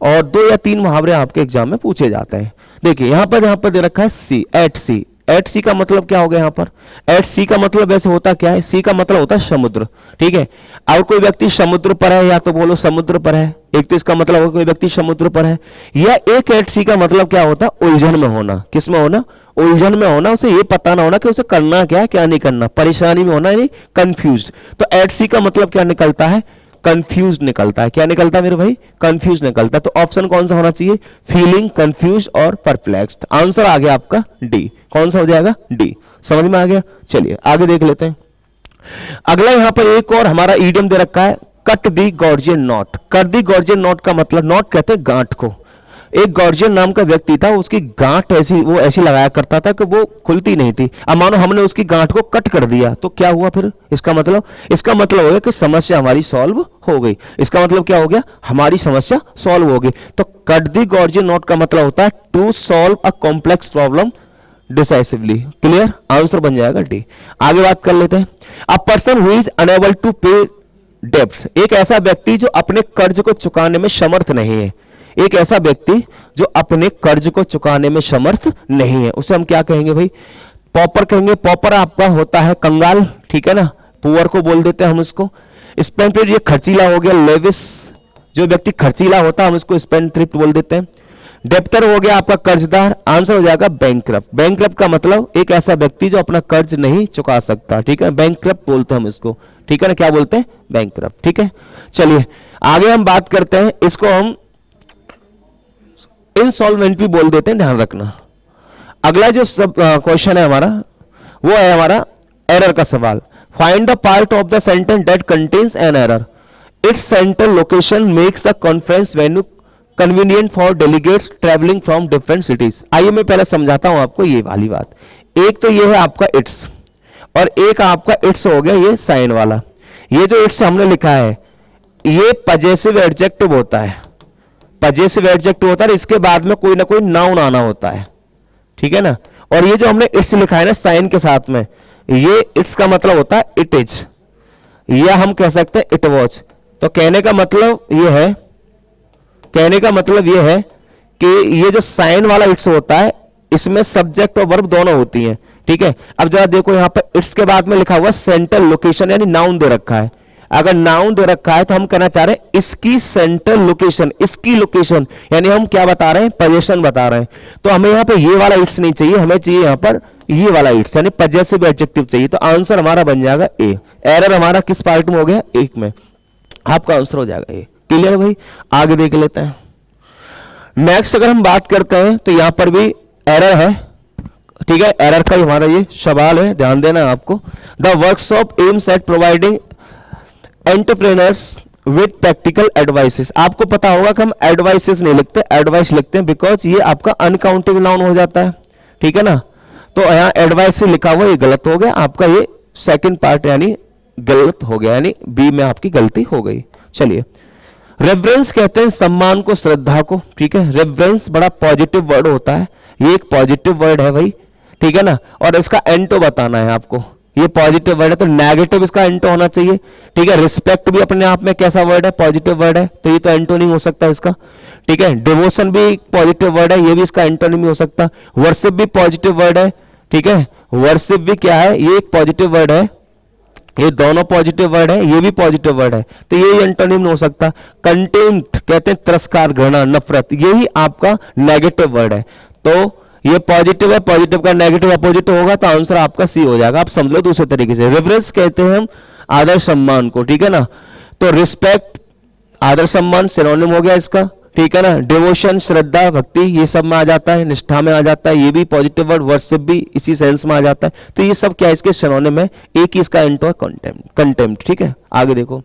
और 2 या 3 मुहावरे आपके एग्जाम में पूछे जाते हैं। देखिए यहां पर दे रखा है सी, एट सी। एट सी का मतलब क्या हो गया, यहां पर एट सी का मतलब वैसे होता क्या है, सी का मतलब होता है समुद्र, ठीक है। और कोई व्यक्ति समुद्र पर है, या तो बोलो समुद्र पर है, एक तो इसका मतलब होगा कोई व्यक्ति समुद्र पर है, या एक एट सी का मतलब क्या होता है, उलझन में होना। किस में होना, उलझन में होना, उसे ये पता ना होना कि उसे करना क्या है क्या नहीं करना, परेशानी में होना, यानी कंफ्यूज्ड। तो एट सी का मतलब क्या निकलता है, कंफ्यूज निकलता है। क्या निकलता है मेरे भाई, कंफ्यूज निकलता है। तो ऑप्शन कौन सा होना चाहिए, फीलिंग कंफ्यूज और परप्लेक्स्ड। आंसर आ गया आपका डी। कौन सा हो जाएगा, डी। समझ में आ गया। चलिए आगे देख लेते हैं। अगला यहां पर एक और हमारा ईडियम दे रखा है, cut the Gordian knot. Cut the Gordian knot का मतलब, नॉट कहते हैं गांठ को। एक गॉर्जियन नाम का व्यक्ति था, उसकी गांठ ऐसी लगाया करता था कि वो खुलती नहीं थी। अब मानो हमने उसकी गांठ को कट कर दिया तो क्या हुआ फिर, इसका मतलब हो गया कि समस्या हमारी सॉल्व हो गई। इसका मतलब क्या हो गया, हमारी समस्या सॉल्व हो गई। तो कट दी गॉर्जियन नॉट का मतलब होता है to solve a complex problem decisively. Clear, answer बन जाएगा डी। आगे बात कर लेते हैं। A person who is unable to pay debts, एक ऐसा व्यक्ति जो अपने कर्ज को चुकाने में समर्थ नहीं है। एक ऐसा व्यक्ति जो अपने कर्ज को चुकाने में समर्थ नहीं है, उसे हम क्या कहेंगे भाई, पॉपर कहेंगे। पॉपर आपका होता है कंगाल, ठीक है ना, पुअर को बोल देते हैं हम इसको। स्पेंड, ये खर्चीला हो गया। लेविस, जो व्यक्ति खर्चीला होता है हम इसको स्पेंड थ्रिफ्ट बोल देते हैं। डेप्टर हो गया आपका कर्जदार। आंसर हो जाएगा बैंकरप्ट। बैंकरप्ट का मतलब एक ऐसा व्यक्ति जो अपना कर्ज नहीं चुका सकता, ठीक है, बैंकरप्ट बोलते हैं हम इसको, ठीक है ना, क्या बोलते हैं, बैंकरप्ट, ठीक है। चलिए आगे हम बात करते हैं, इसको हम इंसॉल्वेंट भी बोल देते हैं, ध्यान रखना। अगला जो क्वेश्चन है हमारा वो है हमारा एरर का सवाल। Find the part of the sentence that contains an error, it's central location makes the conference venue convenient for delegates travelling from different cities. आइए मैं पहले समझाता हूं आपको ये वाली बात। एक तो ये है आपका इट्स, और एक आपका इट्स हो गया ये साइन वाला। ये जो इट्स हमने लिखा है ये पजेसिव एडजेक्टिव होता है, पजेसिव एडजेक्टिव होता है, इसके बाद में कोई ना कोई नाउन आना होता है, ठीक है ना। और ये जो हमने इट्स लिखा है ना साइन के साथ में, ये इट्स का मतलब होता है इट इज, या हम कह सकते हैं इट वॉज। तो कहने का मतलब ये है कि ये जो साइन वाला इट्स होता है इसमें सब्जेक्ट और वर्ब दोनों होती हैं, ठीक है। अब जरा देखो यहां पर इट्स के बाद में लिखा हुआ सेंट्रल लोकेशन, यानी नाउन दे रखा है। अगर नाउन दे रखा है तो हम कहना चाह रहे हैं इसकी सेंट्रल लोकेशन, इसकी लोकेशन, यानी हम क्या बता रहे हैं, पोजीशन बता रहे हैं। तो हमें यहां पे ये वाला इट्स नहीं चाहिए, हमें चाहिए यहां पर ये वाला इट्स, यानी पजेसिव एडजेक्टिव चाहिए। तो आंसर हमारा बन जाएगा ए। एरर हमारा किस पार्ट में हो गया, एक में। आपका आंसर हो जाएगा ए। क्लियर है भाई। आगे देख लेते हैं। नेक्स्ट अगर हम बात करते हैं तो यहां पर भी एरर है, ठीक है, एरर का ही हमारा ये सवाल है, ध्यान देना है आपको। The workshop aims at providing entrepreneurs with practical advices. आपको पता होगा कि हम एडवाइसेस नहीं लिखते, एडवाइस लिखते हैं, बिकॉज ये आपका अनकाउंटेबल नाउन हो जाता है, ठीक है ना। तो यहाँ एडवाइस लिखा हुआ ये गलत हो गया आपका, ये सेकंड पार्ट यानी गलत हो गया, यानी बी में आपकी गलती हो गई। चलिए, रेवरेंस कहते हैं सम्मान को, श्रद्धा को, ठीक है। रेवरेंस बड़ा पॉजिटिव वर्ड होता है, ये एक पॉजिटिव वर्ड है भाई, ठीक है ना। और इसका एंटो बताना है आपको, ये पॉजिटिव वर्ड है तो नेगेटिव इसका एंटो होना चाहिए, ठीक है। रिस्पेक्ट भी अपने आप में कैसा वर्ड है, पॉजिटिव वर्ड है, तो ये तो एंटो नहीं हो सकता इसका, ठीक है। डिवोशन भी पॉजिटिव वर्ड है, ये भी इसका एंटो नहीं हो सकता। वर्शिप भी पॉजिटिव वर्ड है, ठीक है। वर्शिप भी क्या है, ये एक पॉजिटिव वर्ड है, ये दोनों पॉजिटिव वर्ड है, ये भी पॉजिटिव वर्ड है, तो ये एंटोनिम हो सकता। कंटेम्प्ट कहते हैं तिरस्कार, घृणा, नफरत, यही आपका नेगेटिव वर्ड है। तो ये पॉजिटिव है, पॉजिटिव का नेगेटिव अपोजिट होगा, तो आंसर आपका सी हो जाएगा। आप समझ लो दूसरे तरीके से। रेवरेंस कहते हैं हम आदर सम्मान को, ठीक है ना। तो रिस्पेक्ट, आदर सम्मान सिनोनिम हो गया इसका, ठीक है ना। डिवोशन, श्रद्धा, भक्ति, ये सब में आ जाता है, निष्ठा में आ जाता है, ये भी पॉजिटिव वर्ड। वर्शिप भी इसी सेंस में आ जाता है। तो ये सब क्या है, इसके सिनोनिम है। एक ही इसका एंटो है कंटेम्प्ट, ठीक है। आगे देखो,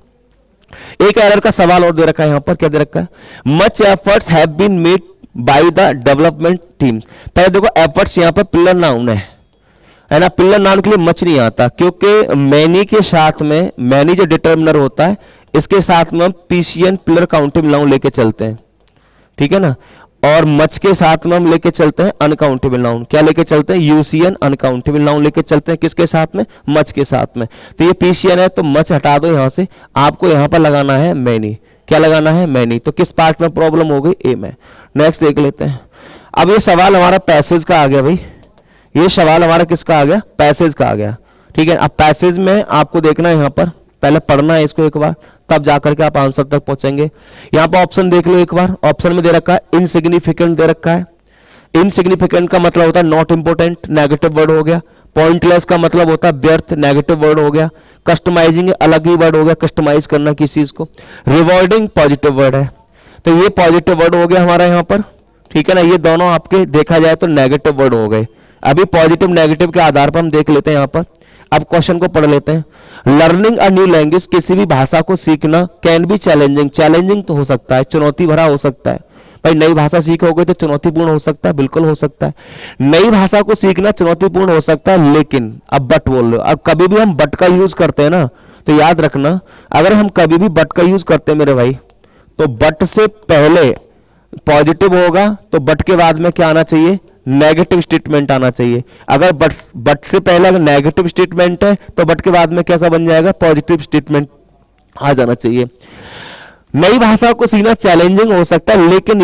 एक एरर का सवाल और दे रखा है यहां पर, क्या दे रखा है, much efforts have been made by the development teams. पहले देखो, एफर्ट्स यहां पर पिलर नाउन है ना। पिलर नाउन के लिए मच नहीं आता, क्योंकि मैनी के साथ में, मैनी जो डिटर्मिनर होता है, इसके साथ में हम पीसीएन पिलर काउंटेबल नाउन लेके चलते हैं, ठीक है ना। और मच के साथ में हम लेके चलते हैं अनकाउंटेबल नाउन, क्या लेके चलते हैं, यूसीएन अनकाउंटेबल नाउन लेके चलते हैं, किसके साथ में, मच के साथ में। तो ये पीसीएन है, तो मच हटा दो यहां से, आपको यहां पर लगाना है मैनी। क्या लगाना है, मैनी। तो किस पार्ट में प्रॉब्लम हो गई, ए में। नेक्स्ट देख लेते हैं। अब ये सवाल हमारा पैसेज का आ गया भाई, ये सवाल हमारा किसका आ गया, पैसेज का आ गया, ठीक है। अब पैसेज में आपको देखना है, यहां पर पहले पढ़ना है इसको एक बार, तब जाकर के आप आंसर तक पहुंचेंगे। यहां पर ऑप्शन देख लो एक बार, ऑप्शन में दे रखा है इनसिग्निफिकेंट दे रखा है। इनसिग्निफिकेंट का मतलब होता है नॉट इंपोर्टेंट, नेगेटिव वर्ड हो गया। पॉइंटलेस का मतलब होता है व्यर्थ, नेगेटिव वर्ड हो गया। कस्टमाइजिंग अलग ही वर्ड हो गया, कस्टमाइज करना किसी चीज को। रिवॉर्डिंग पॉजिटिव वर्ड है, तो ये पॉजिटिव वर्ड हो गया हमारा यहाँ पर, ठीक है ना। ये दोनों आपके देखा जाए तो नेगेटिव वर्ड हो गए। अभी पॉजिटिव नेगेटिव के आधार पर हम देख लेते हैं यहाँ पर। अब क्वेश्चन को पढ़ लेते हैं। लर्निंग अ न्यू लैंग्वेज, किसी भी भाषा को सीखना, कैन बी चैलेंजिंग, चैलेंजिंग तो हो सकता है, चुनौती भरा हो सकता है। भाई नई भाषा सीखोगे तो चुनौतीपूर्ण हो सकता है, बिल्कुल हो सकता है। नई भाषा को सीखना चुनौतीपूर्ण हो सकता है, लेकिन अब बट बोल रहे हो। अब कभी भी हम बट का यूज करते हैं ना, तो याद रखना, अगर हम कभी भी बट का यूज करते हैं मेरे भाई, तो बट से पहले पॉजिटिव होगा, तो बट के बाद में क्या आना चाहिए, नेगेटिव स्टेटमेंट आना चाहिए। अगर बट से पहले अगर नेगेटिव स्टेटमेंट है, तो बट के बाद में कैसा बन जाएगा, पॉजिटिव स्टेटमेंट आ जाना चाहिए। नई भाषा को सीखना चैलेंजिंग हो सकता है, लेकिन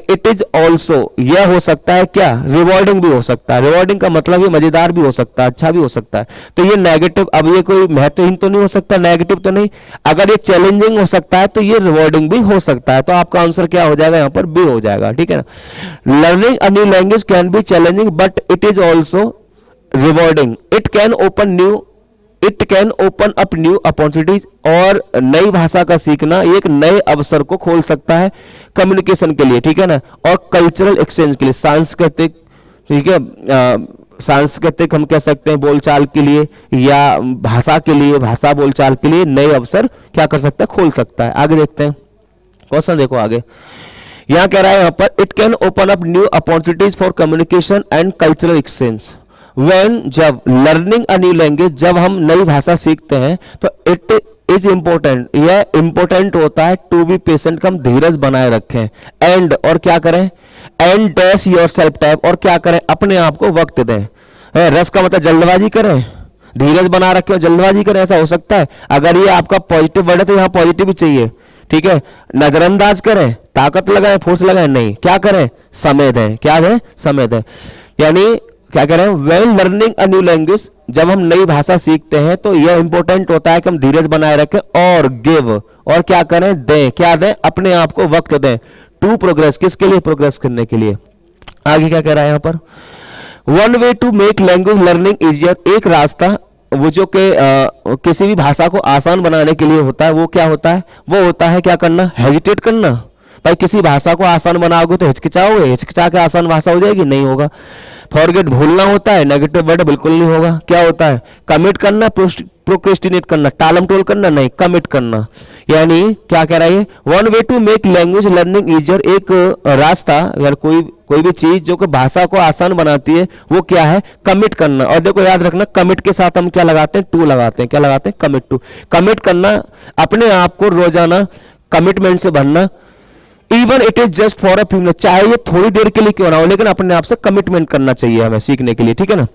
इट इज ऑल्सो, यह हो सकता है क्या, रिवॉर्डिंग भी हो सकता है। रिवॉर्डिंग का मतलब ये मजेदार भी हो सकता है, अच्छा भी हो सकता है। तो ये नेगेटिव, अब ये कोई महत्वहीन तो नहीं हो सकता, नेगेटिव तो नहीं। अगर ये चैलेंजिंग हो सकता है तो ये रिवॉर्डिंग भी हो सकता है। तो आपका आंसर क्या हो जाएगा, यहाँ पर बी हो जाएगा, ठीक है ना। Learning a new language can be challenging but it is also rewarding. It can open up new opportunities, और नई भाषा का सीखना एक नए अवसर को खोल सकता है कम्युनिकेशन के लिए, ठीक है ना, और कल्चरल एक्सचेंज के लिए, सांस्कृतिक, ठीक है, सांस्कृतिक हम कह सकते हैं बोलचाल के लिए, या भाषा के लिए, भाषा बोलचाल के लिए नए अवसर क्या कर सकता है, खोल सकता है। आगे देखते हैं क्वेश्चन, देखो आगे यहां कह रहा है यहाँ पर, it can open up new opportunities for communication and cultural exchange. जब लर्निंग अ न्यू लैंग्वेज, जब हम नई भाषा सीखते हैं, तो इट इज इंपॉर्टेंट, यह इंपॉर्टेंट होता है टू बी पेशेंट, हम धीरज बनाए रखें। एंड, और क्या करें, and dash your self type, और क्या करें, अपने आप को वक्त दें। रस का मतलब जल्दबाजी करें, धीरज बना रखें और जल्दबाजी करें, ऐसा हो सकता है। अगर ये आपका पॉजिटिव वर्ड है तो यहाँ पॉजिटिव भी चाहिए, ठीक है। नजरअंदाज करें, ताकत लगाएं, फोर्स लगाएं, नहीं, क्या करें, समय दें, क्या दें, समय दें। यानी क्या कह रहे हैं, when learning a new language, जब हम नई भाषा सीखते हैं तो यह इंपॉर्टेंट होता है कि हम धीरज बनाए रखें, और गिव, और क्या करें, दें, क्या दें, अपने आप को वक्त दें, टू प्रोग्रेस, किसके लिए, प्रोग्रेस करने के लिए। आगे क्या कह रहा है यहाँ पर, one way to make language learning easier, एक रास्ता वो जो कि किसी भी भाषा को आसान बनाने के लिए होता है, वो क्या होता है, वो होता है क्या करना, हेजिटेट करना, भाई किसी भाषा को आसान बनाओगे तो हिचकिचाओगे, हिचकिचा के आसान भाषा हो जाएगी? नहीं होगा। फॉरगेट भूलना होता है, नेगेटिव वर्ड बिल्कुल नहीं होगा। क्या होता है? कमिट करना, प्रोक्रेस्टिनेट करना, टालम टोल करना, नहीं, कमिट करना। यानी क्या कह रहा है? One way to make language learning easier, एक रास्ता या कोई भी चीज जो कि भाषा को आसान बनाती है वो क्या है? कमिट करना। और देखो याद रखना, कमिट के साथ हम क्या लगाते हैं? टू लगाते हैं। क्या लगाते हैं? Commit to. कमिट करना, अपने आप को रोजाना कमिटमेंट से भरना। Even it is just for a few minute, चाहे ये थोड़ी देर के लिए क्यों ना हो, लेकिन अपने आप से कमिटमेंट करना चाहिए हमें सीखने के लिए, ठीक है ना।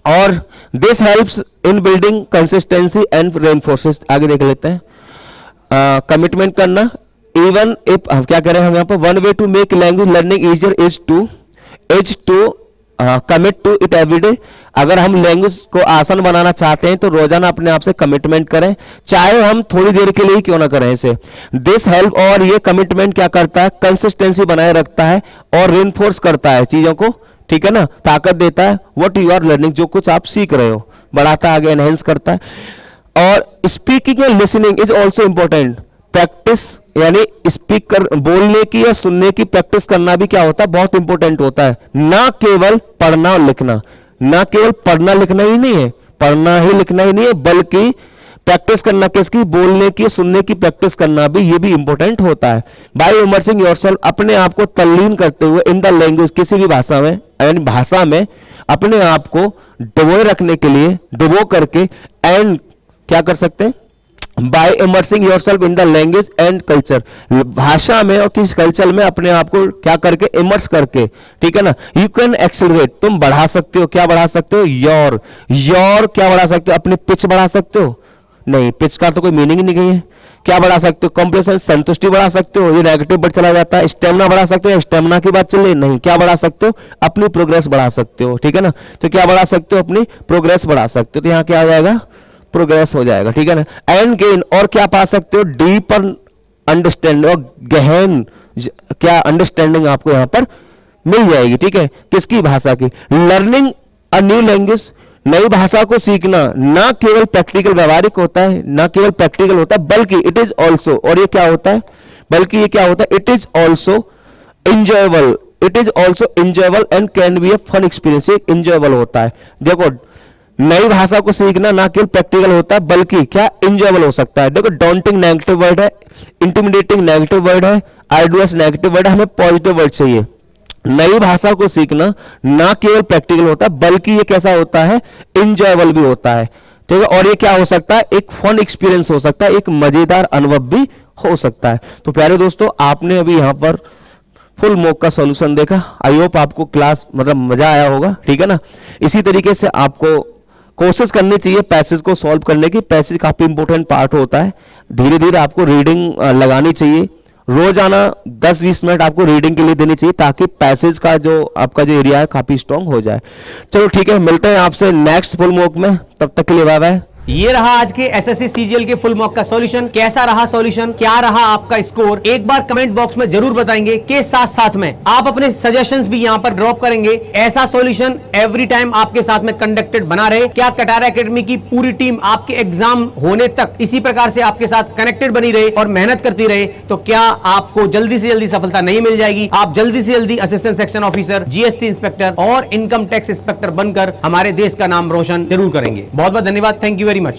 और this helps in building consistency and reinforces. आगे देख लेते हैं। कमिटमेंट करना, इवन इफ हम क्या करें, हम यहाँ पर one way to make language learning easier is to commit to it every day. अगर हम लैंग्वेज को आसान बनाना चाहते हैं तो रोजाना अपने आप से कमिटमेंट करें, चाहे हम थोड़ी देर के लिए क्यों ना करें इसे। दिस हेल्प, और ये कमिटमेंट क्या करता है? कंसिस्टेंसी बनाए रखता है और रिइंफोर्स करता है चीजों को, ठीक है ना, ताकत देता है। व्हाट यू आर लर्निंग, जो कुछ आप सीख रहे हो, बढ़ाता है, आगे एनहेंस करता है। और speaking and listening is also important. Practice यानी स्पीक कर, बोलने की या सुनने की प्रैक्टिस करना भी क्या होता है? बहुत इंपॉर्टेंट होता है। ना केवल पढ़ना और लिखना, ना केवल पढ़ना लिखना ही नहीं है, पढ़ना ही लिखना ही नहीं है, बल्कि प्रैक्टिस करना किसकी? बोलने की, सुनने की प्रैक्टिस करना भी, ये भी इंपॉर्टेंट होता है। बाय इमर्सिंग योरसेल्फ, अपने आप को तल्लीन करते हुए इन द लैंग्वेज, किसी भी भाषा में, यानी भाषा में अपने आप को डुबोए रखने के लिए, डुबो करके, एंड क्या कर सकते हैं? By immersing yourself in the language and culture, भाषा में और किस कल्चर में अपने आप को क्या करके? इमर्स करके, ठीक है ना। यू कैन एक्सेलरेट, तुम बढ़ा सकते हो। क्या बढ़ा सकते हो? योर क्या बढ़ा सकते हो? अपनी पिच बढ़ा सकते हो? नहीं, पिच का तो कोई मीनिंग ही नहीं है। क्या बढ़ा सकते हो? कंप्लेसेंट, संतुष्टि बढ़ा सकते हो, ये नेगेटिव वर्ड चला जाता है। स्टेमिना बढ़ा सकते हो, स्टेमिना की बात चल रही नहीं। क्या बढ़ा सकते हो? अपनी प्रोग्रेस बढ़ा सकते हो, ठीक है ना। तो क्या बढ़ा सकते हो? अपनी प्रोग्रेस बढ़ा सकते हो। तो यहाँ क्या आ जाएगा? प्रोग्रेस हो जाएगा, ठीक है ना। एंड गेन, और क्या पा सकते हो? डीपर अंडरस्टैंडिंग, और गहन क्या अंडरस्टैंडिंग आपको यहाँ पर मिल जाएगी, ठीक है। किसकी? भाषा की। लर्निंग अ न्यू लैंग्वेज, नई भाषा को सीखना ना केवल प्रैक्टिकल व्यवहारिक होता है, ना केवल प्रैक्टिकल होता है, बल्कि इट इज ऑल्सो, और ये क्या होता है? बल्कि ये क्या होता है? It is also enjoyable, it is also enjoyable and can be a fun experience. ये इंजॉयबल होता है। देखो, नई भाषा को सीखना ना केवल प्रैक्टिकल होता है, बल्कि क्या? इंजॉयबल हो सकता है। देखो, डॉन्टिंग नेगेटिव वर्ड है, इंटिमिडेटिंग नेगेटिव वर्ड है, आर्डुअस नेगेटिव वर्ड है, हमें पॉजिटिव वर्ड चाहिए। नई भाषा को सीखना ना केवल प्रैक्टिकल होता है, बल्कि ये कैसा होता है? इंजॉयबल भी होता है, ठीक है। और ये क्या हो सकता है? एक फन एक्सपीरियंस हो सकता है, एक मजेदार अनुभव भी हो सकता है। तो प्यारे दोस्तों, आपने अभी यहाँ पर फुल मॉक का सॉल्यूशन देखा। आई होप आपको क्लास मतलब मजा आया होगा, ठीक है ना। इसी तरीके से आपको कोशिश करनी चाहिए पैसेज को सॉल्व करने की। पैसेज काफी इंपॉर्टेंट पार्ट होता है। धीरे धीरे आपको रीडिंग लगानी चाहिए। रोजाना 10-20 मिनट आपको रीडिंग के लिए देनी चाहिए, ताकि पैसेज का जो आपका जो एरिया है काफी स्ट्रांग हो जाए। चलो ठीक है, मिलते हैं आपसे नेक्स्ट फुल मॉक में। तब तक के लिए बाय बाय। ये रहा आज के एसएससी सीजीएल के फुल मॉक का सॉल्यूशन। कैसा रहा सॉल्यूशन, क्या रहा आपका स्कोर, एक बार कमेंट बॉक्स में जरूर बताएंगे। के साथ साथ में आप अपने सजेशंस भी यहाँ पर ड्रॉप करेंगे। ऐसा सॉल्यूशन एवरी टाइम आपके साथ में कंडक्टेड बना रहे। क्या कटारा एकेडमी की पूरी टीम आपके एग्जाम होने तक इसी प्रकार से आपके साथ कनेक्टेड बनी रहे और मेहनत करती रहे, तो क्या आपको जल्दी से जल्दी सफलता नहीं मिल जाएगी? आप जल्दी से जल्दी assistant section officer, GST inspector और इनकम टैक्स इंस्पेक्टर बनकर हमारे देश का नाम रोशन जरूर करेंगे। बहुत बहुत धन्यवाद। Thank you very much.